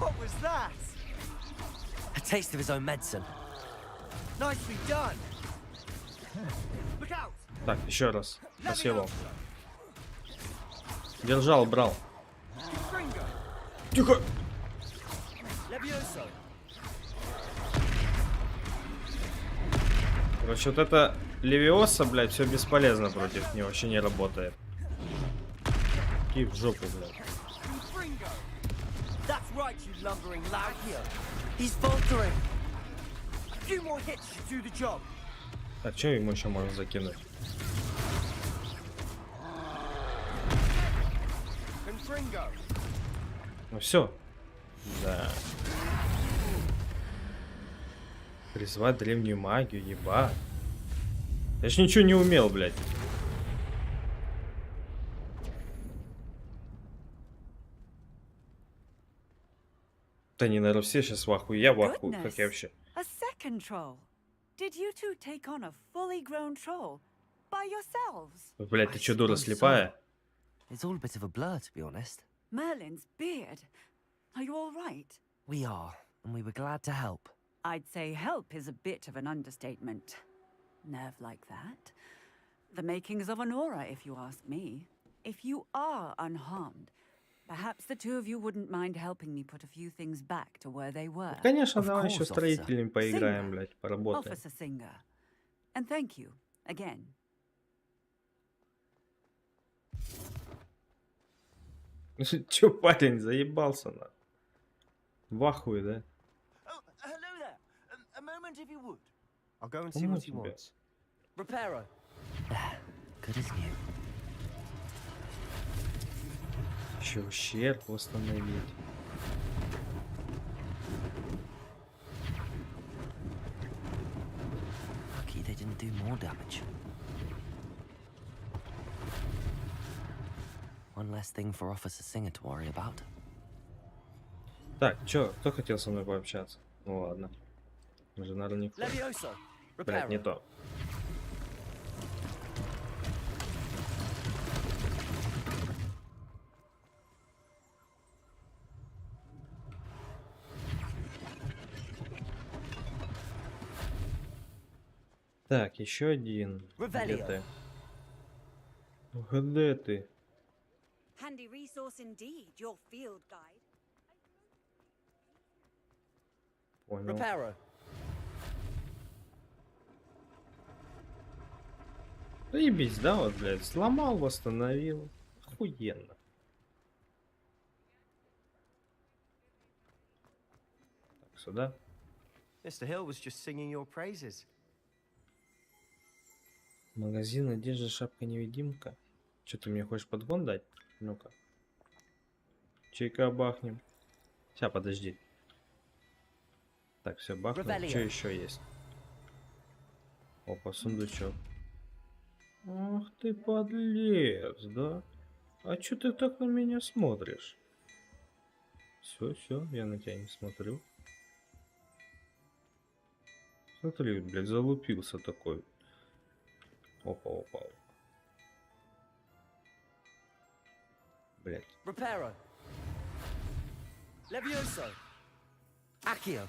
What was that? A taste of his own medicine. Nicely done. Look out. Так, еще раз. Спасибо. Держал, брал. Тихо. Levioso. Короче, вот это Левиоса, блядь, все бесполезно против него, вообще не работает. И в жопу, блядь. That's right, you lumbering loud here. He's faltering. A few more hits should do the job. Так, что ему еще можно закинуть? Ну все. Да. Призвать древнюю магию, ебать. Я ж ничего не умел, блядь. Да не, наверное, все сейчас в ахуе. Я в ахуе, как я вообще. A second troll. Did you two take on a fully grown troll by yourselves? Блядь, ты что, дура слепая? It's all a bit of a blur, to be honest. Merlin's beard. Are you all right? We are, and we were glad to help. I'd say help is a bit of an understatement. Nerve like that. The makings of an aura, if you ask me. If you are unharmed, perhaps the two of you wouldn't mind helping me put a few things back to where they were. Конечно, давай еще строителями поиграем, блядь, поработаем. Officer Singer. And thank you, again. Че, парень, заебался на? В ахуе, да? Hello there. A moment if you would. I'll go and see what he wants. Reparo. Good as new. Еще ущерб восстановить. do more damage. One less thing for Officer Singer to worry about. Так, чё, кто хотел со мной пообщаться? Ну ладно. Уже, наверное, никто. Блять, не то. Так, еще один. Где ты? Где ты? Handy resource indeed, your field guide. Понял. Заебись, да, вот, блядь, сломал, восстановил. Охуенно. Так, сюда. Mr. Hill was just singing your praises. Магазин одежды, шапка-невидимка. Что ты мне хочешь подгон дать? Ну-ка. Чайка бахнем. Сейчас, подожди. Так, все, бахнем. Что еще есть? Опа, сундучок. Ах ты подлец, да? А что ты так на меня смотришь? Все, я на тебя не смотрю. Смотри, блядь, залупился такой. Опа. Блядь. Reparo. Levioso. Accio.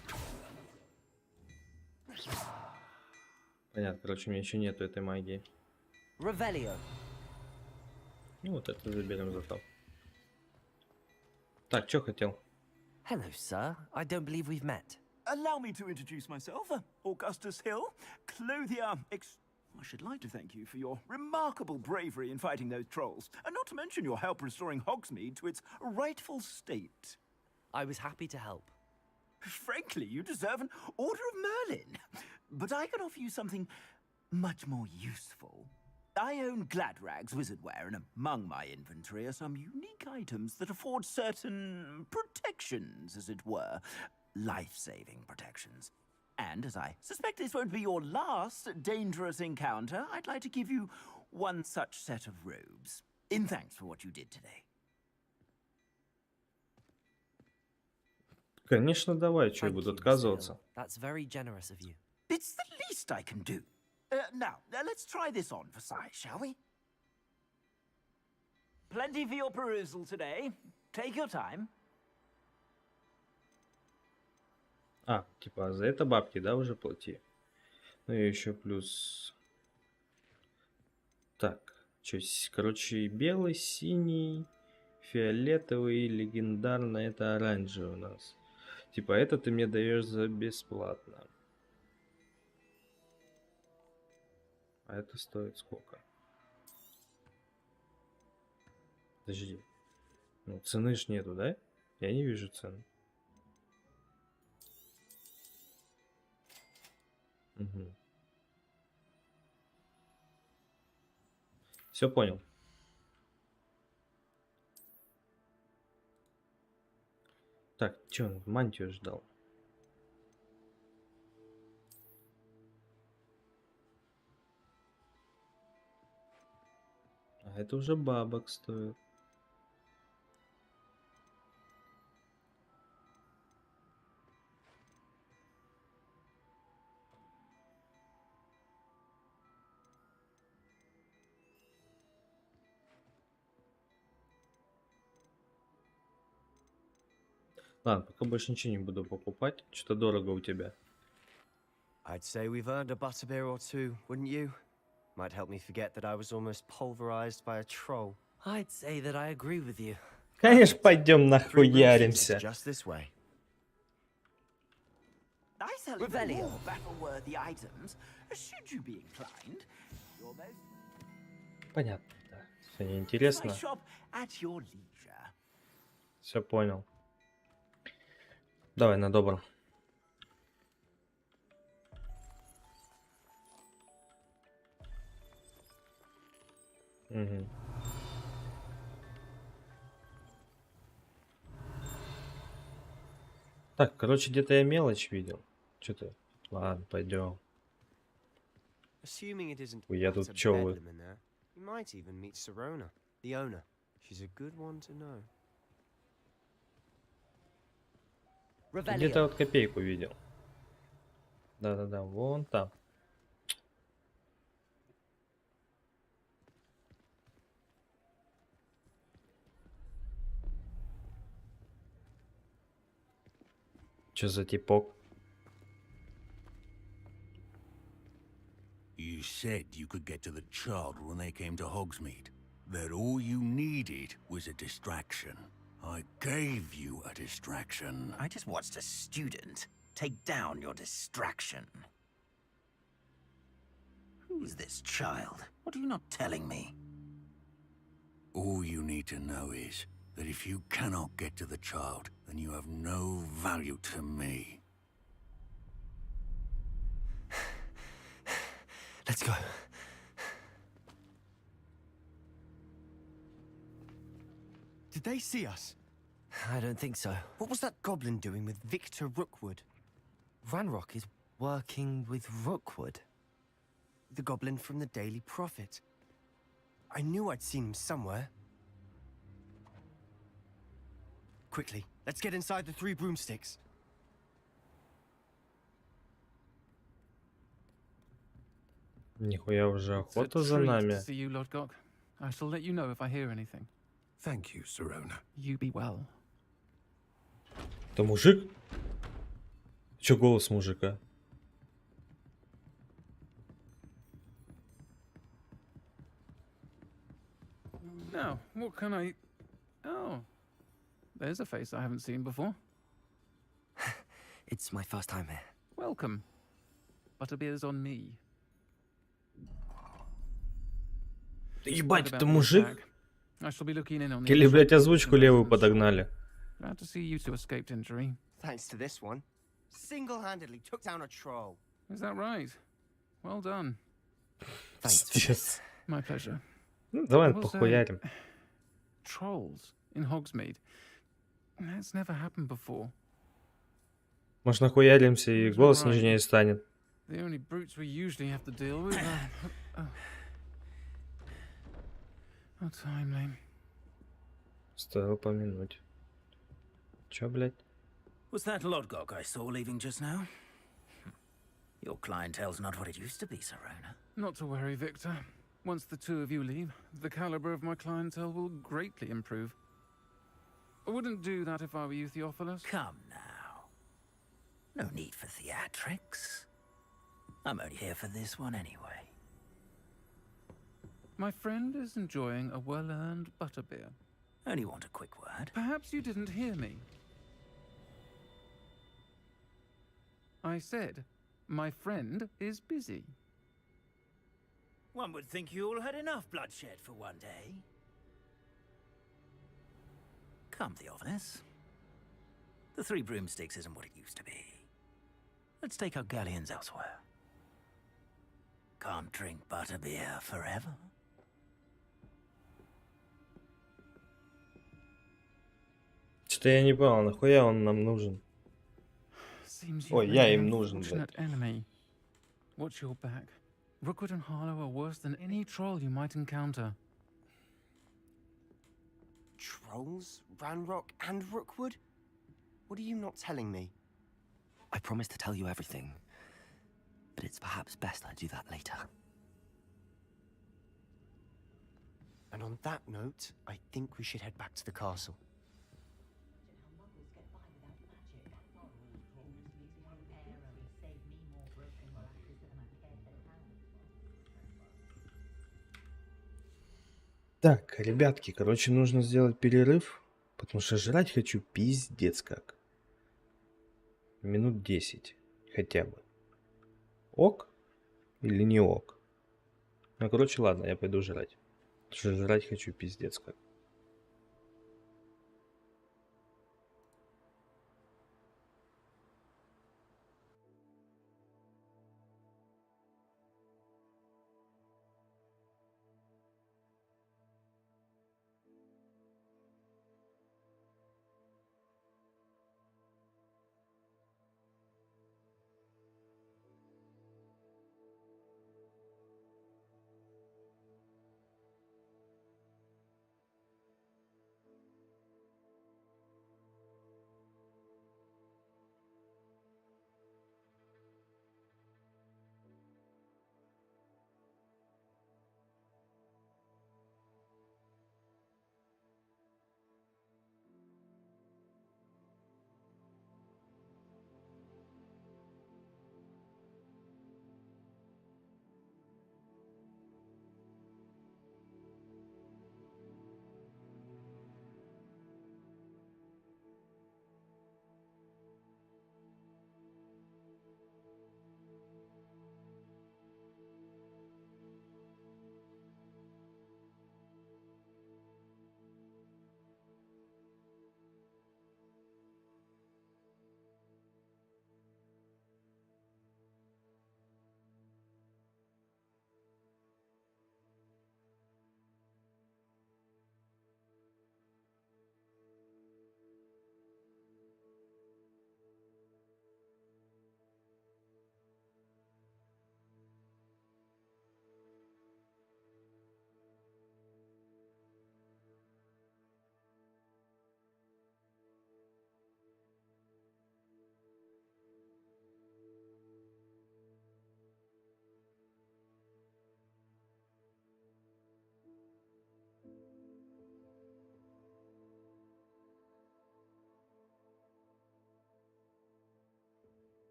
Понятно, короче, у меня еще нету этой магии. Revelio. Ну вот это заберем зато. Так, что хотел? Hello, sir. I don't believe we've met. Allow me to introduce myself, Augustus Hill, clothier I should like to thank you for your remarkable bravery in fighting those trolls, and not to mention your help restoring Hogsmeade to its rightful state. I was happy to help. Frankly, you deserve an Order of Merlin. But I can offer you something much more useful. I own Gladrag's wizardware, and among my inventory are some unique items that afford certain protections, as it were. Life-saving protections. And as I suspect this won't be your last dangerous encounter, I'd like to give you one such set of robes, in thanks for what you did today. Конечно, давай, что я буду отказываться. That's very generous of you. It's the least I can do. Now, let's try this on for size, shall we? Plenty for your perusal today. Take your time. А, типа, за это бабки, да, уже плати? Ну и еще плюс... Так, что, короче, белый, синий, фиолетовый, легендарно, это оранжевый у нас. Типа, это ты мне даешь за бесплатно. А это стоит сколько? Подожди. Ну, цены ж нету, да? Я не вижу цены. Угу. Все понял. Так, что он мантию ждал? А это уже бабок стоит. Ладно, пока больше ничего не буду покупать. Что-то дорого у тебя. I'd say we've earned a butterbeer or two, wouldn't you? Might help me forget that I was almost pulverized by a troll. I'd say that I agree with you. Конечно, пойдем нахуяримся. Just this way. I sell more battle-worthy items, should you be inclined. Понятно, да. Все неинтересно. Shop at your leisure. Все понял. Давай, на добром. Угу. Так, короче, где-то я мелочь видел. Что ты? Ладно, пойдем. Assuming it isn't Я тут utter чё вы? bedlam in there, you might even meet Sirona, the owner. She's a good one to know. Где-то вот копейку видел. Да-да-да, вон там. Чё за типок? You said you could get to the child when they came to Hogsmeade. That all you needed was a distraction. I gave you a distraction. I just watched a student take down your distraction. Who's this child? What are you not telling me? All you need to know is that if you cannot get to the child, then you have no value to me. Let's go. Did they see us? I don't think so. What was that goblin doing with Victor Rookwood? Ranrock is working with Rookwood. The goblin from the Daily Prophet. I knew I'd seen him somewhere. Quickly, let's get inside the 3 broomsticks. Нихуя уже It's a охота за treat нами. to see you, Lodgok. I shall let you know if I hear anything. Thank you, Sirona. You be well. Это мужик? Чё голос мужика? Now, what can I... Oh, there's a face I haven't seen before. It's my first time here. Welcome. Butterbeer's on me. Ебать, это мужик? I shall be looking in on Или, блядь, озвучку левую подогнали? Glad to see you two escaped injury. Thanks to this one. Single-handedly took down a troll. Is that right? Well done. Пиздец. My pleasure. Ну, давай I will say, похуярим. Trolls in Hogsmeade. That's never happened before. Может, нахуяримся и голос нежнее станет. The only brutes we usually have to deal with are... Oh, timely. Стоило помянуть. Чё, блядь? Was that Lodgok I saw leaving just now? Your clientele's not what it used to be, Sirona. Not to worry, Victor. Once the 2 of you leave, the caliber of my clientele will greatly improve. I wouldn't do that if I were you, Theophilus. Come now. No need for theatrics. I'm only here for this one anyway. My friend is enjoying a well-earned butterbeer. Only want a quick word. Perhaps you didn't hear me. I said, my friend is busy. One would think you all had enough bloodshed for one day. Come, Theophilus. The 3 broomsticks isn't what it used to be. Let's take our galleons elsewhere. Can't drink butterbeer forever. Что-то я не понял, нахуя он нам нужен? Ой, я им нужен, блядь. Enemy. Watch your back. Rookwood and Harlow are worse than any troll you might encounter. Trolls? Ranrock and Rookwood? What are you not telling me? I promised to tell you everything, but it's perhaps best I do that later. And on that note, I think we should head back to the castle. Так, ребятки, короче, нужно сделать перерыв, потому что жрать хочу пиздец как. Минут 10 хотя бы. Ок? Или не ок? Ну, короче, ладно, я пойду жрать. Потому что жрать хочу пиздец как.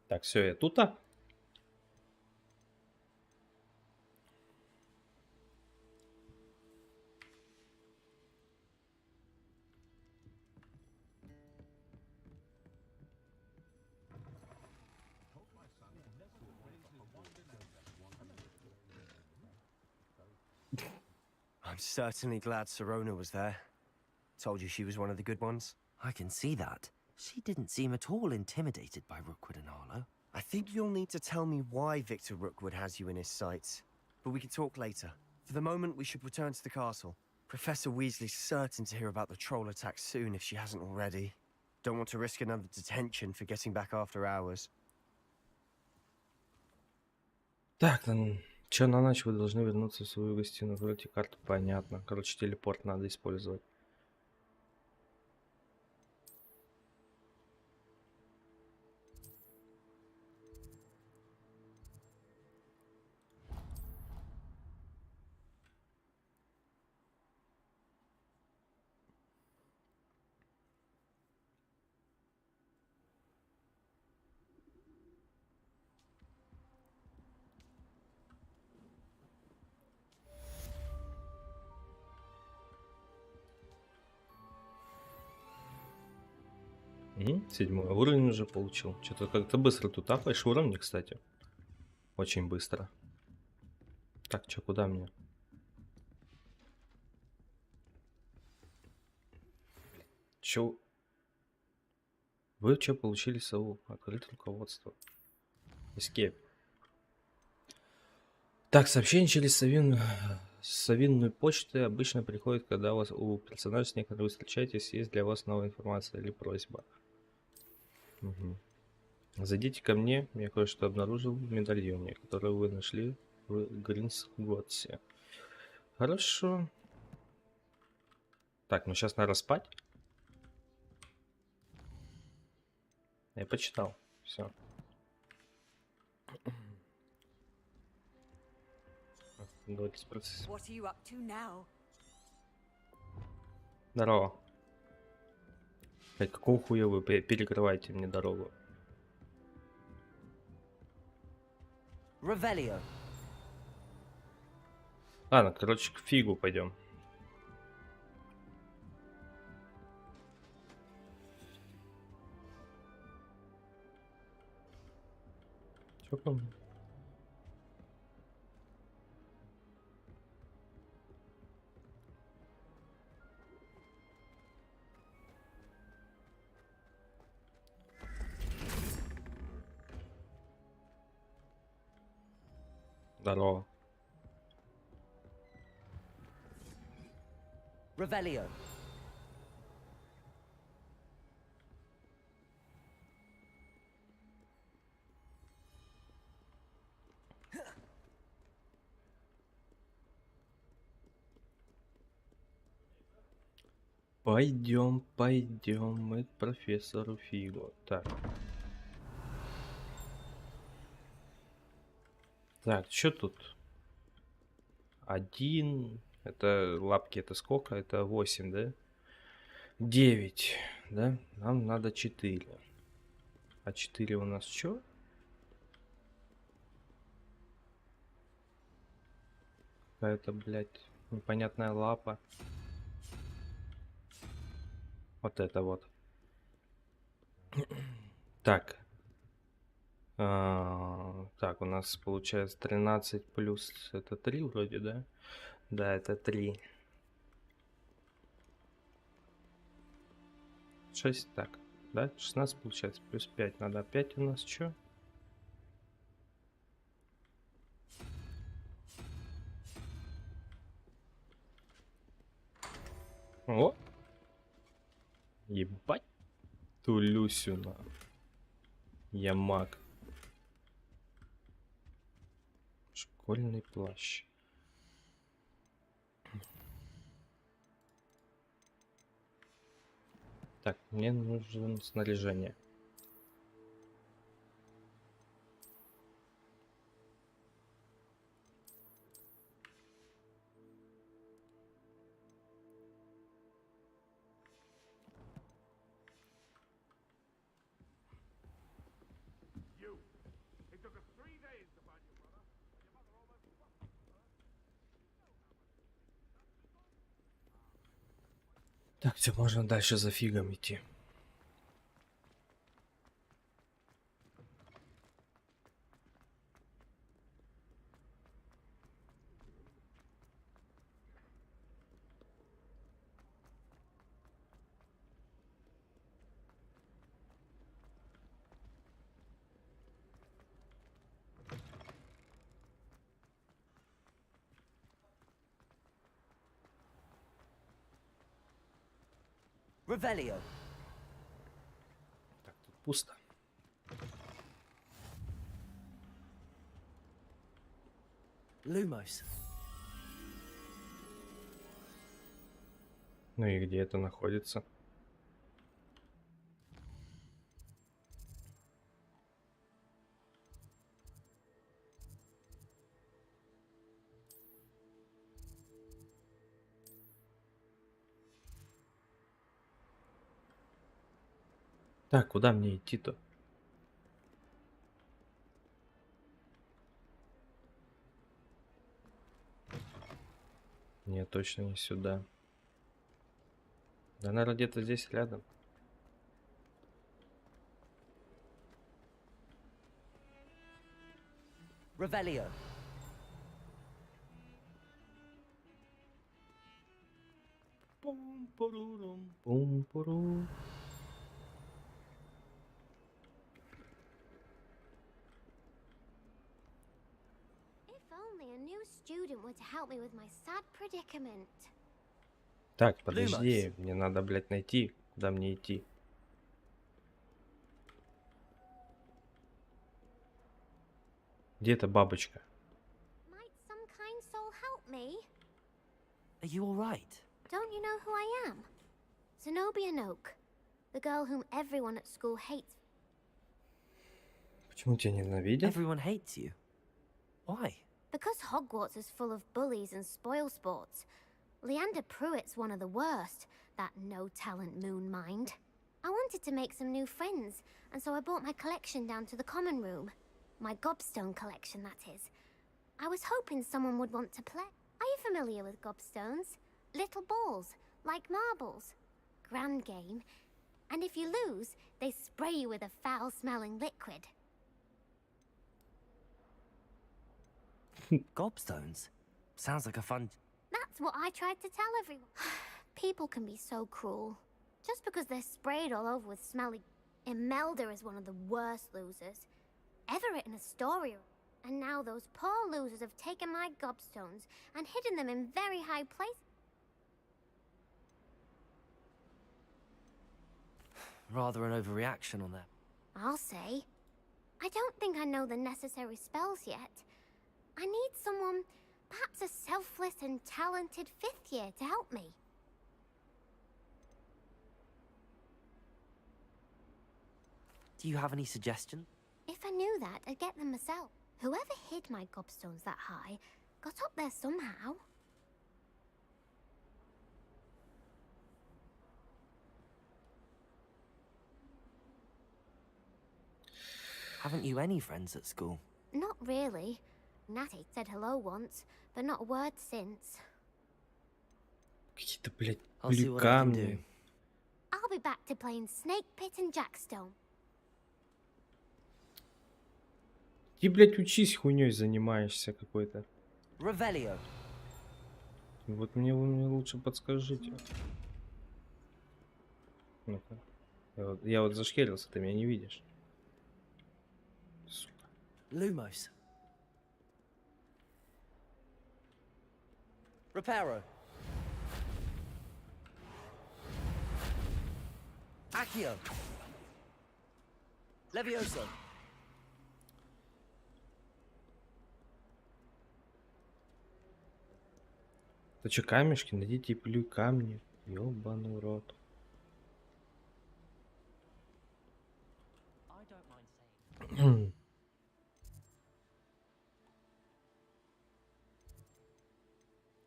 Так, все, я тут-то. I'm certainly glad Sirona was there. Told you she was one of the good ones. I can see that. She didn't seem at all intimidated by Rookwood and Harlow. I think you'll need to tell me why Victor Rookwood has you in his sights. But we can talk later. For the moment, we should return to the castle. Professor Weasley's certain to hear about the troll attack soon if she hasn't already. Don't want to risk another detention for getting back after hours. Так, чё на ночь вы должны вернуться в свою гостиную. Вроде карту понятно. Короче, телепорт надо использовать. Седьмой уровень уже получил. Что-то как-то быстро тут апаешь уровни, кстати. Очень быстро. Так, что, куда мне? Чё? Вы что получили сову? Открыть руководство. Escape. Так, сообщение через совинную почту обычно приходит, когда у персонажа, с некоторым вы встречаетесь, есть для вас новая информация или просьба. Угу. Зайдите ко мне, я кое-что обнаружил в медальоне, который вы нашли в Гринсготсе. Хорошо. Так, ну сейчас надо спать. Я почитал. Все. Здорово. Какого хуя вы перекрываете мне дорогу? Revelio. Ладно, короче, к фигу пойдем. Чё там? Здорово. Revelio. Пойдем мы к профессору Фигу. Так. Так, что тут? 1. Это лапки, это сколько? Это 8, да? 9, да? Нам надо 4. А 4 у нас что? Какая-то, блядь, непонятная лапа. Вот это вот. Так. Так, у нас получается 13 плюс это 3 вроде, да? Да, это 3. 6, так, да? 16 получается, плюс 5. Надо опять у нас что? О! Ебать! Тулюсюна. Я маг. Школьный плащ. Так, мне нужно снаряжение. You. Так, все, можно дальше за фигом идти. Revelio. Так, тут пусто. Lumos. Ну и где это находится? Так, куда мне идти-то? Нет, точно не сюда. Да, наверное, где-то здесь рядом. Revelio. Пум-пурурум. If only a new student were to help me with my sad predicament. Так, подожди, мне надо, блядь, найти, куда мне идти. Где эта бабочка? Might some kind soul help me? Are you all right? Don't you know who I am? Zenobia Noak, the girl whom everyone at school hates. Почему тебя ненавидят? Everyone hates you. Why? Because Hogwarts is full of bullies and spoil sports. Leander Pruitt's one of the worst, that no-talent moon mind. I wanted to make some new friends, and so I brought my collection down to the common room. My gobstone collection, that is. I was hoping someone would want to play. Are you familiar with gobstones? Little balls, like marbles. Grand game. And if you lose, they spray you with a foul-smelling liquid. Gobstones? Sounds like a fun... That's what I tried to tell everyone. People can be so cruel. Just because they're sprayed all over with smelly... Imelda is one of the worst losers. Ever written a story. And now those poor losers have taken my gobstones and hidden them in very high places. Rather an overreaction on that. I'll say. I don't think I know the necessary spells yet. I need someone, perhaps a selfless and talented 5th year to help me. Do you have any suggestions? If I knew that, I'd get them myself. Whoever hid my gobstones that high got up there somehow. Haven't you any friends at school? Not really. Natty said hello once, but not a word since. Какие-то, блядь, I'll see what I can do. камни. I'll be back to playing Snake Pit and Jackstone. Ты, блядь, учись, хуйней занимаешься какой-то. Revelio. Вот мне вы мне лучше подскажите. Ну-ка. Я вот зашкерился, ты меня не видишь. Сука. Lumos. Reparo. Accio. Levioso. Это что, камешки? Найдите и плюй камни. Ёбаный рот.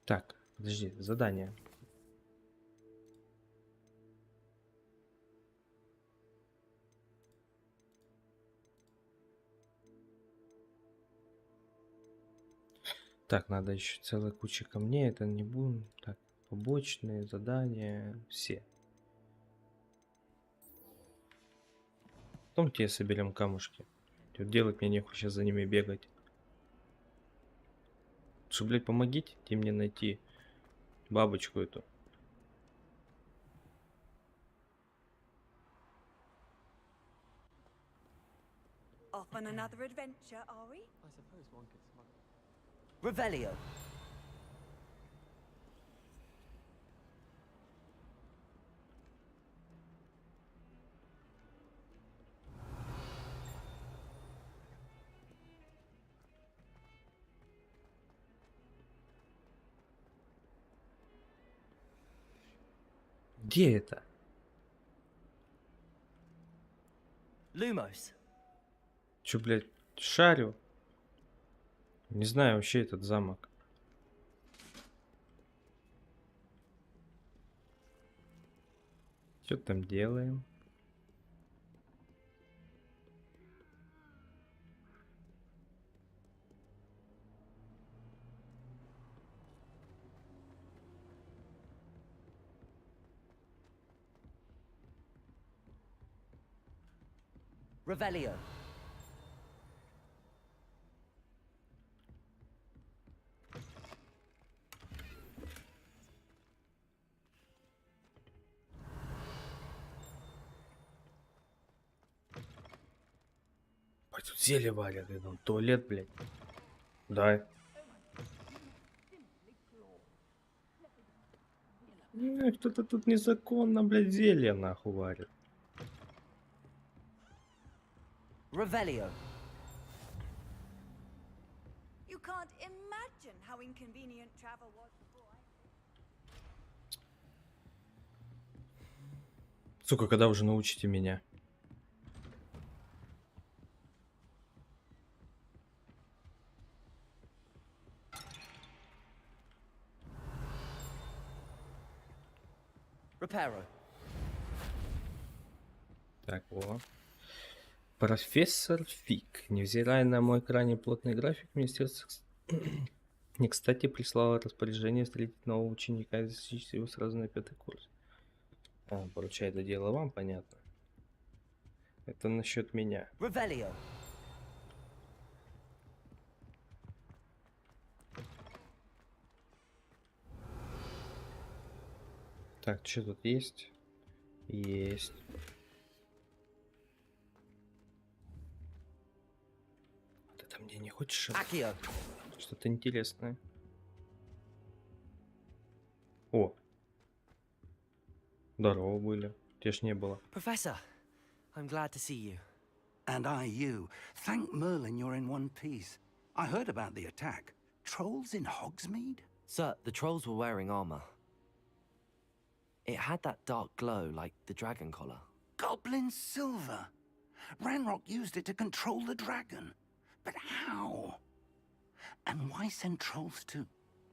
Так, подожди, задание. Так, надо еще целая куча камней, это не будем. Так, Побочные задания, все. Потом те соберем камушки. Тут делать мне нехуй сейчас за ними бегать. Что, блядь, помогите мне найти бабочку эту. Off on another adventure, are we? I suppose one could smuggle. Revelio. Где это? Lumos. Чё, блядь, шарю? Не знаю вообще этот замок. Что там делаем? Revelio. Ой, тут зелье варят, я думаю, туалет, блядь. Да. Кто-то тут незаконно, блядь, зелье нахуй варит. Revelio. You can't imagine how inconvenient travel was before. Сука, когда уже научите меня? Reparo. Так, вот. Профессор Фиг. Невзирая на мой крайне плотный график, министерство не кстати прислало распоряжение встретить нового ученика и зачислить его сразу на 5-й курс. Поручаю это дело вам, понятно. Это насчет меня. Revelio. Так, что тут есть? Есть. Ты там мне не хочешь? Что-то интересное. О. Здорово были. Тебя ж не было. Professor, I'm glad to see you. And I you. Thank Merlin you're in one piece. I heard about the attack. Trolls in Hogsmeade? Sir, the trolls were wearing armor. It had that dark glow like the dragon collar. Goblin silver. Ranrock used it to control the dragon. But how? And why send trolls too?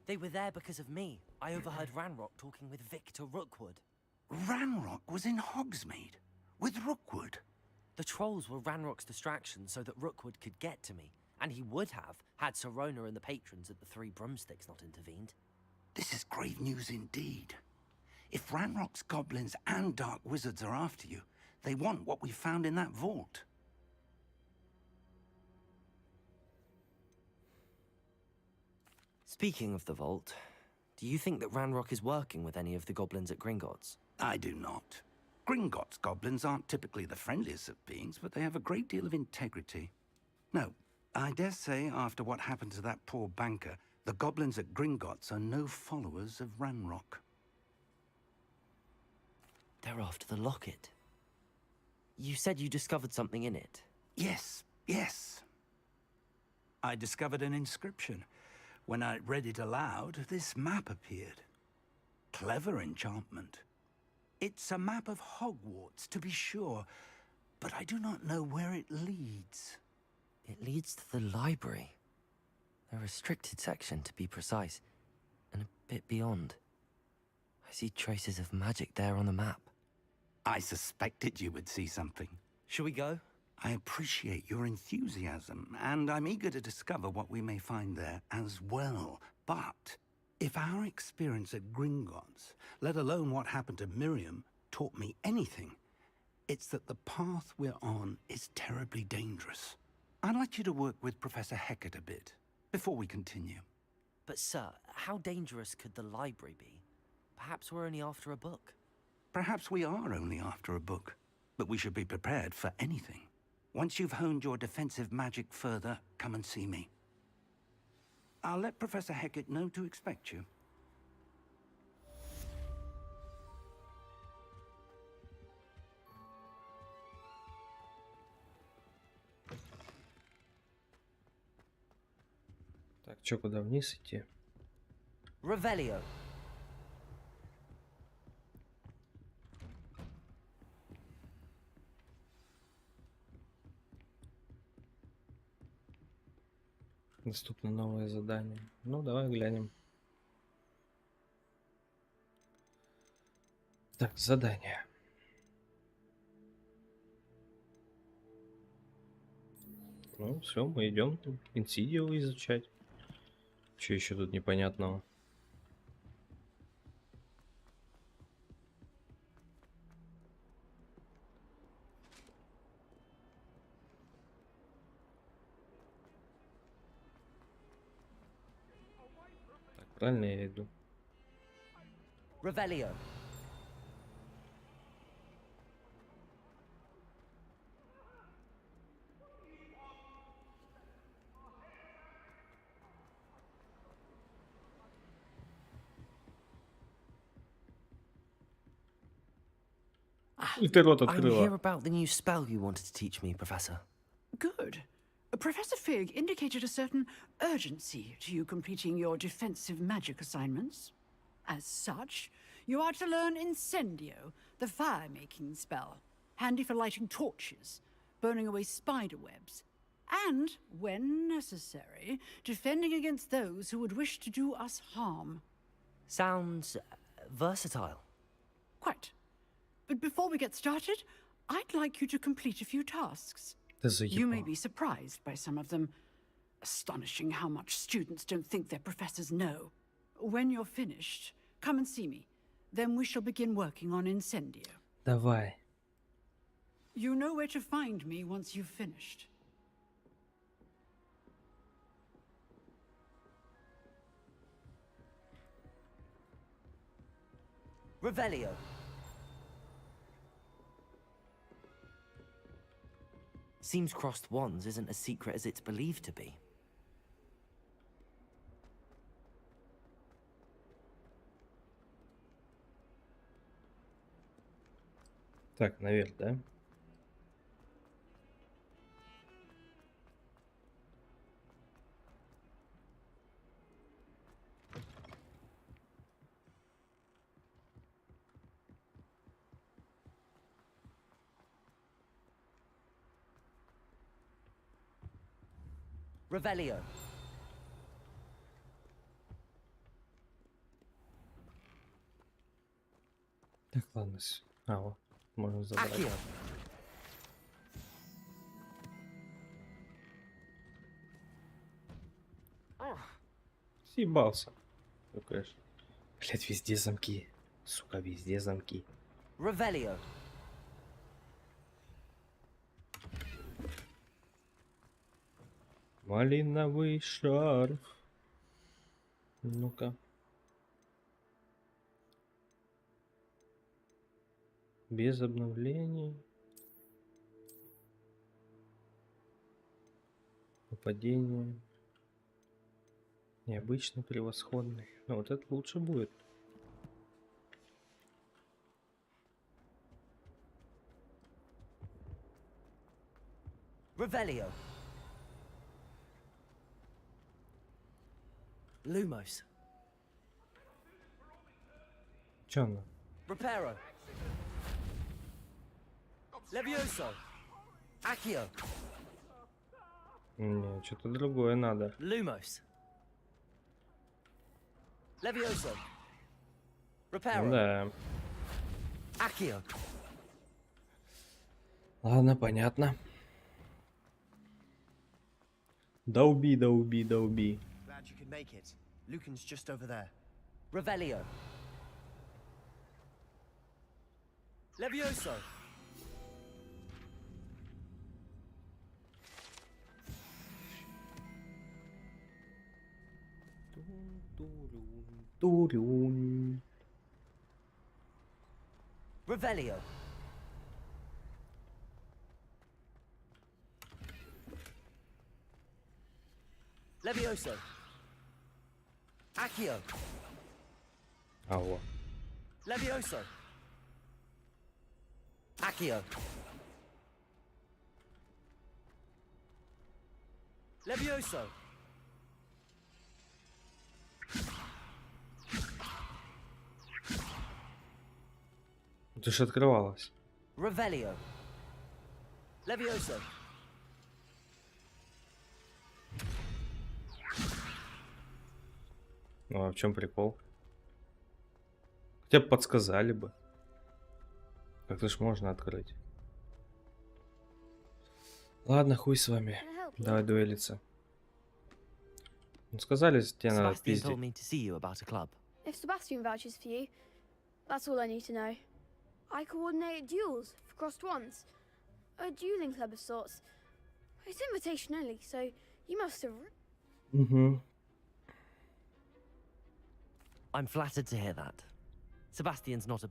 They were there because of me. I overheard Ranrock talking with Victor Rookwood. Ranrock was in Hogsmeade with Rookwood. The trolls were Ranrock's distraction so that Rookwood could get to me, and he would have had Sirona and the patrons at the Three Broomsticks not intervened. This is grave news indeed. If Ranrock's goblins and dark wizards are after you, they want what we found in that vault. Speaking of the vault, do you think that Ranrock is working with any of the goblins at Gringotts? I do not. Gringotts goblins aren't typically the friendliest of beings, but they have a great deal of integrity. No, I dare say after what happened to that poor banker, the goblins at Gringotts are no followers of Ranrock. They're after the locket. You said you discovered something in it. Yes, yes. I discovered an inscription. When I read it aloud, this map appeared. Clever enchantment. It's a map of Hogwarts, to be sure, but I do not know where it leads. It leads to the library. A restricted section, to be precise, and a bit beyond. I see traces of magic there on the map. I suspected you would see something. Shall we go? I appreciate your enthusiasm, and I'm eager to discover what we may find there as well. But If our experience at Gringotts, let alone what happened to Miriam, taught me anything, it's that the path we're on is terribly dangerous. I'd like you to work with Professor Hecat a bit, before we continue. But sir, how dangerous could the library be? Perhaps we're only after a book. Perhaps we are only after a book, but we should be prepared for anything. Once you've honed your defensive magic further, come and see me. I'll let Professor Hecat know to expect you. Так, чё, куда вниз идти? Revelio. Доступно новое задание. Ну, давай глянем. Так, задание. Ну, все, мы идем Инсидио изучать. Что еще тут непонятного? Так, правильно я иду? Revelio. Ты рот I'm открыла. here about the new spell you wanted to teach me, Professor. Good. Professor Fig indicated a certain urgency to you completing your defensive magic assignments. As such, you are to learn Incendio, the fire-making spell, handy for lighting torches, burning away spider webs, and, when necessary, defending against those who would wish to do us harm. Sounds versatile. Quite. But before we get started, I'd like you to complete a few tasks. You may be surprised by some of them. Astonishing how much students don't think their professors know. When you're finished, come and see me. Then we shall begin working on Incendio. Давай. You know where to find me once you've finished. Revelio. Seems crossed wands isn't as secret as it's believed to be. Так, наверх, да? Revelio. Так, ладно. А, вот. Можно забрать. Accio. Съебался. Ну, конечно. Блять, везде замки. Сука, везде замки. Revelio. Малиновый шарф. Ну-ка. Без обновлений. Нападение. Необычный, превосходный. Ну, вот это лучше будет. Revelio. Lumos. Чё она? Reparo. Levioso. Accio. Не, что-то другое надо. Lumos. Levioso. Reparo. Да. Accio. Ладно, понятно. Долби, долби, долби. Glad you could make it. Lucan's just over there. Revelio. Levioso. Турюнь. Revelio. Levioso. Accio. Алло. Levioso. Accio. Levioso. Это же открывалось. Revelio. Levioso. Ну а в чем прикол? Хотя бы подсказали бы. Как-то ж можно открыть. Ладно, хуй с вами. Давай дуэлиться. Ну, сказали, тебе надо Sebastian пиздить. told me to see you about a club. If Sebastian vouches for you, that's all I need to know. I coordinate duels for crossed ones. A dueling club of sorts. It's invitation only, so you must have... Угу. I'm flattered to hear that. Sebastian's not a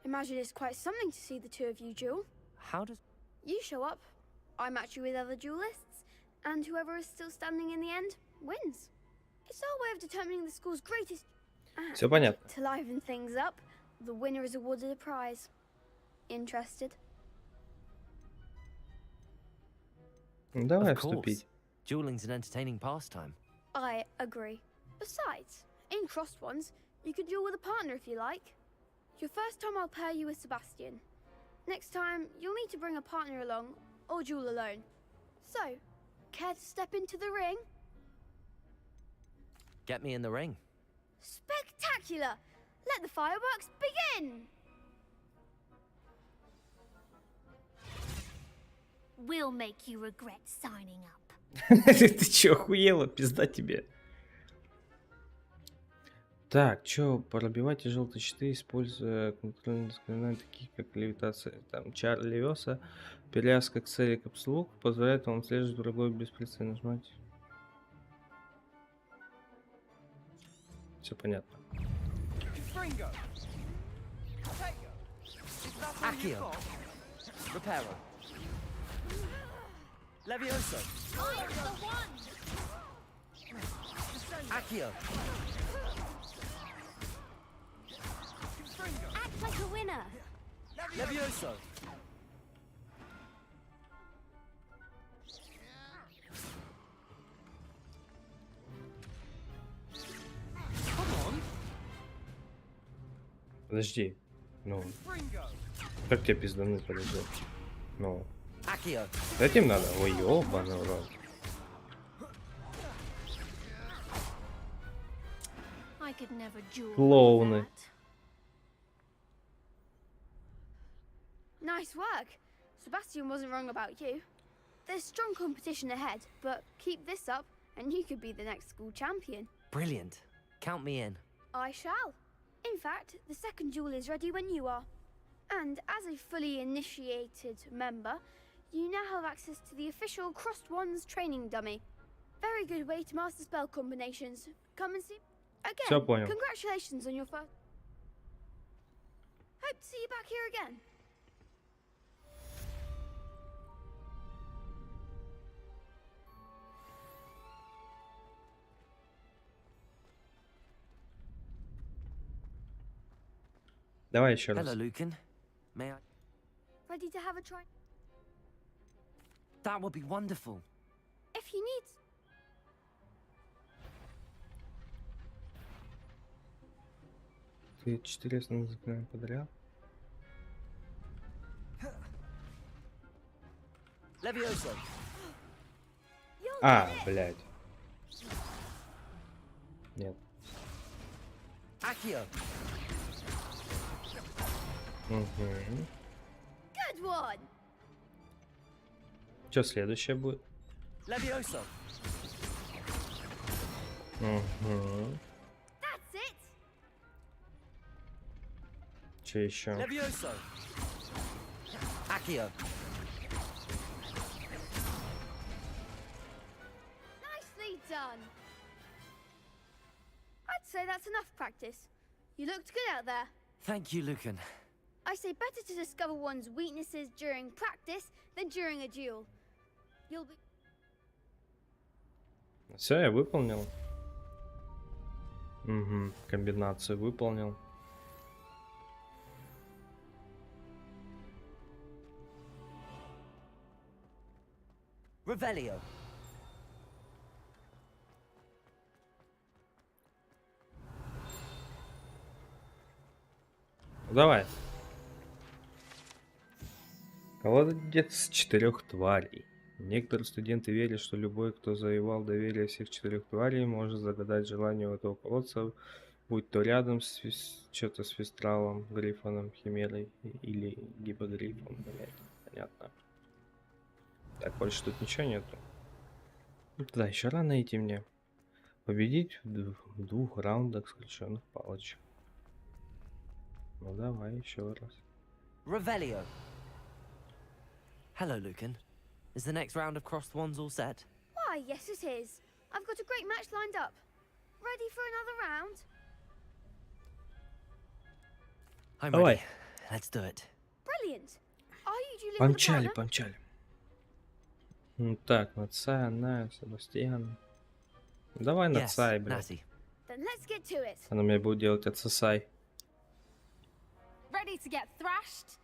Imagine it's quite something to see the two of you duel. How does... You show up, I match you with other duelists, and whoever is still standing in the end wins. It's our way of determining the school's greatest... Все понятно. To liven things up, the winner is awarded a prize. Interested? Ну, давай Of course. вступить. Dueling's an entertaining pastime. I agree. Besides, in crossed ones, you could duel with a partner if you like. Your first time I'll pair you with Sebastian. Next time, you'll need to bring a partner along, or duel alone. So, care to step into the ring? Get me in the ring. Spectacular! Let the fireworks begin! We'll make you regret signing up. Ты чё, охуела? Пизда тебе. Так, чё, пробивайте желтые щиты, используя контрольные заклинания, такие как левитация, там, чар Левиоса, привязка к цели капслук, позволяет вам отслеживать врагов без прицела нажимать. Все понятно. Accio. Reparo. Levioso. Accio. Act like a winner. Levioso. Подожди. Ну. Как тебе пиздануть, подожди. Ну. Accio. С этим надо? Ой, ёбаный в рот. I could never duel. Клоуны. Nice work. Sebastian wasn't wrong about you. There's strong competition ahead, but keep this up and you could be the next school champion. Brilliant. Count me in. I shall. In fact, the second duel is ready when you are. And as a fully initiated member, you now have access to the official Crossed Wands training dummy. Very good way to master spell combinations. Come and see. Всё Again, понял. congratulations on your first. Hope to see you back here again. Давай еще раз. Hello, Lucan. May I? Ready to have a try? That would be wonderful. If you need. Ты 4 основных заклинания подряд. Levioso. А, блядь. Нет. Accio. Угу. Good one. Что следующее будет? Levioso. Угу. That's it. Че еще? Levioso. Accio. Nicely done. I'd say that's enough practice. You looked good out there. Thank you, Lucan. I say better to discover one's weaknesses during practice than during a duel. You'll be... Все, я выполнил. Угу, комбинацию выполнил. Revelio. Давай. Колодец 4 тварей. Некоторые студенты верят, что любой, кто завоевал доверие всех 4 тварей, может загадать желание у этого колодца, будь то рядом с что-то с Вистралом, Грифоном, Химерой или Гипогрифом. Блять, понятно. Так, больше тут ничего нету. Да, еще рано идти мне. Победить в 2 раундах скрещенных палочек. Ну давай еще раз. Revelio. Hello, Lucan. Is the next round of Crossed Wands all set? Why, yes it is. I've got a great match lined up. Ready for another round? I'm Давай. ready. Let's do it. Brilliant. Are you dueling with a Помчали, partner? помчали. Так, Нацай, Ная, Себастьян. Давай Yes, Нацай, блядь. Natty. Then let's get to it. Она мне будет делать отсосай. Ready to get thrashed?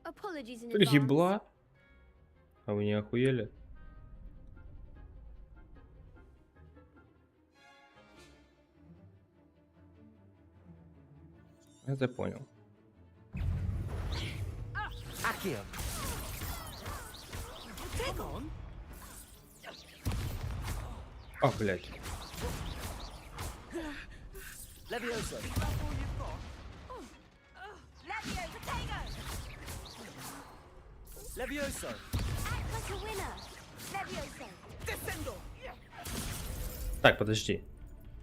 Apologies in advance. Пригибла? А вы не охуели? Это понял. Accio. Take on. А, блядь. Levioso. Levio, potato. Levioso. Act like a winner. Levioso. Descendo. Так, подожди.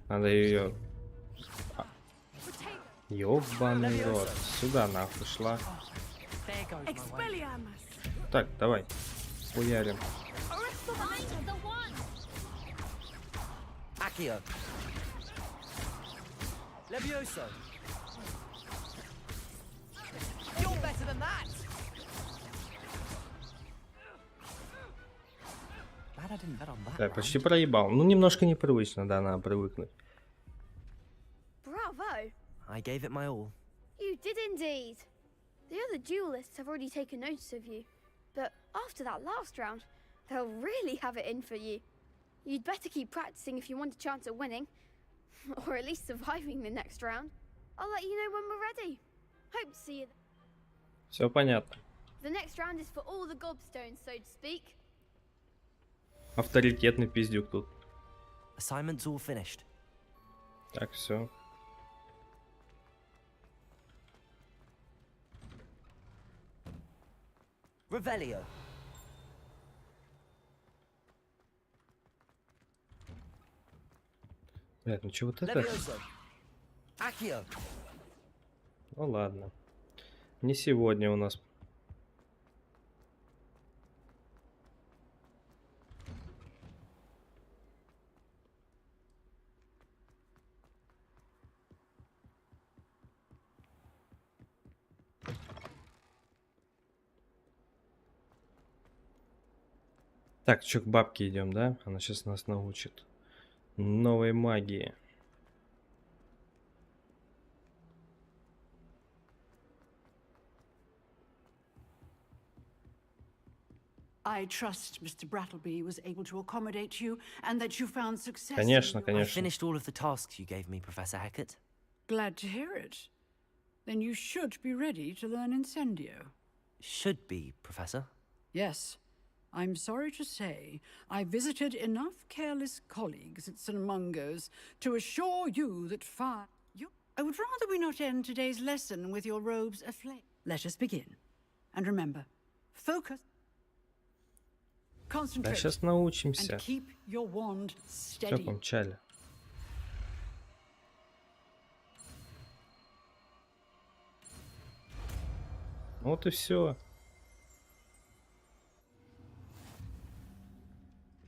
Надо ее... Ёбаный рот. Сюда нахуй шла. Так, давай. Хуярим. Accio. Levioso. You're better than that. Glad I didn't bet on that. Так, почти проебал. Ну, немножко непривычно, да, надо привыкнуть. Bravo. I gave it my all. You did indeed. The other duelists have already taken notice of you. But after that last round, they'll really have it in for you. You'd better keep practicing if you want a chance at winning. Or at least surviving the next round. I'll let you know when we're ready. Hope to see you. Все понятно. The next round is for all the gobstones, so to speak. Авторитетный пиздюк тут. Assignment's all finished. Так, все. Revelio. Блядь, ну чё вот это? Levioso. Accio. Ну ладно. Не сегодня у нас. Так, чё, к бабке идем, да? Она сейчас нас научит новой магии. I trust Mr. Brattleby was able to accommodate you and that you found success. Конечно, I конечно. finished all of the tasks you gave me, Professor Hecat. Glad to hear it. Then you should be ready to learn Incendio. Should be, Professor. Yes. I'm sorry to say, I visited enough careless colleagues at St. Mungo's to assure you that I would rather we not end today's lesson with your robes aflame. Let us begin. And remember, focus, Да concentrate, сейчас научимся. and keep your wand Все, steady. помчали. Вот и все.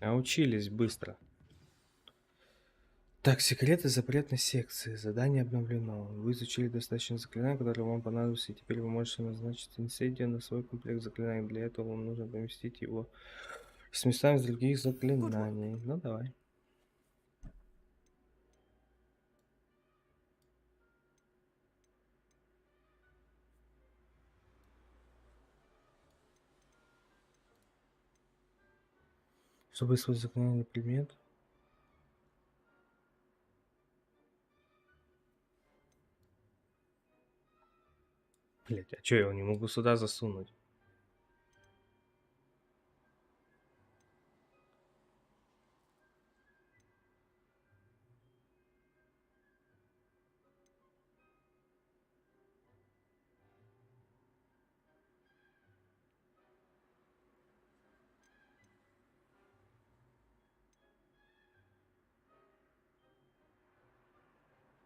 Научились быстро. Так, секреты запретной секции. Задание обновлено. Вы изучили достаточно заклинаний, которые вам понадобятся, и теперь вы можете назначить инсейдию на свой комплект заклинаний. Для этого вам нужно поместить его с местами из других заклинаний. Ну, давай. Чтобы использовать заклинание предмет. Блять, а чё, я его не могу сюда засунуть?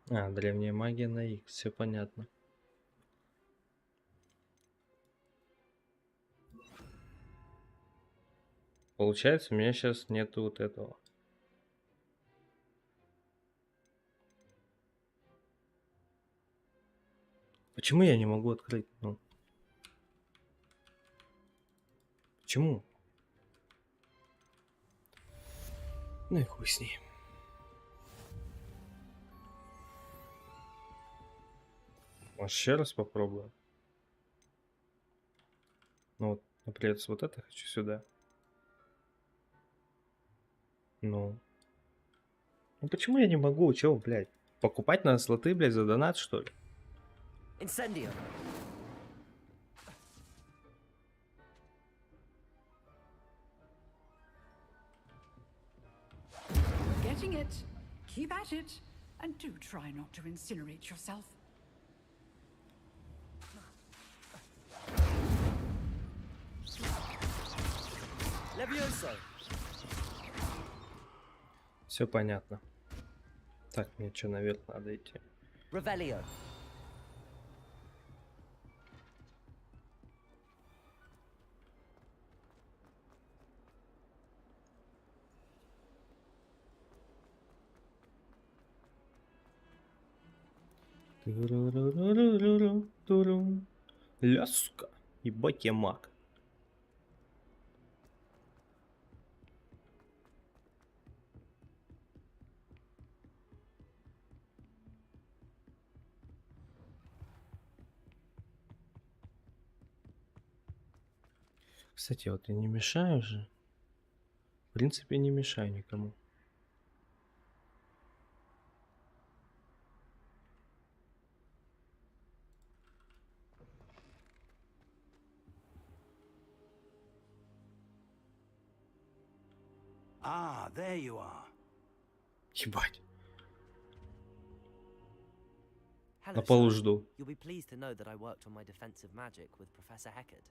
А, древняя магия на X, все понятно. Получается, у меня сейчас нету вот этого. Почему я не могу открыть? Ну. Почему? Ну и хуй с ней. Может, еще раз попробую? Ну вот, например, вот это хочу сюда. Ну. Ну почему я не могу? Чего, блядь? Покупать надо слоты, блядь, за донат, что ли? Incendio. Getting it. Keep at it. And do try not to incinerate yourself. Levioso. Все понятно. Так, мне что, наверх надо идти? Revelio. Ля, сука. Ебать я маг. Кстати, вот я не мешаю же. В принципе, не мешаю никому. Ah, there you are. Ебать. Hello, На полу sir. жду. You'll be pleased to know that I worked on my defensive magic with Professor Heckard.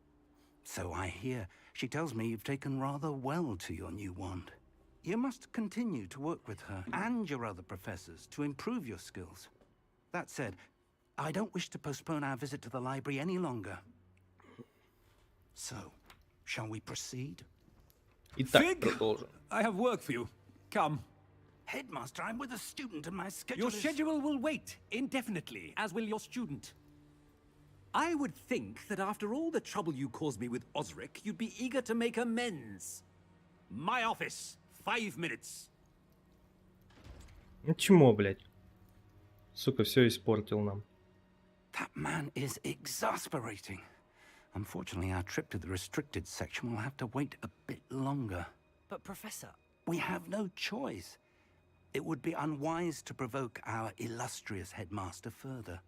So I hear. She tells me you've taken rather well to your new wand. You must continue to work with her and your other professors to improve your skills. That said, I don't wish to postpone our visit to the library any longer. So, shall we proceed? Итак, продолжим. I have work for you. Come. Headmaster, I'm with a student and my schedule Your is... schedule will wait indefinitely, as will your student. I would think that after all the trouble you caused me with Osric, you'd be eager to make amends. My office. 5 minutes. Ну чмо, блядь? Сука, все испортил нам. That man is exasperating. Unfortunately, our trip to the restricted section will have to wait a bit longer. But Professor... We have no choice. It would be unwise to provoke our illustrious headmaster further.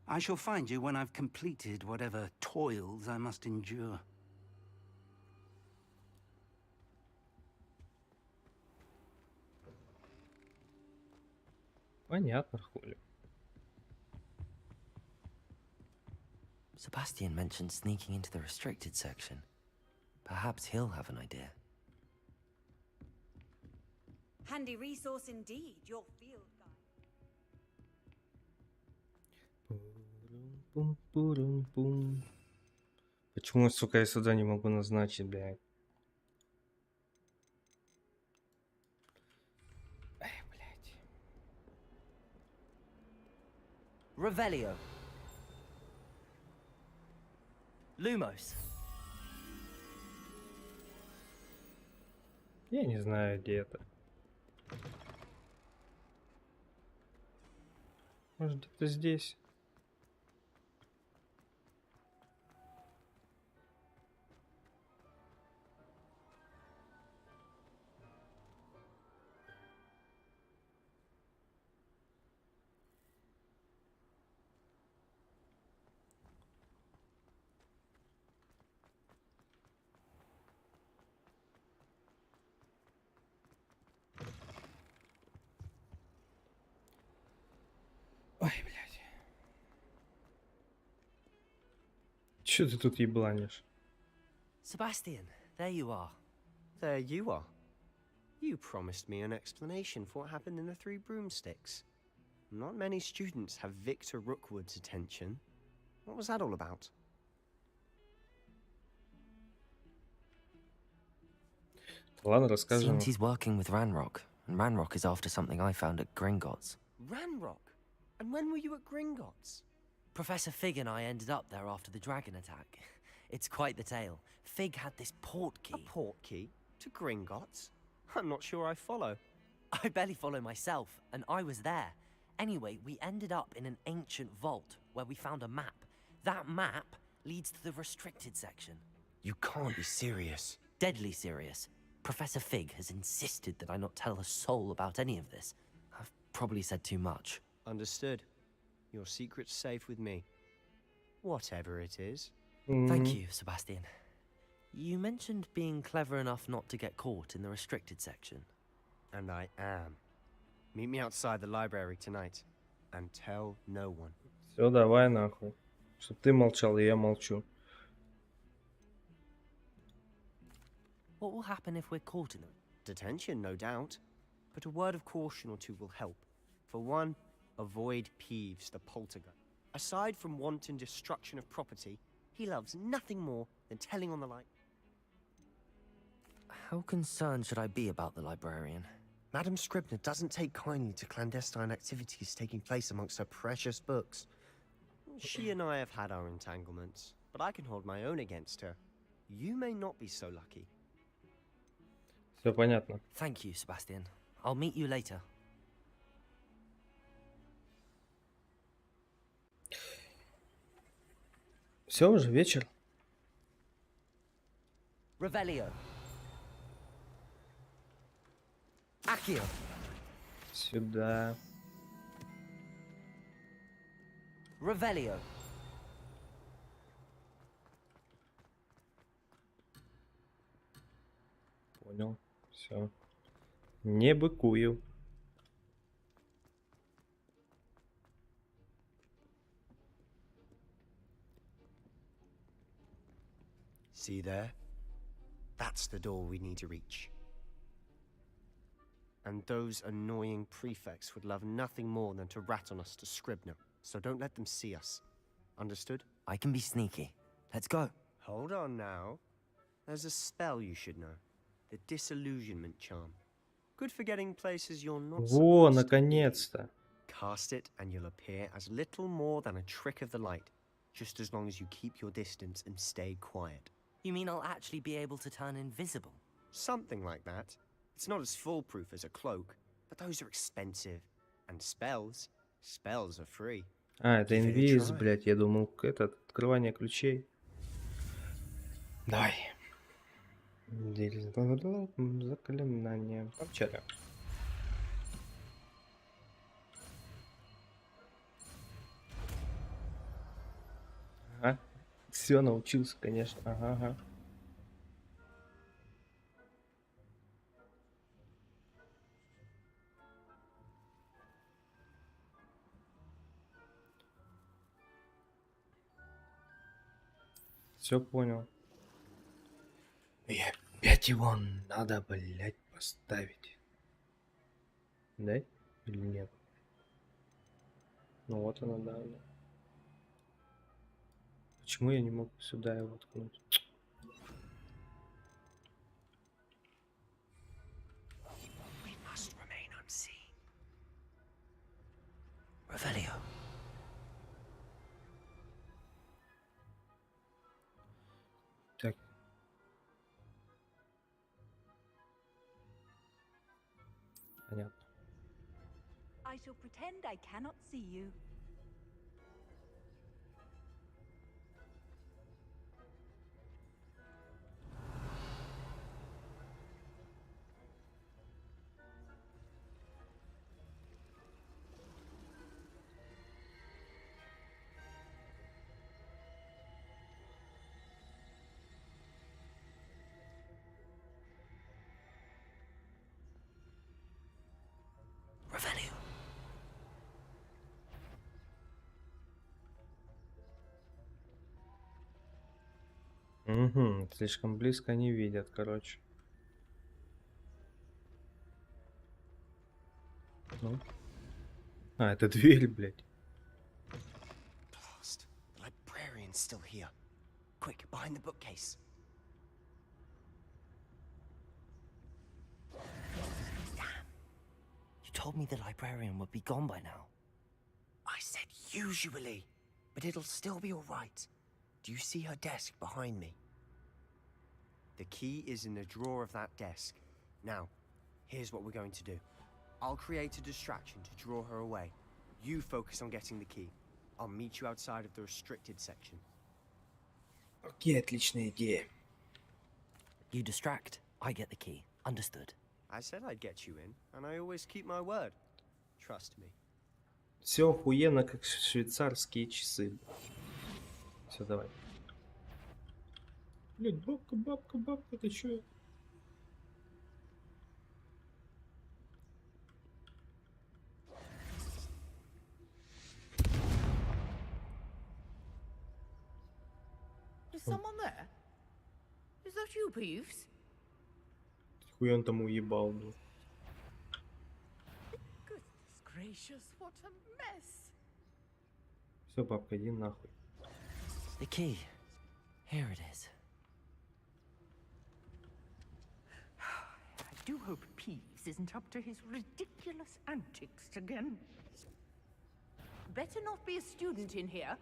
I shall find you when I've completed whatever toils I must endure. Понятно, хули. Sebastian mentioned sneaking into the restricted section. Perhaps he'll have an idea. Handy resource indeed, your field guide. Пум-пурум-пум. Почему, сука, я сюда не могу назначить, блядь? Ай, блядь. Revelio. Lumos. Я не знаю, где это. Может, где-то здесь? Ой, блядь. Чё ты тут ебланишь? Sebastian, there you are. There you are. You promised me an explanation for what happened in the Three Broomsticks. Not many students have Victor Rookwood's attention. What was that all about? Ладно, расскажем. Seems he's working with Ranrock, and Ranrock is after something I found at Gringotts. Ranrock? And when were you at Gringotts? Professor Fig and I ended up there after the dragon attack. It's quite the tale. Fig had this port key. A port key? To Gringotts? I'm not sure I follow. I barely follow myself, and I was there. Anyway, we ended up in an ancient vault where we found a map. That map leads to the restricted section. You can't be serious. Deadly serious. Professor Fig has insisted that I not tell a soul about any of this. I've probably said too much. Understood. Your secret's safe with me. Whatever it is. Thank you, Sebastian. You mentioned being clever enough not to get caught in the restricted section. And I am. Meet me outside the library tonight. And tell no one. Все, давай нахуй. Чтоб ты молчал, и я молчу. What will happen if we're caught in them? Detention, no doubt. But a word of caution or two will help. For one, avoid Peeves, the poltergeist. Aside from wanton destruction of property, he loves nothing more than telling on the light. How concerned should I be about the librarian? Madame Scribner doesn't take kindly to clandestine activities taking place amongst her precious books. She and I have had our entanglements, but I can hold my own against her. You may not be so lucky. Все понятно. Thank you, Sebastian. I'll meet you later. Все уже вечер. Revelio. Accio. Сюда. Revelio. Понял. Все. Не быкую. See there? That's the door we need to reach. And those annoying prefects would love nothing more than to rat on us to Scribner, so don't let them see us. Understood? I can be sneaky. Let's go. Hold on now. There's a spell you should know. The Disillusionment Charm. Good for getting places you're not Во, supposed to be. наконец-то. Cast it and you'll appear as little more than a trick of the light, just as long as you keep your distance and stay quiet. You mean I'll actually be able to turn invisible? Something like that. It's not as foolproof as a cloak, but those are expensive. And spells are free. А, это Give it a инвиз, try. блядь. Я думал, этот, открывание ключей. Давай. Заклинание. АбуЧар. Ага. Все, научился, конечно. Ага, ага. Все понял. И опять его надо, блядь, поставить. Да? Или нет? Ну вот она, да. Почему я не мог сюда его ткнуть? We must remain unseen. Revelio. Так. Понятно. I shall pretend I cannot see you. Revelio. Угу, слишком близко не видят, короче. Ну. А, это дверь, блядь. Blast. The librarian's still here. Quick, behind the bookcase. You told me the librarian would be gone by now. I said usually, but it'll still be all right. Do you see her desk behind me? The key is in the drawer of that desk. Now, here's what we're going to do. I'll create a distraction to draw her away. You focus on getting the key. I'll meet you outside of the restricted section. Окей, отличная идея. You distract, I get the key. Understood. I said I'd get you in, and I always keep my word. Trust me. Все охуенно, как швейцарские часы. Все, давай. Блядь, бабка, бабка, бабка, ты чё? Is someone there? Is that you, Peeves? Хуй он там уебал, блядь. Goodness gracious, what a mess! Все, бабка, иди нахуй. The key. Here it is. I do hope Peeves isn't up to his ridiculous antics again. Better not be a student in here.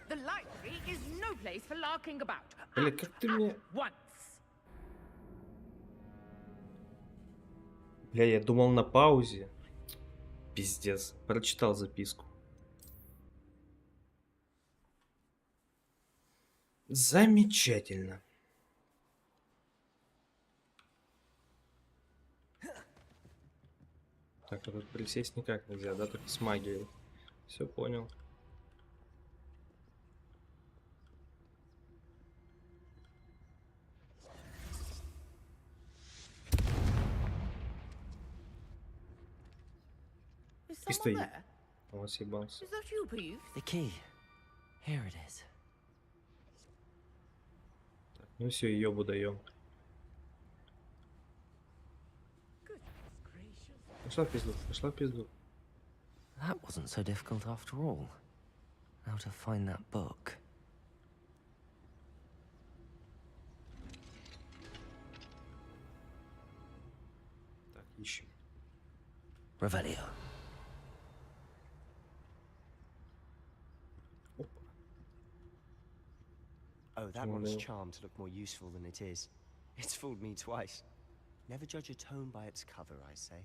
The library is no place for larking about. Бля, как ты мне... Once. Бля, я думал на паузе. Пиздец. Прочитал записку. Замечательно. Так, а тут присесть никак нельзя, да? Только с магией. Все понял. Is И someone стоит. there? Он съебался. Is that you, Peeves? The key. Here it is. Так, ну все, ее даем. Пошла в пизду, пошла в пизду. That wasn't so difficult after all. How to find that book. Так, ищем. Revelio. Oh, that one's charmed to look more useful than it is. It's fooled me twice. Never judge a tome by its cover, I say.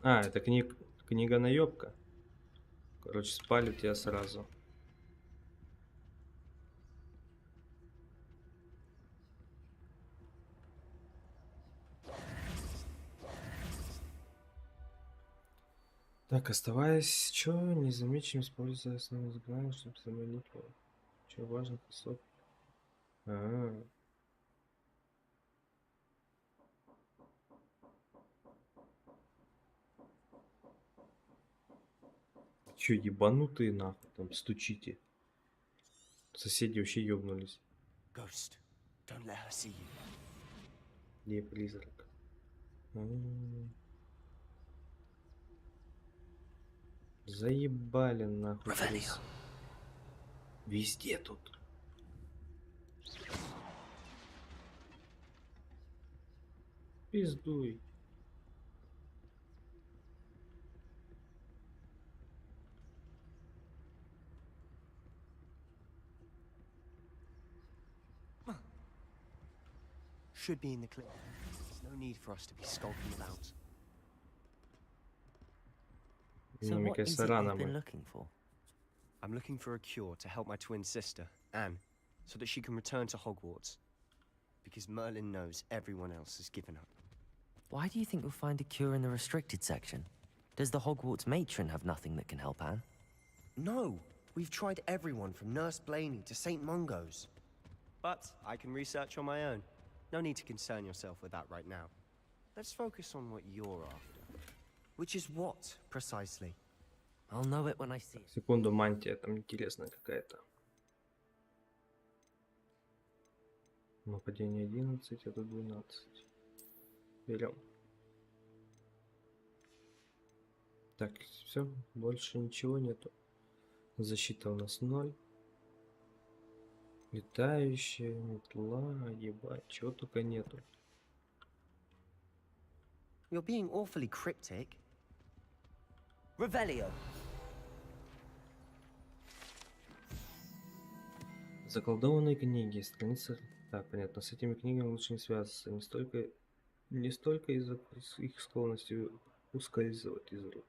А, это книга наебка. Короче, спалит тебя сразу. Так, оставаясь, чё, незамеченным используя основное заклинание, чтобы заменить его. Чё важно, кусок. Чё, ебанутые нахуй там стучите? Соседи вообще ёбнулись. Ghost, don't let her see you. Где призрак? Заебали нахуй. Везде тут. Пиздуй. Should be in the clear. There's no need for us to be skulking about. So what is it you've been looking for? I'm looking for a cure to help my twin sister, Anne, so that she can return to Hogwarts. Because Merlin knows everyone else has given up. Why do you think you'll find a cure in the restricted section? Does the Hogwarts matron have nothing that can help Anne? No! We've tried everyone from Nurse Blaney to St. Mungo's. But I can research on my own. No need to concern yourself with that right now. Let's focus on what you're after. Which is what, precisely? I'll know it when I see it. Секунду, мантия там интересная какая-то. Нападение 11, это 12. Берем. Так, все, больше ничего нету. Защита у нас 0. Летающая, метла, ебать, чего только нету. You're being awfully cryptic. Revelio. Заколдованные книги, страница... Так, понятно, с этими книгами лучше не связываться. Не столько из-за их склонности ускользывать из рук,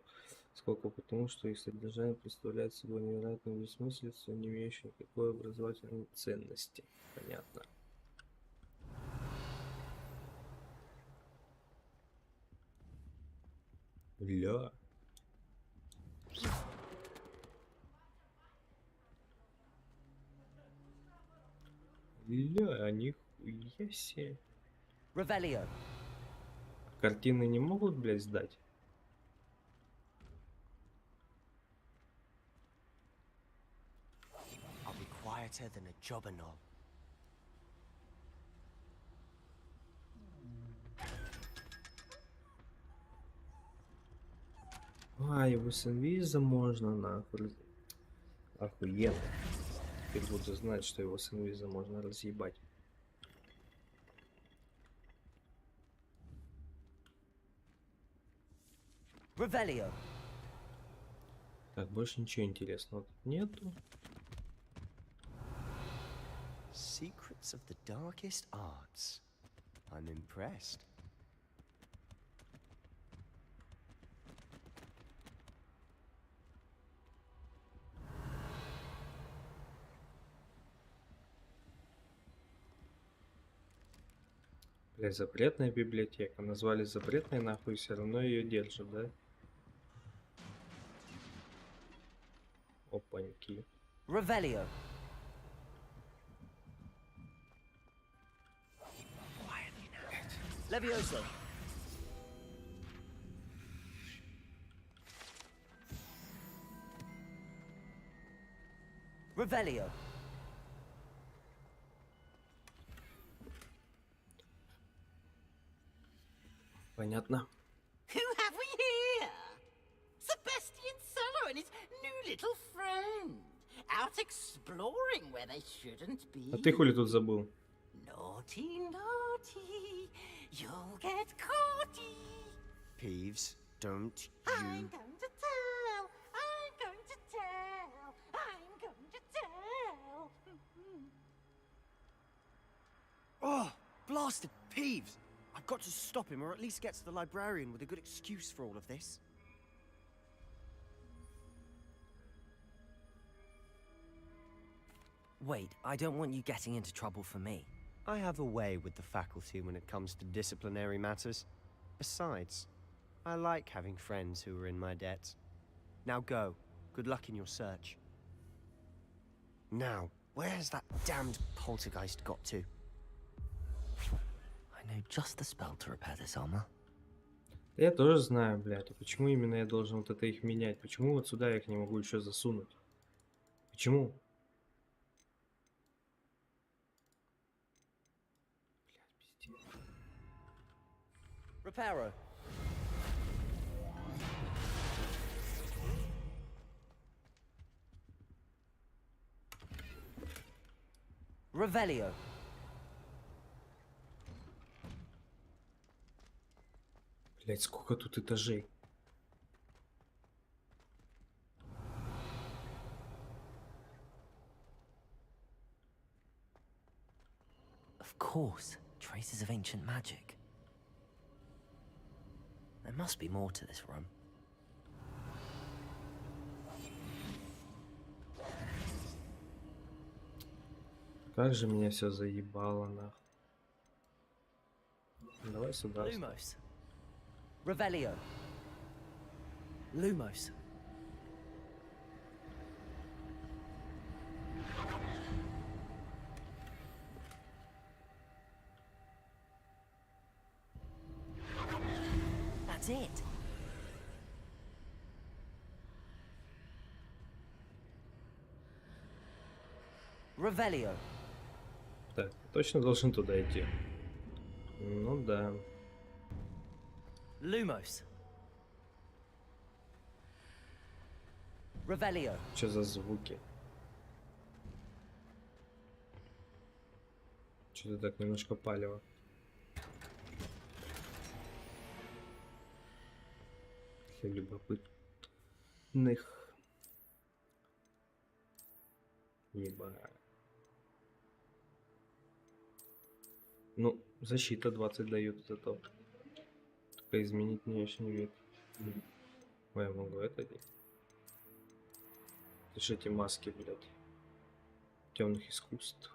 сколько потому, что их содержание представляет собой невероятную бессмыслицу, не имеющую никакой образовательной ценности. Понятно. Ля. Ля, нихуя себе. Revelio. Картины не могут, блядь, сдать? I'll be quieter than a jobberknoll. А, его с инвиза можно, нахуй. Охуенно. Теперь буду знать, что его с инвиза можно разъебать. Revelio. Так, больше ничего интересного тут нету. Secrets of the darkest arts. I'm impressed. Блядь, запретная библиотека. Назвали запретной, нахуй, все равно ее держат, да? Опаньки. Revelio. Levioso. Revelio. Понятно. Who have we here? Sebastian Solo and his new little friend. Out exploring where they shouldn't be. А ты хули тут забыл? Naughty, naughty. You'll get caughty. Peeves, don't I'm you... going to tell. I'm going to tell. I'm going to tell. Oh, blasted Peeves! I've got to stop him, or at least get to the librarian with a good excuse for all of this. Wait, I don't want you getting into trouble for me. I have a way with the faculty when it comes to disciplinary matters. Besides, I like having friends who are in my debt. Now go. Good luck in your search. Now, where's that damned poltergeist got to? I know just the spell to repair this armor. Я тоже знаю, блядь. А почему именно я должен вот это их менять? Почему вот сюда я их не могу еще засунуть? Почему? Reparo. Revelio. Блять, сколько тут этажей? Of course, traces of ancient magic. There must be more to this room. Как же меня все заебало, нах. Давай сюда. Lumos. Revelio. Lumos. That's it. Revelio. Так, точно должен туда идти. Ну да. Lumos. Revelio. Что за звуки? Что-то так немножко палево. Для любопытных. Ебать. Ну, защита 20 дают зато. Только изменить внешний вид. Ой, я могу это делать. Это же эти маски, блядь. Темных искусств.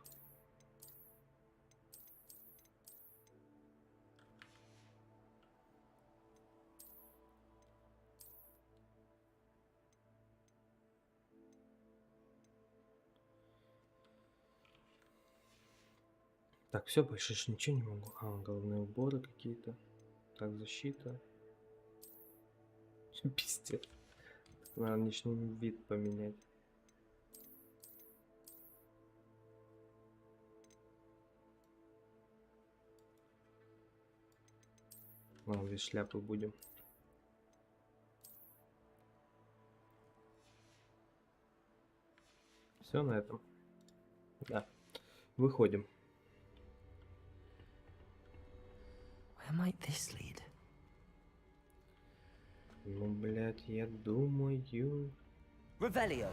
Так, все, больше ж ничего не могу. А, головные уборы какие-то. Так, защита. Пиздец. Надо внешний вид поменять. Ладно, без шляпы будем. Все на этом. Да. Выходим. Where might this lead? Ну, блядь, я думаю... Revelio.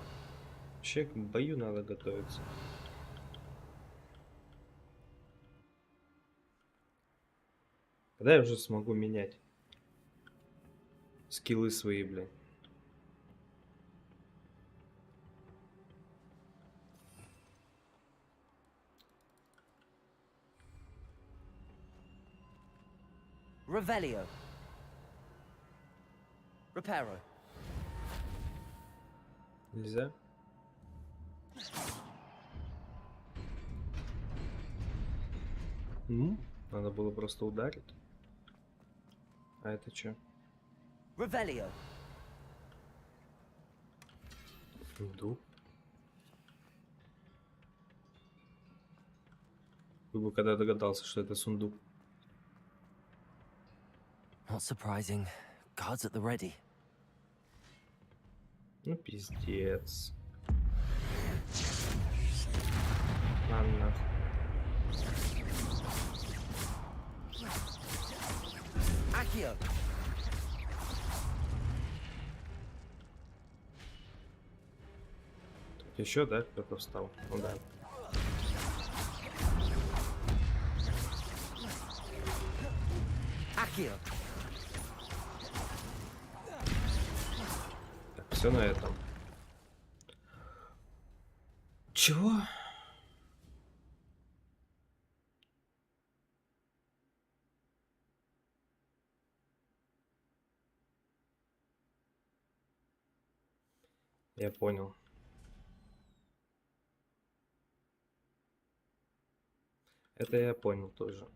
Вообще к бою надо готовиться. Когда я уже смогу менять скиллы свои, блядь? Revelio. Reparo. Нельзя? Ну, надо было просто ударить. А это что? Revelio. Сундук. Ты бы когда догадался, что это сундук. Not surprising. Guards at the ready. Ну, пиздец. Ладно. Accio. Тут еще, да, кто-то встал? Ну да. Accio. Так, все на этом. Чего? Я понял. Это я понял тоже.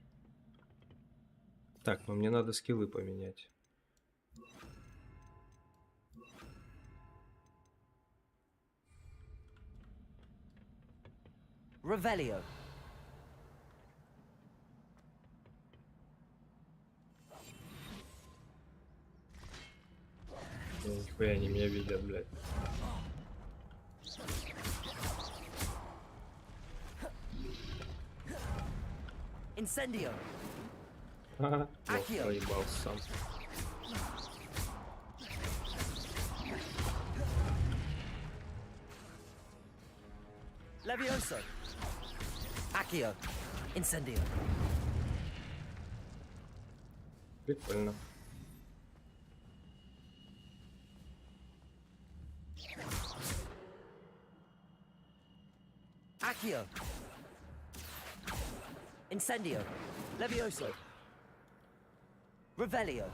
Так, но мне надо скиллы поменять. Revelio. Нихуя они меня видят, блядь. Incendio. Ага, Accio. проебался сам. Levioso. Accio. Incendio. Прикольно. Accio. Incendio. Levioso. Revelio.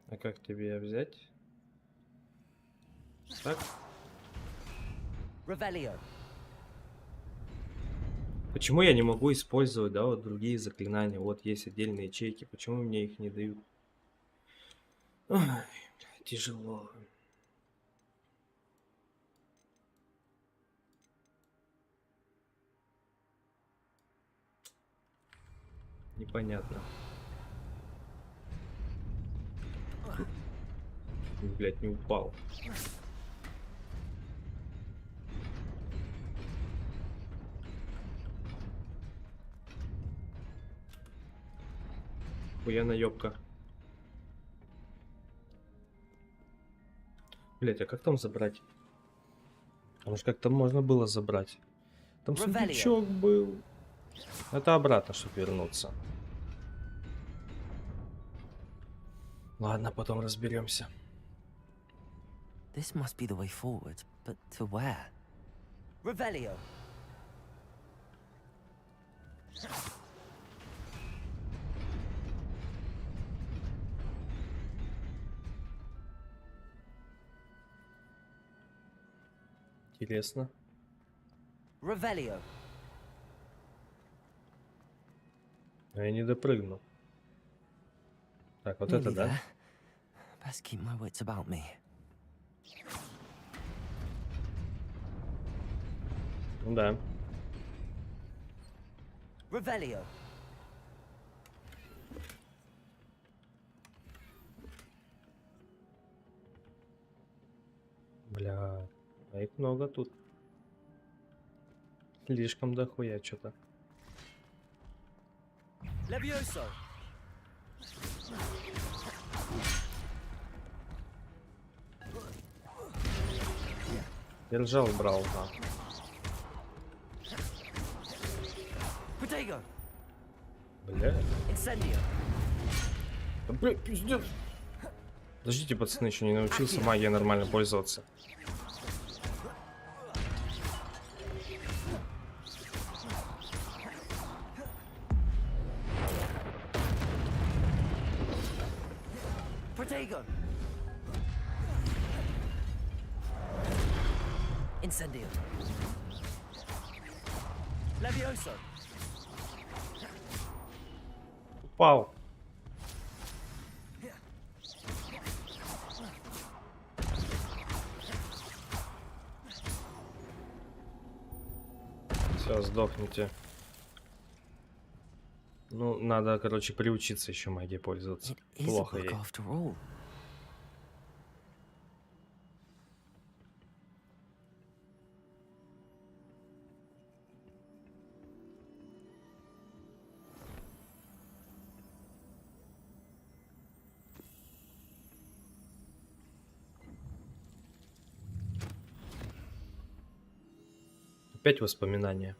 А как тебе взять? Так? Revelio. Почему я не могу использовать, да, вот другие заклинания? Вот есть отдельные ячейки, почему мне их не дают? Ой, тяжело. Непонятно. Блять, не упал. Хуя наебка. Блять, а как там забрать? Потому что как-то можно было забрать. Там сундучок был. Это обратно, чтобы вернуться. Ладно, потом разберемся. This must be the way forward, but to where? Revelio. Интересно. Revelio. А я не допрыгну. Так, вот это, да? Best keep my wits about me. Ну да. Revelio. Бля, а их много тут. Слишком дохуя что-то. Levioso. Держал, брал, да. Protego. Бля. Incendio. Да, бля, пиздец. Подождите, пацаны, еще не научился магией нормально пользоваться. Protego. Incendio. Levioso. Упал. Все, сдохните. Ну, надо, короче, приучиться еще магией пользоваться. Плохо ей. Опять воспоминания.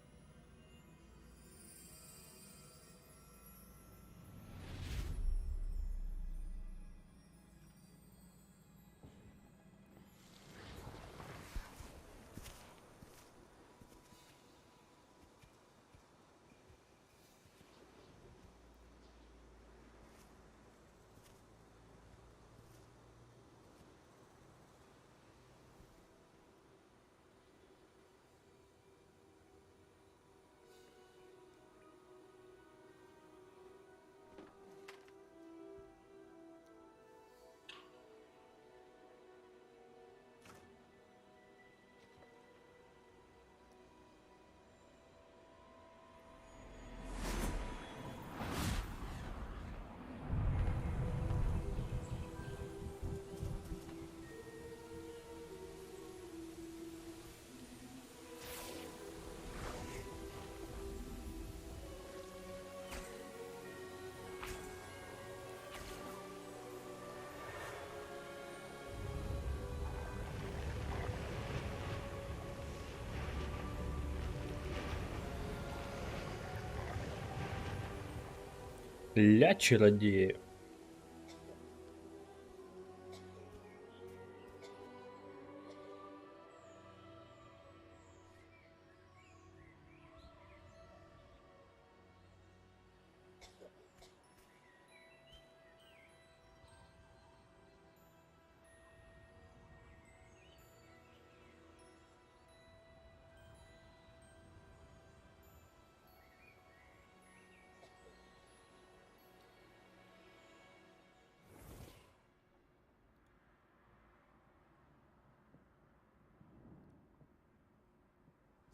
Ля чародея.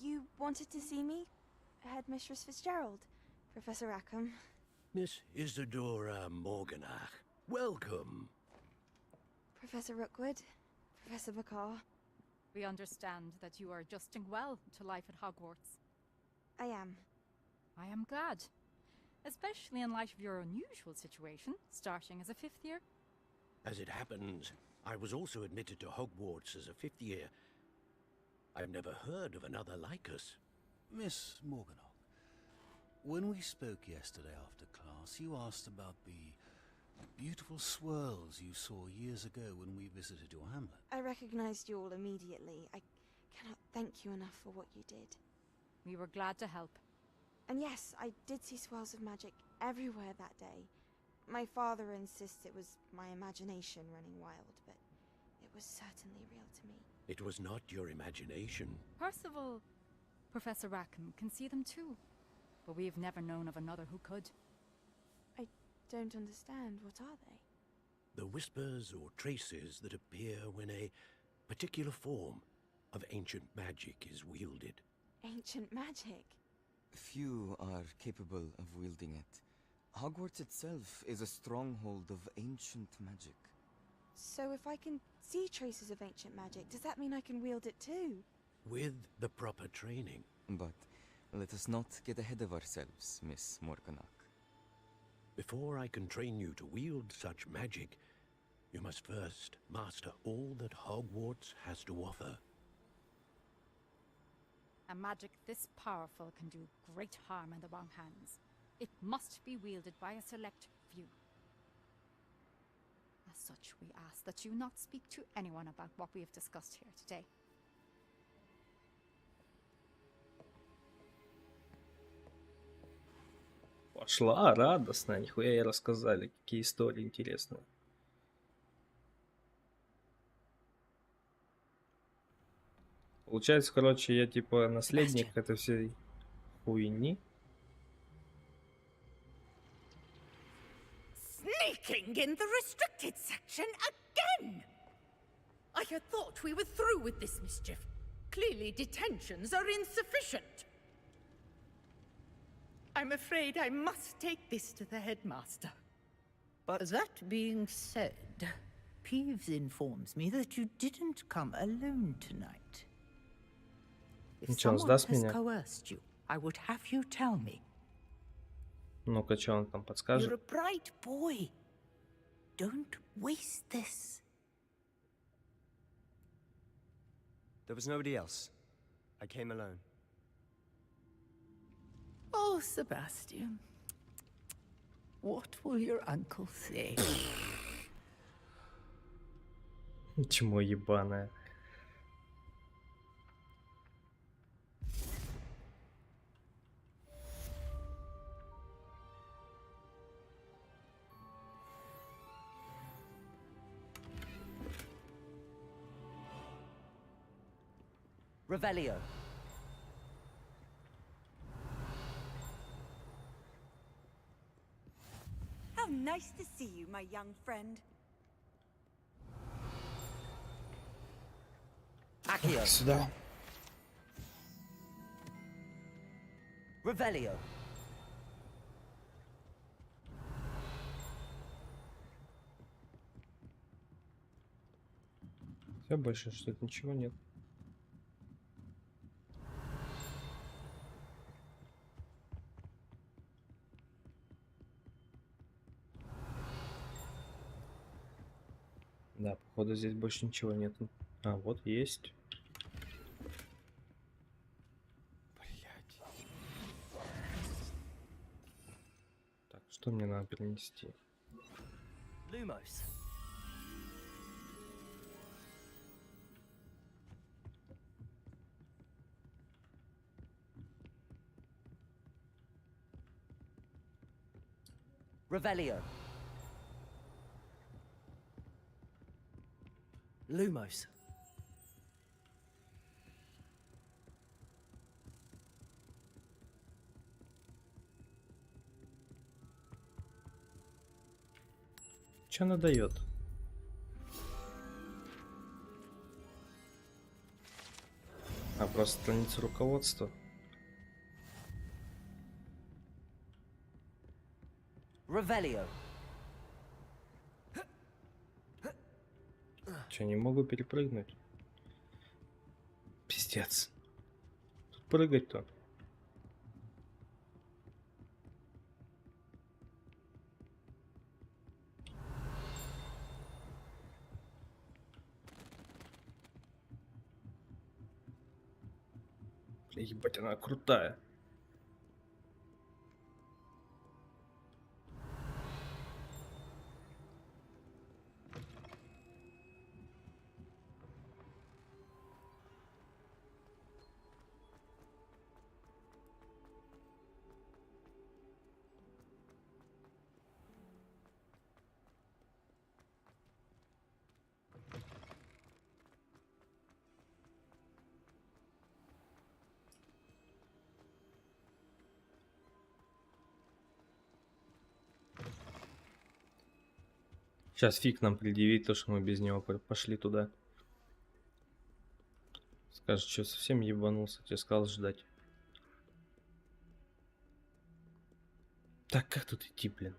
You wanted to see me? Headmistress Fitzgerald, Professor Rackham. Miss Isadora Morganach, welcome. Professor Rookwood, Professor Bakar. We understand that you are adjusting well to life at Hogwarts. I am. I am glad. Especially in light of your unusual situation, starting as a 5th year. As it happens, I was also admitted to Hogwarts as a 5th year. I've never heard of another like us. Miss Morganach, when we spoke yesterday after class, you asked about the beautiful swirls you saw years ago when we visited your hamlet. I recognized you all immediately. I cannot thank you enough for what you did. We were glad to help. And yes, I did see swirls of magic everywhere that day. My father insists it was my imagination running wild, but it was certainly real to me. It was not your imagination. Percival, Professor Rackham can see them too. But we have never known of another who could. I don't understand. What are they? The whispers or traces that appear when a particular form of ancient magic is wielded. Ancient magic? Few are capable of wielding it. Hogwarts itself is a stronghold of ancient magic. So if I can see traces of ancient magic, does that mean I can wield it too? With the proper training. But let us not get ahead of ourselves, Miss Morganach. Before I can train you to wield such magic, you must first master all that Hogwarts has to offer. A magic this powerful can do great harm in the wrong hands. It must be wielded by a select few. As such, we ask that you not speak to anyone about what we have discussed here today. Пошла радостно, нихуя ей рассказали, какие истории интересные. Получается, короче, я типа наследник этой всей хуйни. Sneaking in the restricted section again! I had thought we were through with this mischief. Clearly detentions are insufficient. I'm afraid I must take this to the headmaster. But that being said, Peeves informs me that you didn't come alone tonight. If someone has coerced you, I would have you tell me. Ну-ка, что он там подскажет? You're a bright boy. Don't waste this. There was nobody else. I came alone. Oh, Sebastian. What will your uncle say? Чмо ебаное. Revelio. How nice to see you, my young friend. Accio. Сюда. Revelio. Все, больше что-то ничего нет. Да, походу здесь больше ничего нет. А, вот есть. Блять. Так, Что мне надо принести? Lumos. Revelio. Lumos. Что она дает? А, просто страница руководства. Revelio. Че, не могу перепрыгнуть? Пиздец. Тут прыгать-то. Ебать, она крутая. Сейчас фиг нам предъявит то, что мы без него пошли туда. Скажет, что совсем ебанулся, тебе сказал ждать. Так, как тут идти, блин?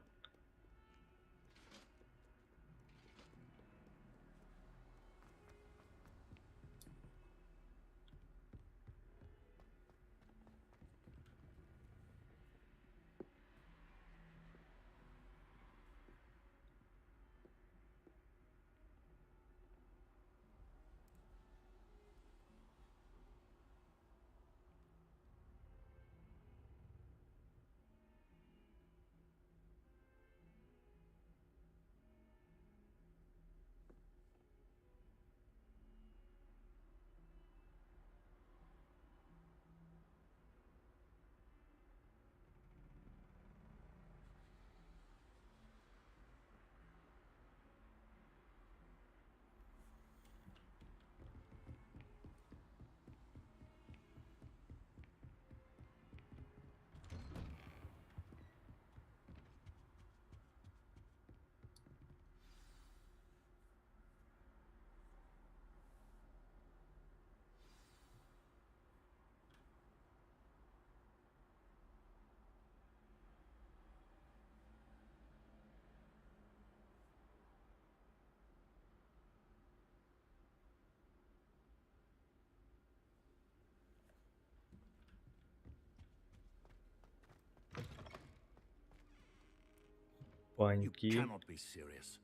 You cannot be serious.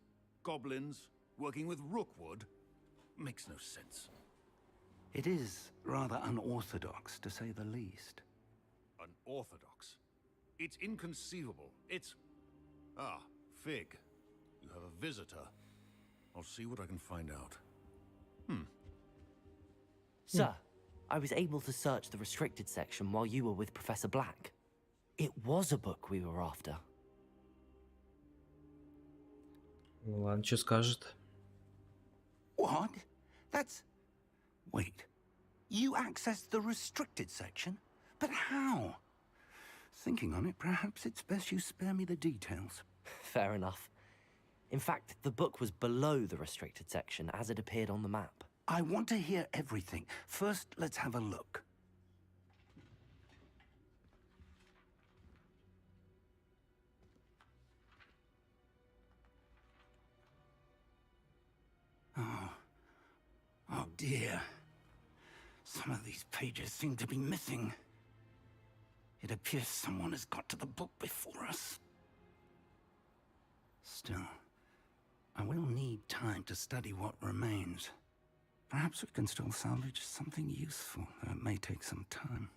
Goblins working with Rookwood makes no sense. It is rather unorthodox, to say the least. Unorthodox? It's inconceivable. It's... Ah, Fig. You have a visitor. I'll see what I can find out. Sir, I was able to search the restricted section while you were with Professor Black. It was a book we were after. Ну ладно, что скажет? What? That's... Wait. You accessed the restricted section? But how? Thinking on it, perhaps it's best you spare me the details. Fair enough. In fact, the book was below the restricted section as it appeared on the map. I want to hear everything. First, let's have a look. Oh dear. Some of these pages seem to be missing. It appears someone has got to the book before us. Still, I will need time to study what remains. Perhaps we can still salvage something useful, though it may take some time.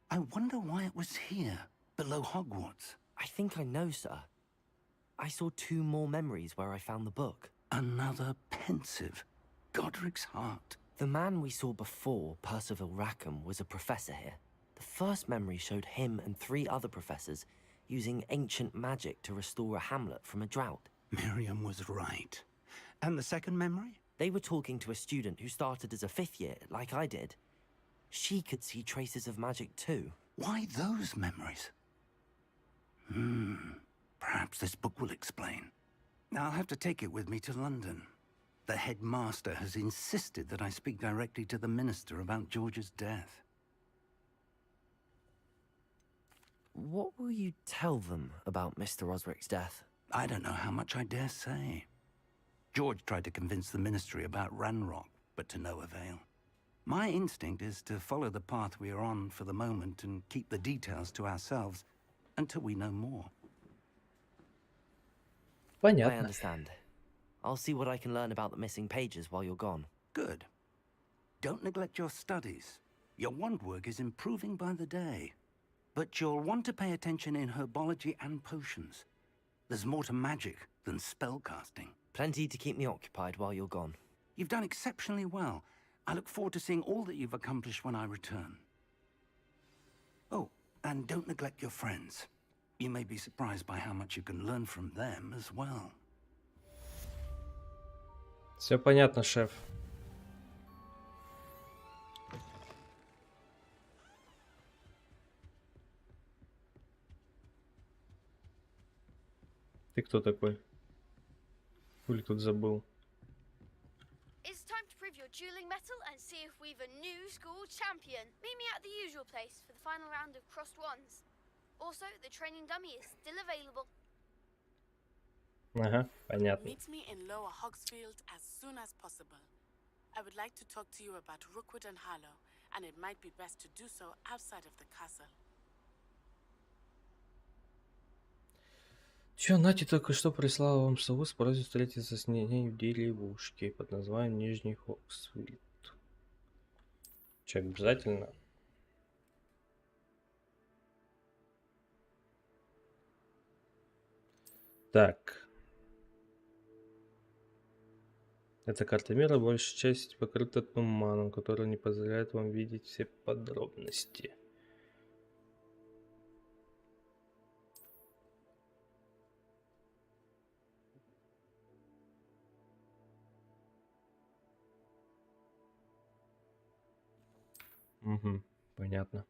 I wonder why it was here. below Hogwarts. I think I know, sir. I saw 2 more memories where I found the book. Another pensive. Godric's heart. The man we saw before, Percival Rackham, was a professor here. The first memory showed him and 3 other professors using ancient magic to restore a hamlet from a drought. Miriam was right. And the second memory? They were talking to a student who started as a 5th year, like I did. She could see traces of magic too. Why those memories? Perhaps this book will explain. I'll have to take it with me to London. The headmaster has insisted that I speak directly to the minister about George's death. What will you tell them about Mr. Osric's death? I don't know how much I dare say. George tried to convince the ministry about Ranrock, but to no avail. My instinct is to follow the path we are on for the moment and keep the details to ourselves until we know more. Понятно. I understand. I'll see what I can learn about the missing pages while you're gone. Good. Don't neglect your studies. Your wand work is improving by the day. But you'll want to pay attention in herbology and potions. There's more to magic than spellcasting. Plenty to keep me occupied while you're gone. You've done exceptionally well. I look forward to seeing all that you've accomplished when I return. Oh, and don't neglect your friends. You may be surprised by how much you can learn from them as well. Все понятно, шеф. Ты кто такой? Хули тут забыл? It's time to prove your dueling mettle and see if we've a new school champion. Meet me at the usual place for the final round of crossed wands. Also, the training dummy is still available. Ага, понятно. Meet me in Lower Hogsfield as soon as possible. I would like to talk to you about Rookwood and Harlow, and it might be best to do so outside of the castle. Чё, Нати только что прислала вам сову с просьбой встретиться с ней в деревушке под названием Нижний Хоксфилд. Чё, обязательно? Так. Эта карта мира большей части покрыта туманом, который не позволяет вам видеть все подробности. Угу, понятно.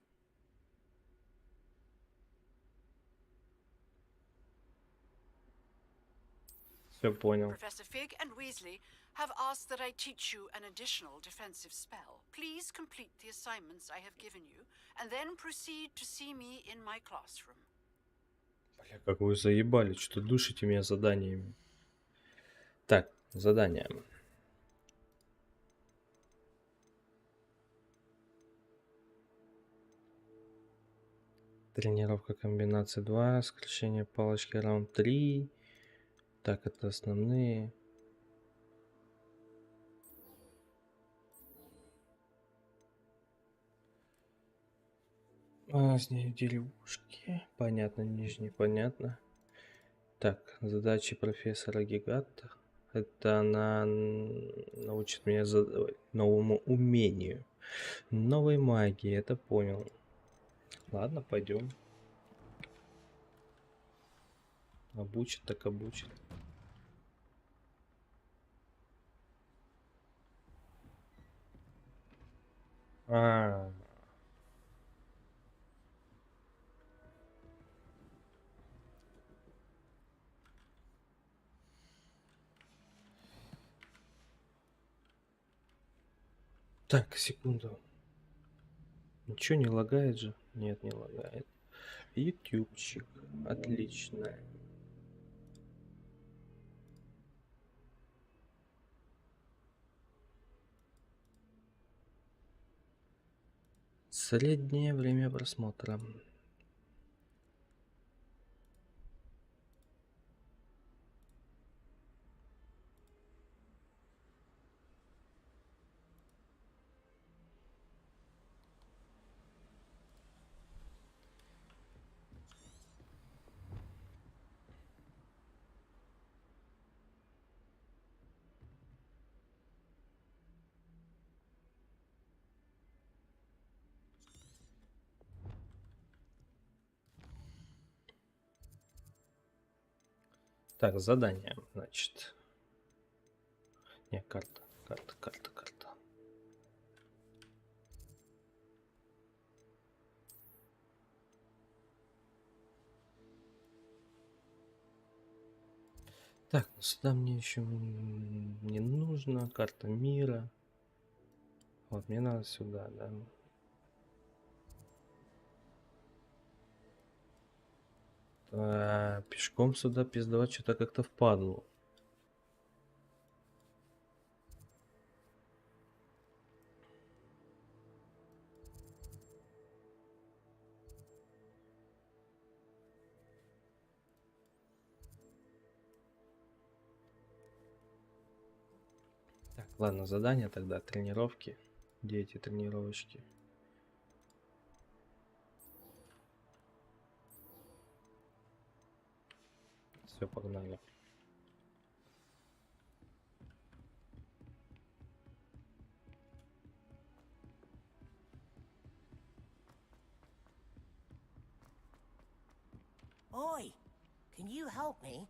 Все понял. Professor Fig and Weasley have asked that I teach you an additional defensive spell. Please complete the assignments I have given you, and then proceed to see me in my classroom. Бля, как вы заебали, что душите меня заданиями. Так, задание. Тренировка комбинации 2, сокращение палочки раунд 3. Так, это основные. С ней деревушки. Понятно, нижний, понятно. Так, задачи профессора Гигата. Это она научит меня новому умению. Новой магии, это понял. Ладно, пойдем. Обучит, так обучит. Так, секунду. Ничего не лагает же? Нет, не лагает. Ютубчик. Отлично. Среднее время просмотра. Так, задание, значит. Не, карта. Так, сюда мне еще не нужно. Карта мира. Вот, мне надо сюда, да. Пешком сюда пиздовать что-то как-то впадло. Так, ладно, задания тогда, тренировки. Где эти тренировочки? Все, погнали. Oi, can you help me?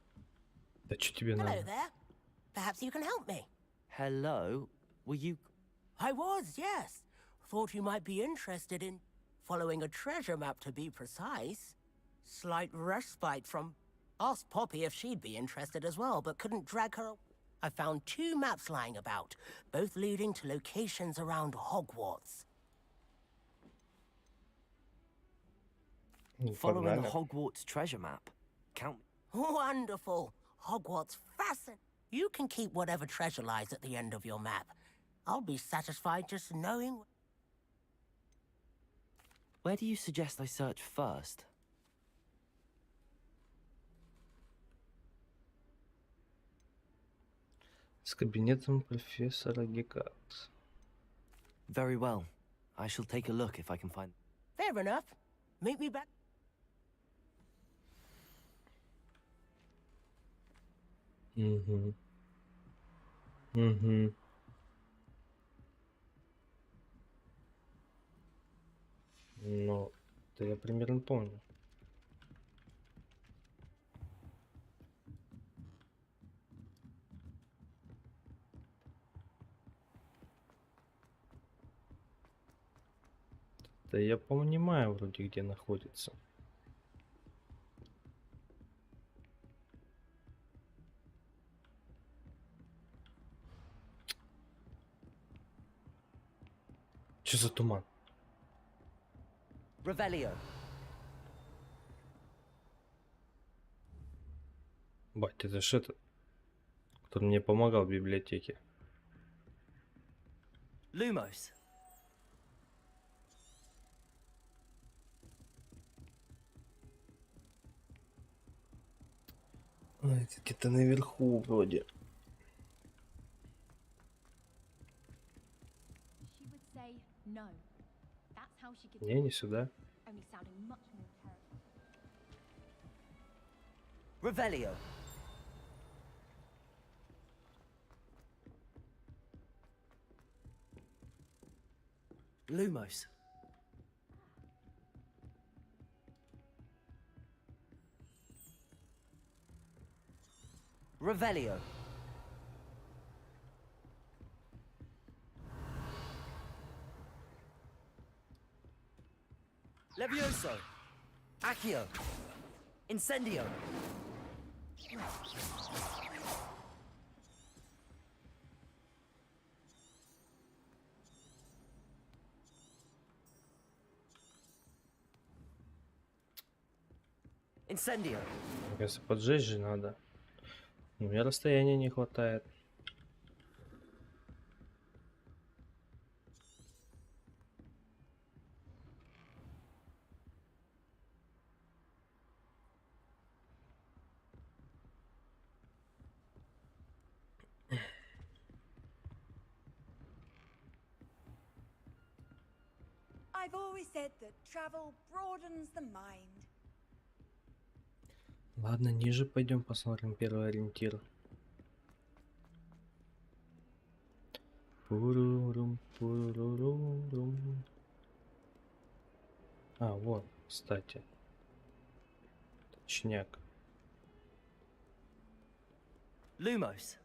Да что тебе Hello надо? there. Perhaps you can help me. Hello? Were you... I was, yes. Thought you might be interested in following a treasure map, to be precise. Slight respite from... Asked Poppy if she'd be interested as well, but couldn't drag her... I found 2 maps lying about, both leading to locations around Hogwarts. Following the Hogwarts treasure map? Count... Wonderful. Hogwarts fascinating. You can keep whatever treasure lies at the end of your map. I'll be satisfied just knowing... Where do you suggest I search first? С кабинетом профессора Гекат. Very well. I shall take a look if I can find... Fair enough. Meet me back. Угу. Угу. Ну, это я примерно помню. Да я понимаю вроде где находится. Что за туман? Revelio. Бать, это ж этот, кто мне помогал в библиотеке. Lumos. Это где-то наверху вроде. Не, не сюда. Revelio. Lumos. Revelio. Levioso. Accio. Incendio. Incendio. Если поджечь же надо. У меня расстояния не хватает. I've always said that travel broadens the mind. Ладно, ниже пойдем посмотрим первый ориентир. Пурурум, пурурум. А, вот, кстати. Точняк. Lumos.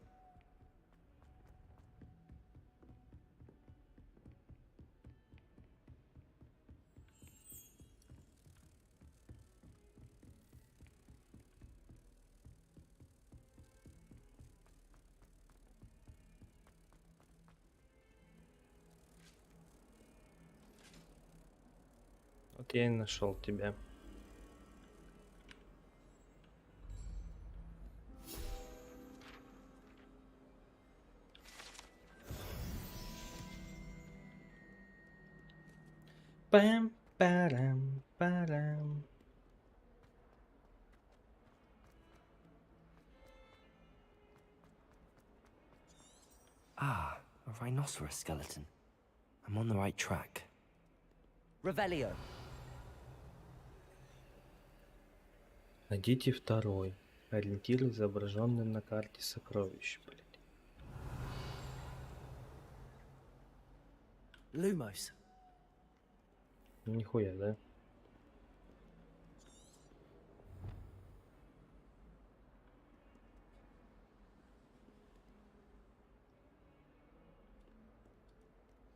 Вот я и нашел тебя. Пам-парам-парам. Ah, a rhinoceros skeleton. I'm on the right track. Revelio. Найдите второй. Ориентир, изображенный на карте сокровищ. Блять. Lumos. Нихуя, да?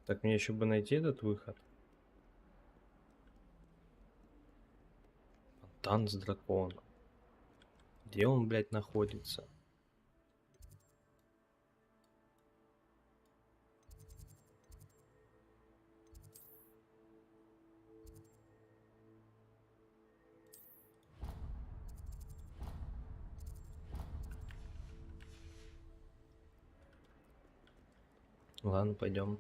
Так, мне еще бы найти этот выход. Фонтан с драконом. Где он, блядь, находится? Ладно, пойдем.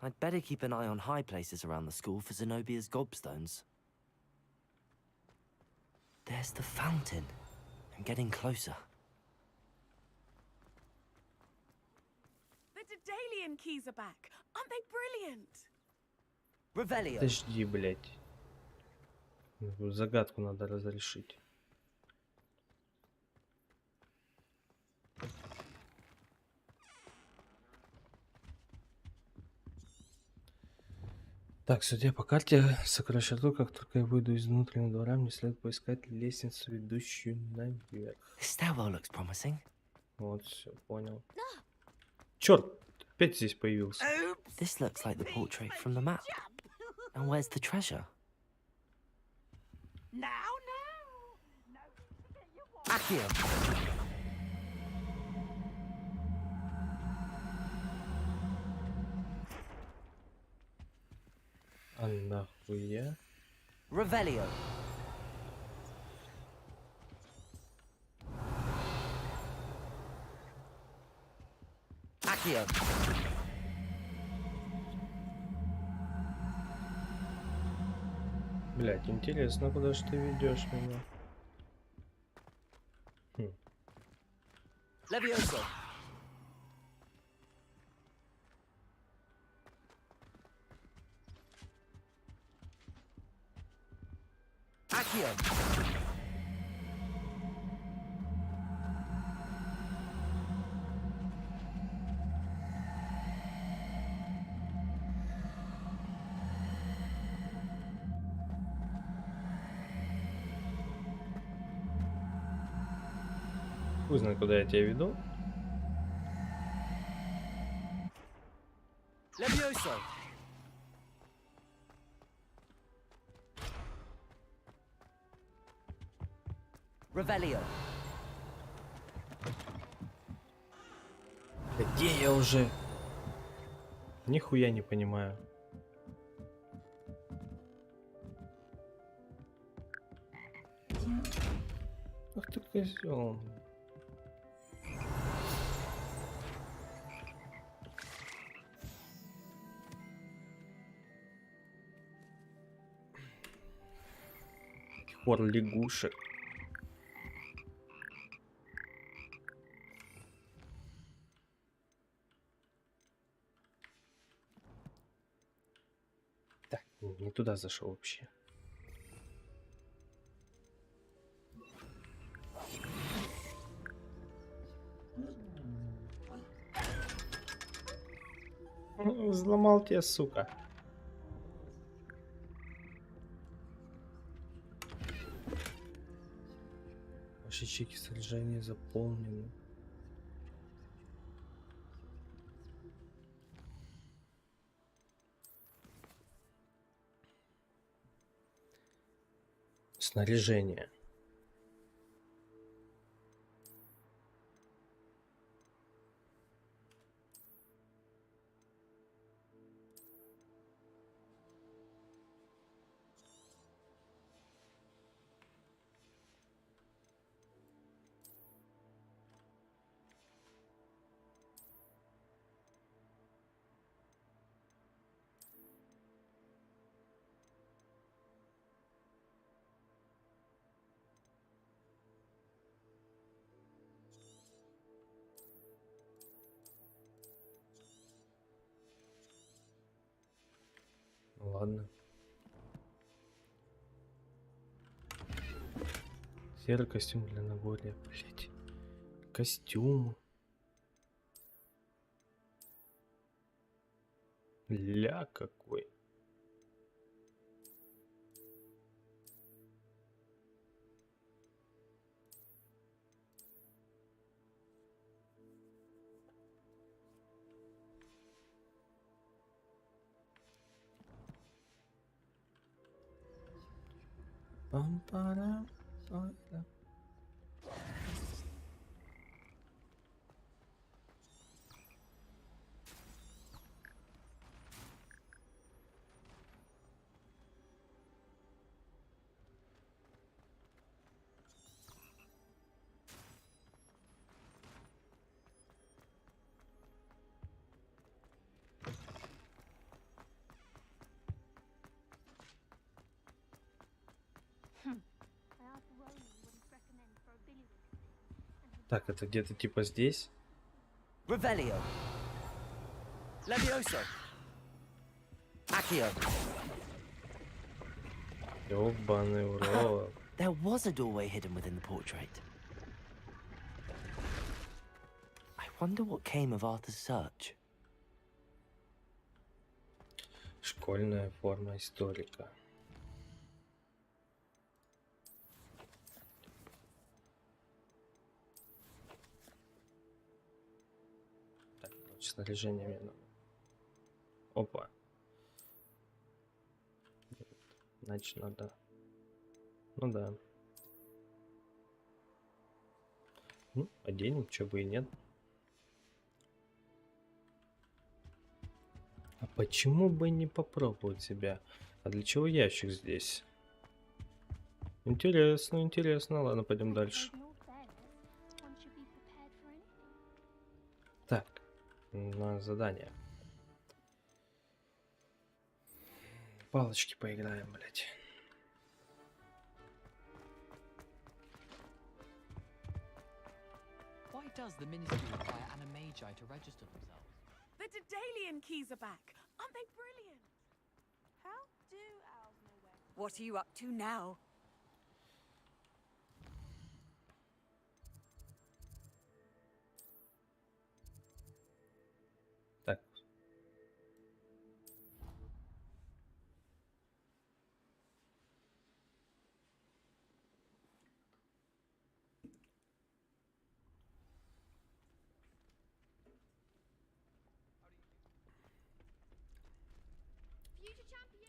I'd better keep an eye on high places around the school for Zenobia's gobstones. There's the fountain. I'm getting closer. The Daedalian keys are back. Aren't they brilliant? Revelio. Подожди, блядь. Загадку надо разрешить. Так, судя по карте, сокращу, как только я выйду из внутреннего двора, мне следует поискать лестницу, ведущую наверх. Stairwell looks promising. Вот, все, понял. Черт, опять здесь появился. This looks like the portrait from the map. And where's the treasure? Accio. А нахуя? Revelio. Accio. Блять, интересно, куда же ты ведешь меня? Levioso. Accio. Узнай, куда я тебя веду. Levioso. Revelio. Да где я уже? Нихуя не понимаю. Ах ты козел. Хор лягушек. Так, не туда зашел вообще. Взломал тебя, сука. Ваши ячейки снаряжения заполнены. Снаряжение. Ладно. Серый костюм для набора, блять. Костюм. Ля какой. Пам-пара. Так, это где-то типа здесь? Revelio. Levioso. Accio. Ёбаный урод. There was a doorway hidden within the portrait. I wonder what came of Arthur's search. Школьная форма историка. Так, снаряжение мне надо. Опа. Значит, надо. Ну да. Ну, оденем, чё бы и нет. А почему бы не попробовать себя? А для чего ящик здесь? Интересно, интересно. Ладно, пойдем дальше. Так, на задание. Палочки поиграем, блять. Why does the ministry require animagi to register themselves? The Daedalian keys are back. Aren't they brilliant? How do owls know where? What are you up to now? Так.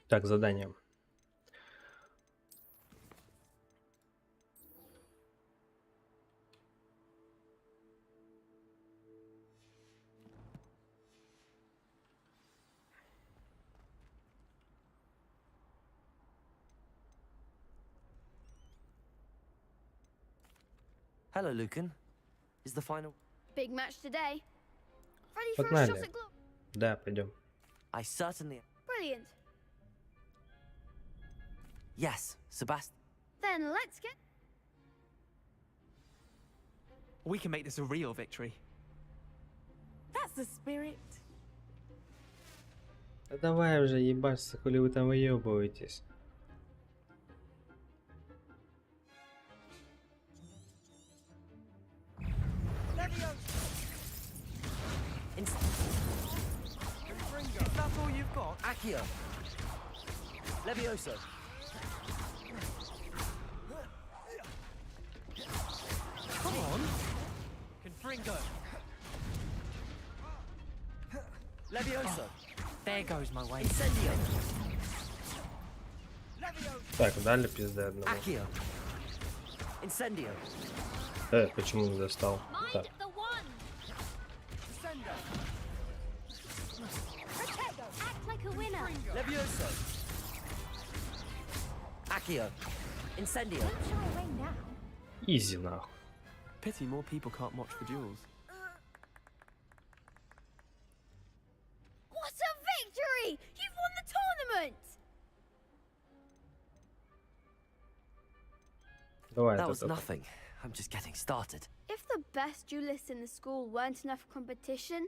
Так, задание. Hello, Lucan. Is the final... Big match today. Ready for a shot Погнали. at glory? Да, пойдем. I certainly... Brilliant. Yes, Sebastian. Then let's get... We can make this a real victory. That's the spirit. Да давай уже ебашься, хули вы там выебываетесь. Is that all you've got? Accio. Levioso. Fringo. Levioso. There goes my way. Incendio. Так, дали пизды одному. Accio. Incendio. Почему не достал? Так. Act like a winner. Levioso. Accio. Incendio. Don't shy away now. Изи нахуй. Pity more people can't watch the duels. What a victory! You've won the tournament! That was nothing. I'm just getting started. If the best duelists in the school weren't enough competition,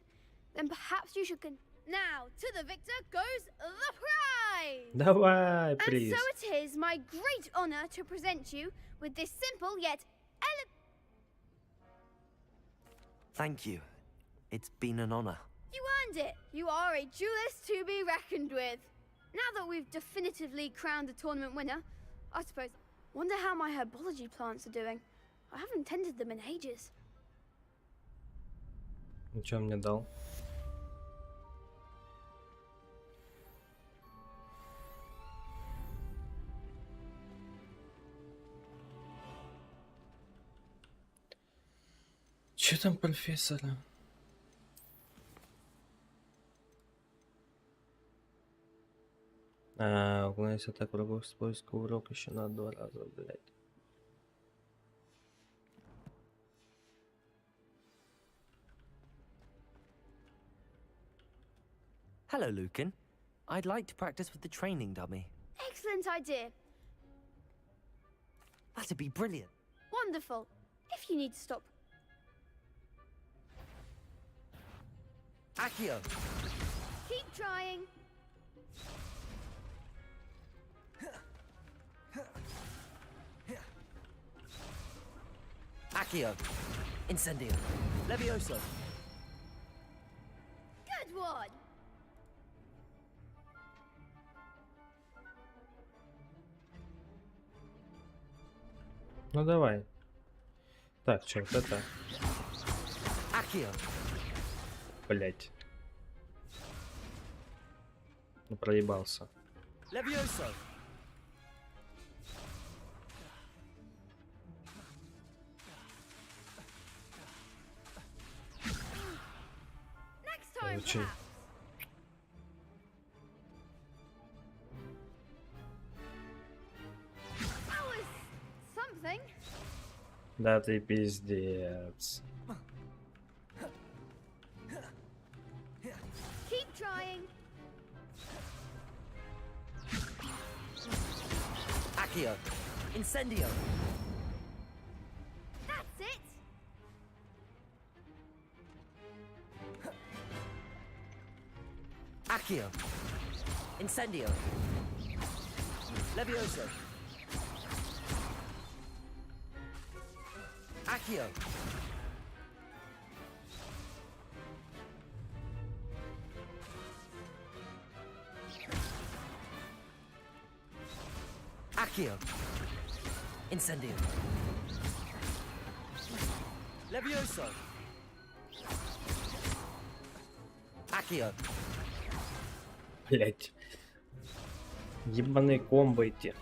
then perhaps you should Now, to the victor goes the prize! Давай, And приз. so it is my great honor to present you with this simple yet Thank you. It's been an honor. You earned it! You are a duelist to be reckoned with. Now that we've definitively crowned the tournament winner, I suppose... Wonder how my herbology plants are doing. I haven't tended them in ages. Ничего мне дал. Че там профессора? Уклоняясь атаку врагов с поиска урок еще на 2 раза, блять. Hello, Lucan. I'd like to practice with the training dummy. Excellent idea. That'd be brilliant. Wonderful. If you need to stop. Accio. Keep trying. Accio. Incendio. Levioso. Good one. Ну давай. Так, черт, это. Accio. Блять. Ну проебался. Levioso. Next time, Очень. perhaps. That was something. Да ты пиздец. Keep trying. Accio. Incendio. That's it. Accio. Incendio. Levioso. Accio. Accio. Incendio. Levioso. Accio. Блять. Ебаные комбо эти.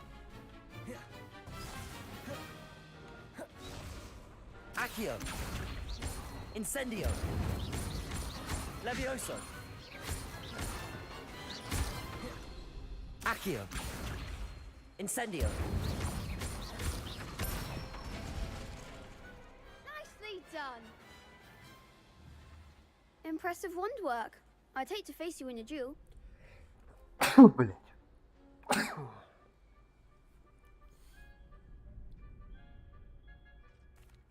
Accio. Incendio. Levioso. Accio. Incendio. Nicely done. Impressive wand work. I'd hate to face you in a duel. Блять.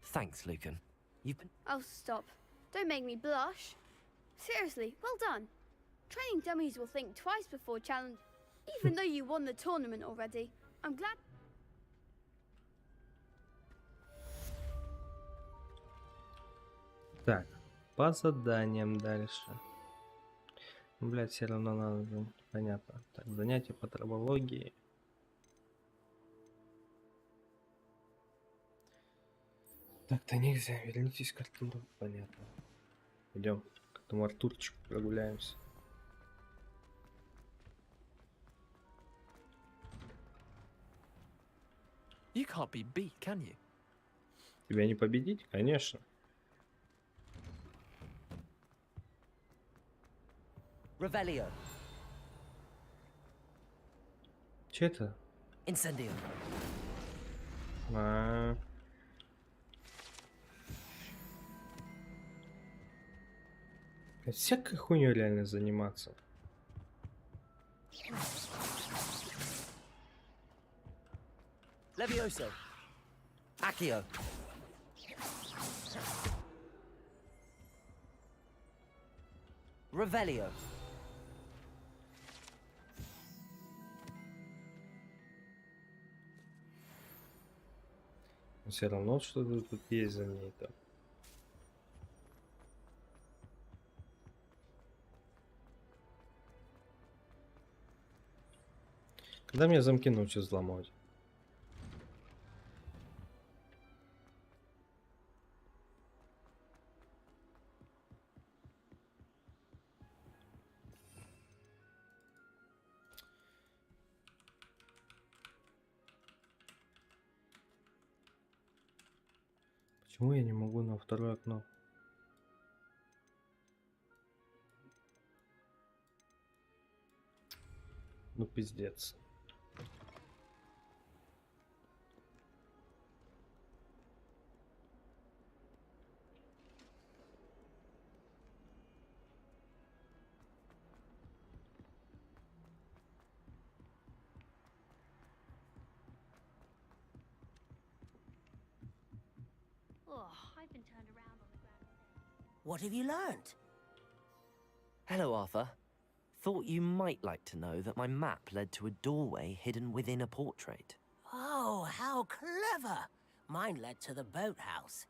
Thanks, Lucan. You've been... Oh, stop. Don't make me blush. Seriously, well done. Training dummies will think twice before challenge. Even though you won the tournament already, I'm glad. Так, по заданиям дальше. Блять, все равно надо. Понятно. Так, занятия по травологии. Так-то нельзя. Вернитесь к Артуру. Понятно. Идем к этому Артурчику прогуляемся. You can't be beat, can you? Тебя не победить? Конечно. Revelio. Че это? Incendio. Всякой хуйней реально заниматься. Levioso. Accio. Revelio. Все равно что-то тут есть за ней-то. Когда мне замки научатся взломать? Почему я не могу на второе окно? Ну пиздец. Oh, I've been turned around on the ground. What have you learned? Hello, Arthur. Thought you might like to know that my map led to a doorway hidden within a portrait. Oh, how clever! Mine led to the boathouse.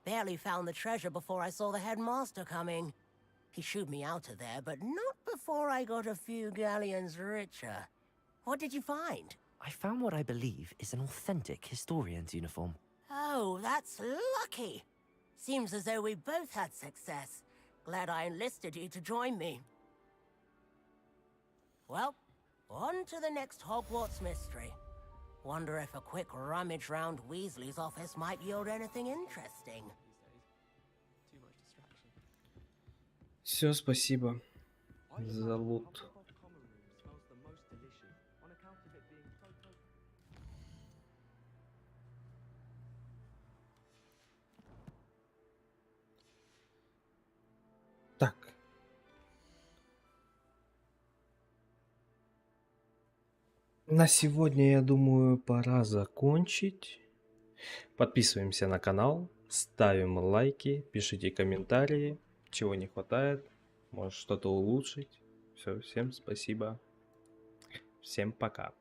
Barely found the treasure before I saw the headmaster coming. He shooed me out of there, but not before I got a few galleons richer. What did you find? I found what I believe is an authentic historian's uniform. Oh, that's lucky. Seems as though we both had success. Glad I enlisted you to join me. Well, on to the next Hogwarts mystery. Wonder if a quick rummage round Weasley's office might yield anything interesting. Все, спасибо за лут. Так. На сегодня, я думаю, пора закончить. Подписываемся на канал, ставим лайки, пишите комментарии, чего не хватает, может что-то улучшить. Все, всем спасибо. Всем пока.